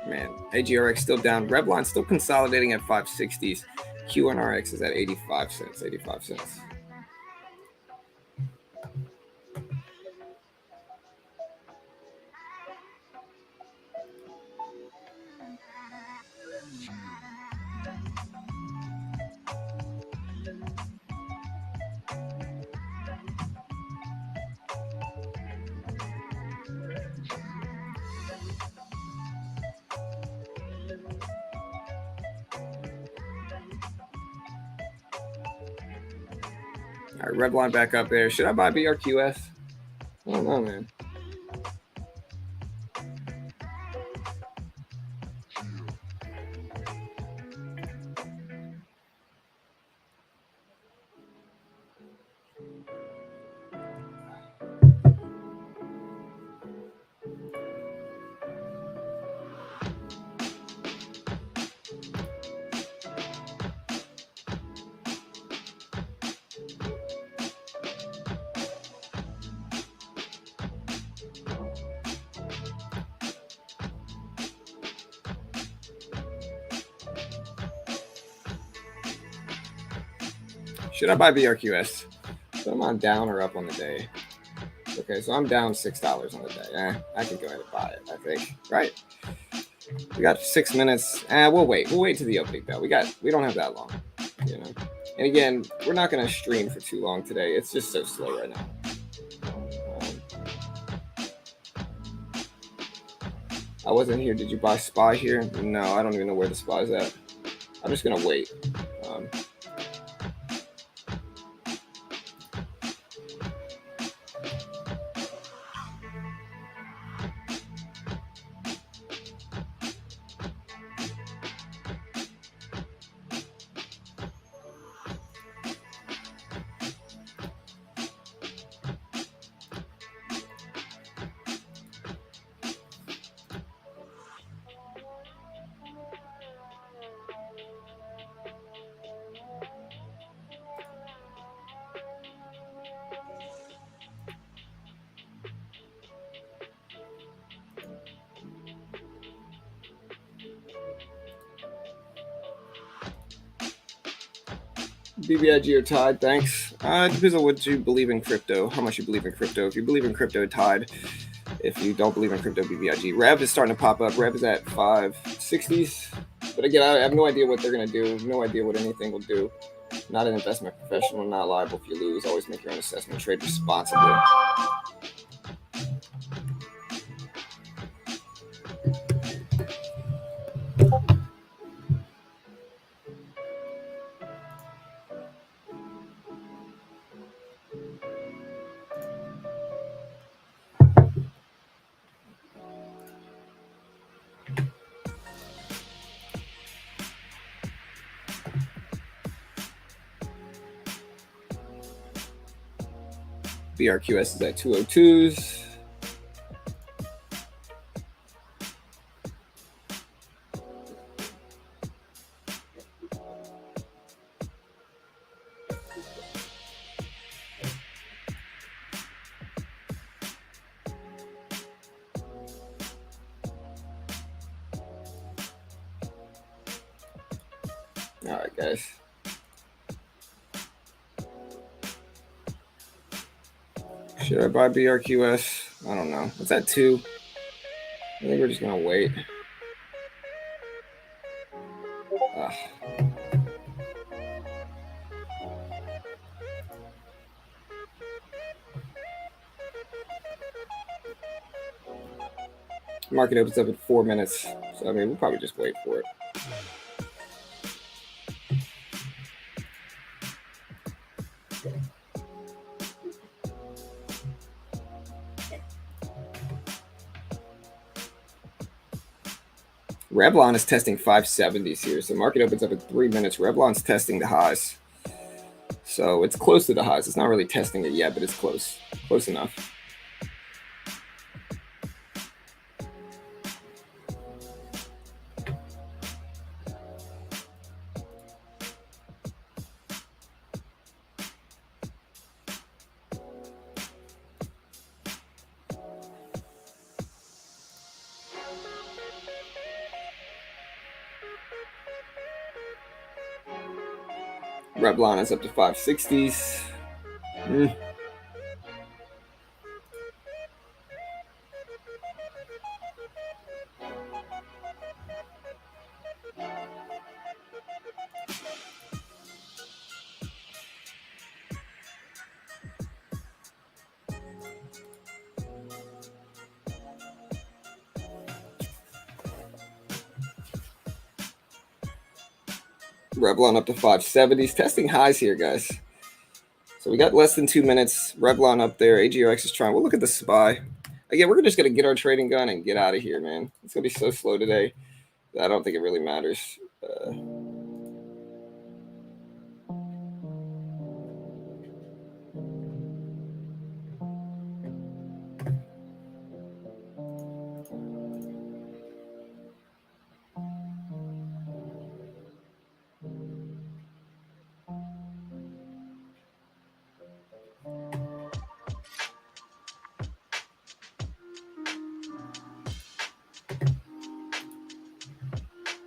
Man, AGRX still down. Revlon still consolidating at 560s. QNRX is at 85 cents. 85 cents. All right, red line back up there. Should I buy BRQS? I don't know, man. Should I buy BRQS? So am I down or up on the day? Okay, so I'm down $6 on the day. I can go ahead and buy it, I think. Right? We got 6 minutes. We'll wait. We'll wait to the opening bell. We don't have that long, you know. And again, we're not gonna stream for too long today. It's just so slow right now. I wasn't here. Did you buy SPY here? No, I don't even know where the SPY is at. I'm just gonna wait. BBIG or Tide, thanks. It depends on what you believe in crypto, how much you believe in crypto. If you believe in crypto, Tide. If you don't believe in crypto, BBIG. Rev is starting to pop up. Rev is at 560s. But again, I have no idea what they're going to do. No idea what anything will do. Not an investment professional, not liable if you lose. Always make your own assessment. Trade responsibly. BRQS is at 202s. All right, guys. Should I buy BRQS? I don't know. What's that 2? I think we're just gonna wait. Market opens up in 4 minutes, so I mean we'll probably just wait for it. Revlon is testing 570s here. So market opens up in 3 minutes. Revlon's testing the highs. So it's close to the highs. It's not really testing it yet, but it's close. Close enough. Revlon is up to 560s. Revlon up to 570s. Testing highs here, guys. So we got less than 2 minutes. Revlon up there. AGRX is trying. We'll look at the SPY. Again, we're just going to get our trading gun and get out of here, man. It's going to be so slow today. I don't think it really matters.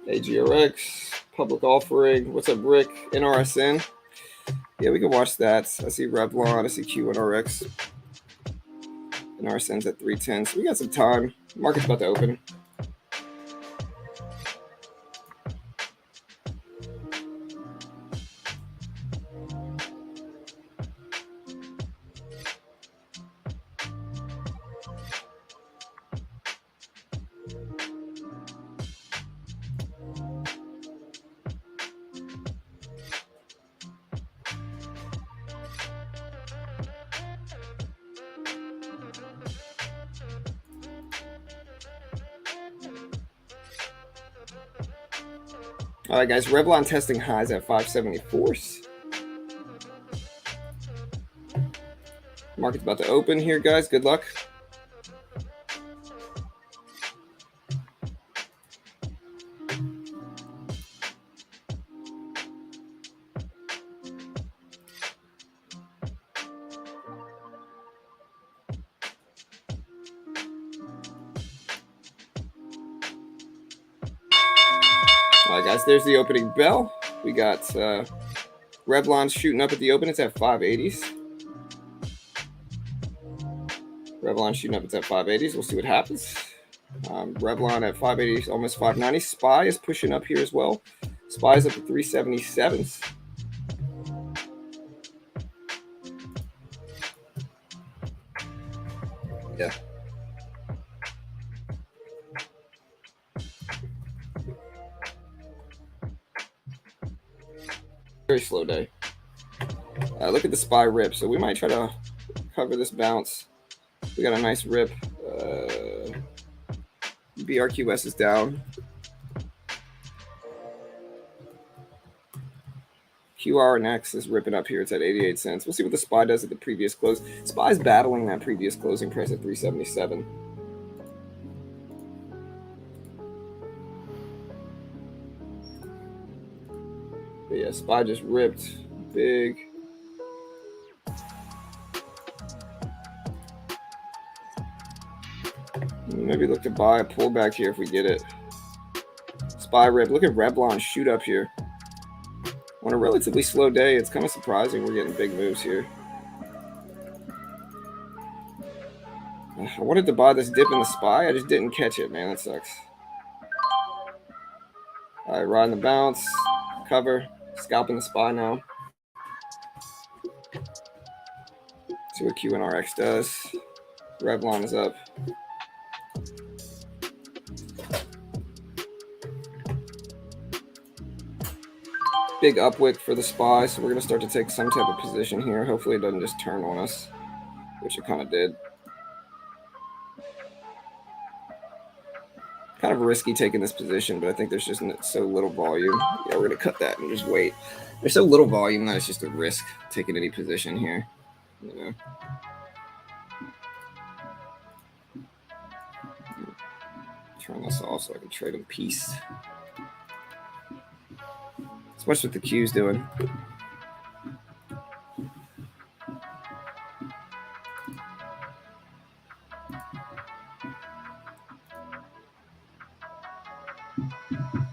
AGRX, public offering. What's up, Rick? NRSN. Yeah, we can watch that. I see Revlon. I see QNRX. NRSN's at 310. So we got some time. Market's about to open. All right, guys. Revlon testing highs at 574s. Market's about to open here, guys. Good luck. All right, guys, there's the opening bell. We got Revlon shooting up at the open. It's at 580s. Revlon shooting up. It's at 580s. We'll see what happens. Revlon at 580s, almost 590. SPY is pushing up here as well. SPY is up to 377s. Yeah. Very slow day. Look at the SPY rip. So we might try to cover this bounce. We got a nice rip. BRQS is down. QRNX is ripping up here. It's at 88 cents. We'll see what the SPY does at the previous close. SPY's battling that previous closing price at 377. But yeah, SPY just ripped big. Maybe look to buy a pullback here if we get it. SPY rip. Look at Revlon shoot up here. On a relatively slow day, it's kind of surprising we're getting big moves here. I wanted to buy this dip in the SPY. I just didn't catch it, man. That sucks. All right, riding the bounce. Cover. Scalping the SPY now. See what QNRX does. Revlon is up. Big upwick for the SPY, so we're going to start to take some type of position here. Hopefully it doesn't just turn on us, which it kind of did. Kind of risky taking this position, but I think there's just so little volume. Yeah, we're going to cut that and just wait. There's so little volume that it's just a risk taking any position here. You know. Turn this off so I can trade in peace. What's what the Q's doing?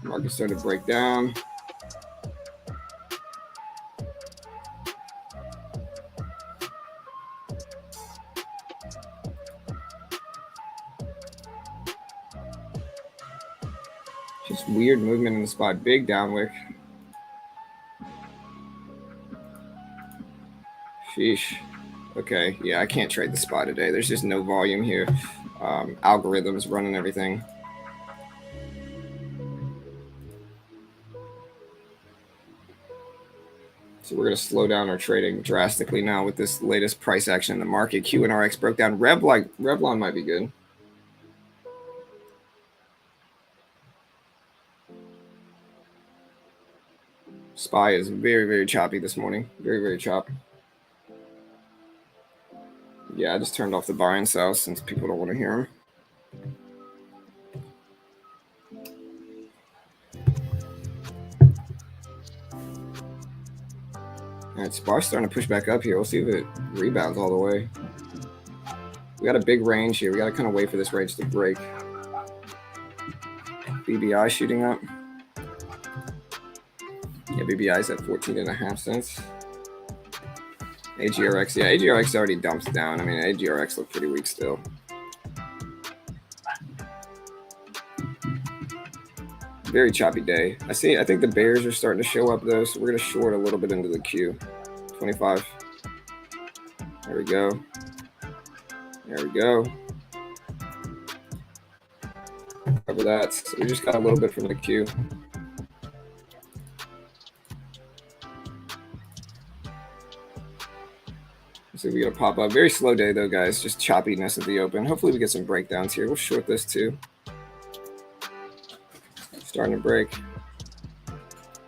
Market's starting to break down. Just weird movement in the spot. Big down wick. Sheesh. Okay, yeah, I can't trade the spot today. There's just no volume here. Algorithms running everything. So we're going to slow down our trading drastically now with this latest price action in the market. Q and RX broke down. Revlon might be good. SPY is very, very choppy this morning. Very, very choppy. Yeah, I just turned off the buy and sell since people don't want to hear them. All right, SPY's starting to push back up here. We'll see if it rebounds all the way. We got a big range here. We got to kind of wait for this range to break. BBI shooting up. Yeah, BBI's at 14.5 cents. AGRX, yeah, AGRX already dumps down. I mean, AGRX looked pretty weak still. Very choppy day. I think the bears are starting to show up though, so we're gonna short a little bit into the Q. 25. There we go. There we go. Cover that. So we just got a little bit from the Q. So we got to pop up. Very slow day though, guys. Just choppiness at the open. Hopefully we get some breakdowns here. We'll short this too. Starting to break.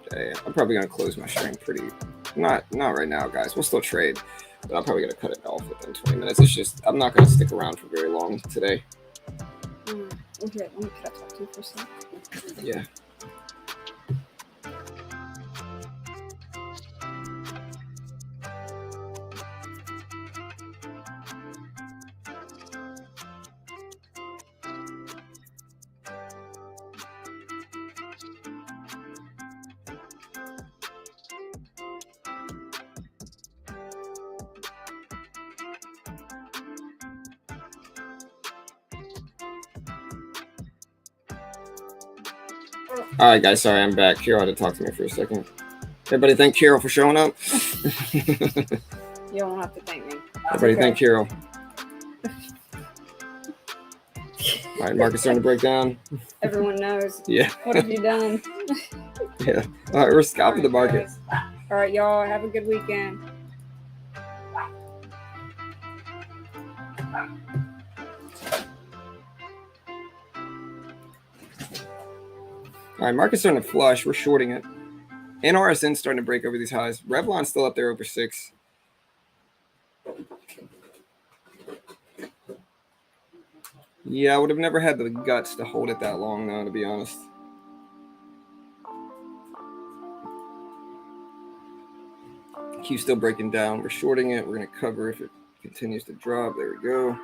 Okay, I'm probably gonna close my string pretty. Not right now, guys. We'll still trade, but I'm probably gonna cut it off within 20 minutes. It's just I'm not gonna stick around for very long today. Here, let me cut that too for a second. Yeah. All right, guys. Sorry, I'm back. Carol had to talk to me for a second. Everybody thank Carol for showing up. You don't have to thank me. Everybody thank Carol. All right, market's starting to break down. Everyone knows. Yeah. What have you done? Yeah. All right, we're scalping the market. All right, y'all. Have a good weekend. All right, market's starting to flush. We're shorting it. NRSN's starting to break over these highs. Revlon's still up there over 6. Yeah, I would have never had the guts to hold it that long, though, to be honest. Q's still breaking down. We're shorting it. We're going to cover if it continues to drop. There we go.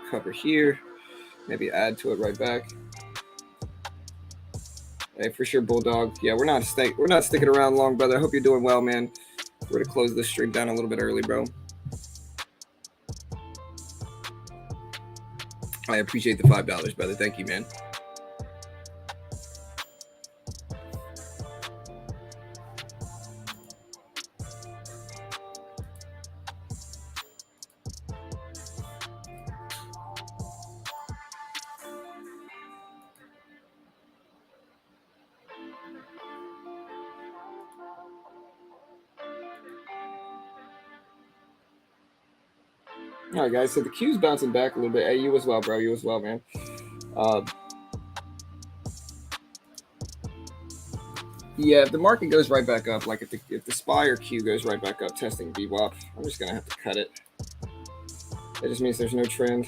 Cover here. Maybe add to it right back. Hey, for sure, Bulldog. Yeah, we're not sticking around long, brother. I hope you're doing well, man. We're going to close this stream down a little bit early, bro. I appreciate the $5, brother. Thank you, man. All right, guys. So the Q's bouncing back a little bit. Hey, you as well, bro. You as well, man. Yeah, if the market goes right back up, like if the SPY or Q goes right back up, testing VWAP, I'm just gonna have to cut it. That just means there's no trend.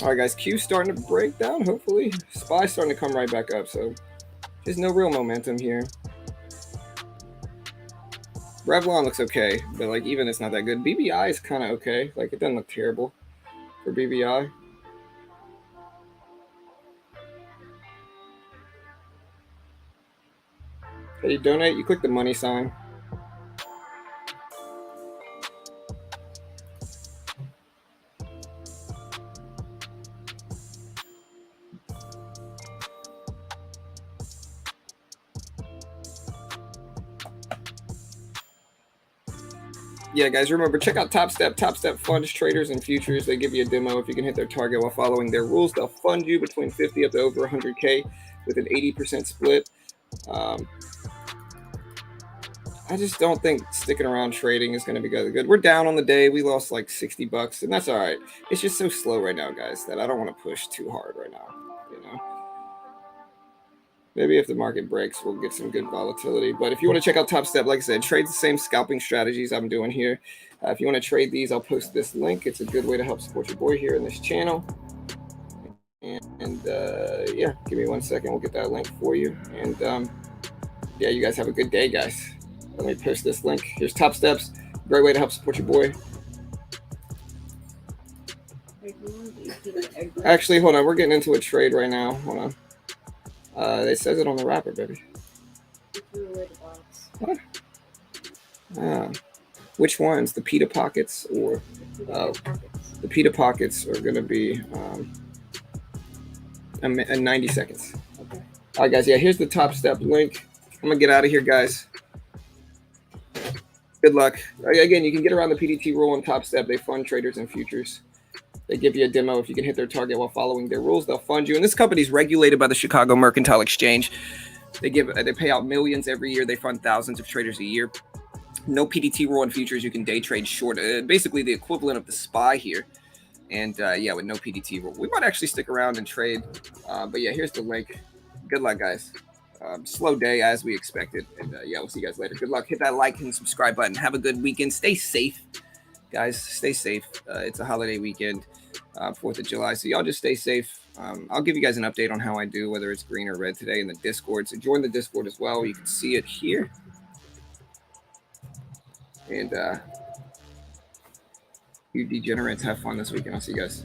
All right, guys. Q's starting to break down. Hopefully, SPY's starting to come right back up. So there's no real momentum here. Revlon looks okay, but like even it's not that good. BBI is kind of okay. Like it doesn't look terrible for BBI. Hey, you donate, you click the money sign. yeah, guys, remember, check out Top Step. Top Step funds traders and futures. They give you a demo. If you can hit their target while following their rules, they'll fund you between 50 up to over 100K with an 80% split. I just don't think sticking around trading is going to be good. We're down on the day. We lost like $60, and that's all right. It's just so slow right now, guys, that I don't want to push too hard right now, you know. Maybe if the market breaks, we'll get some good volatility. But if you want to check out Top Step, like I said, trade the same scalping strategies I'm doing here. If you want to trade these, I'll post this link. It's a good way to help support your boy here in this channel. And yeah, give me 1 second. We'll get that link for you. And yeah, you guys have a good day, guys. Let me post this link. Here's Top Steps. Great way to help support your boy. Actually, hold on. We're getting into a trade right now. Hold on. It says it on the wrapper, baby. What? Which ones? The pita pockets or the pita pockets are going to be 90 seconds. Okay. All right, guys. Yeah, here's the Top Step link. I'm going to get out of here, guys. Good luck. Again, you can get around the PDT rule on Top Step. They fund traders and futures. They give you a demo. If you can hit their target while following their rules, they'll fund you. And this company is regulated by the Chicago Mercantile Exchange. They pay out millions every year. They fund thousands of traders a year. No PDT rule on futures. You can day trade short. Basically the equivalent of the SPY here. And yeah, with no PDT rule, we might actually stick around and trade. But yeah, here's the link. Good luck, guys. Slow day as we expected. And yeah, we'll see you guys later. Good luck. Hit that like and subscribe button. Have a good weekend. Stay safe. Guys, stay safe. It's a holiday weekend, 4th of July. So y'all just stay safe. I'll give you guys an update on how I do, whether it's green or red today in the Discord. So join the Discord as well. You can see it here. And you degenerates, have fun this weekend. I'll see you guys.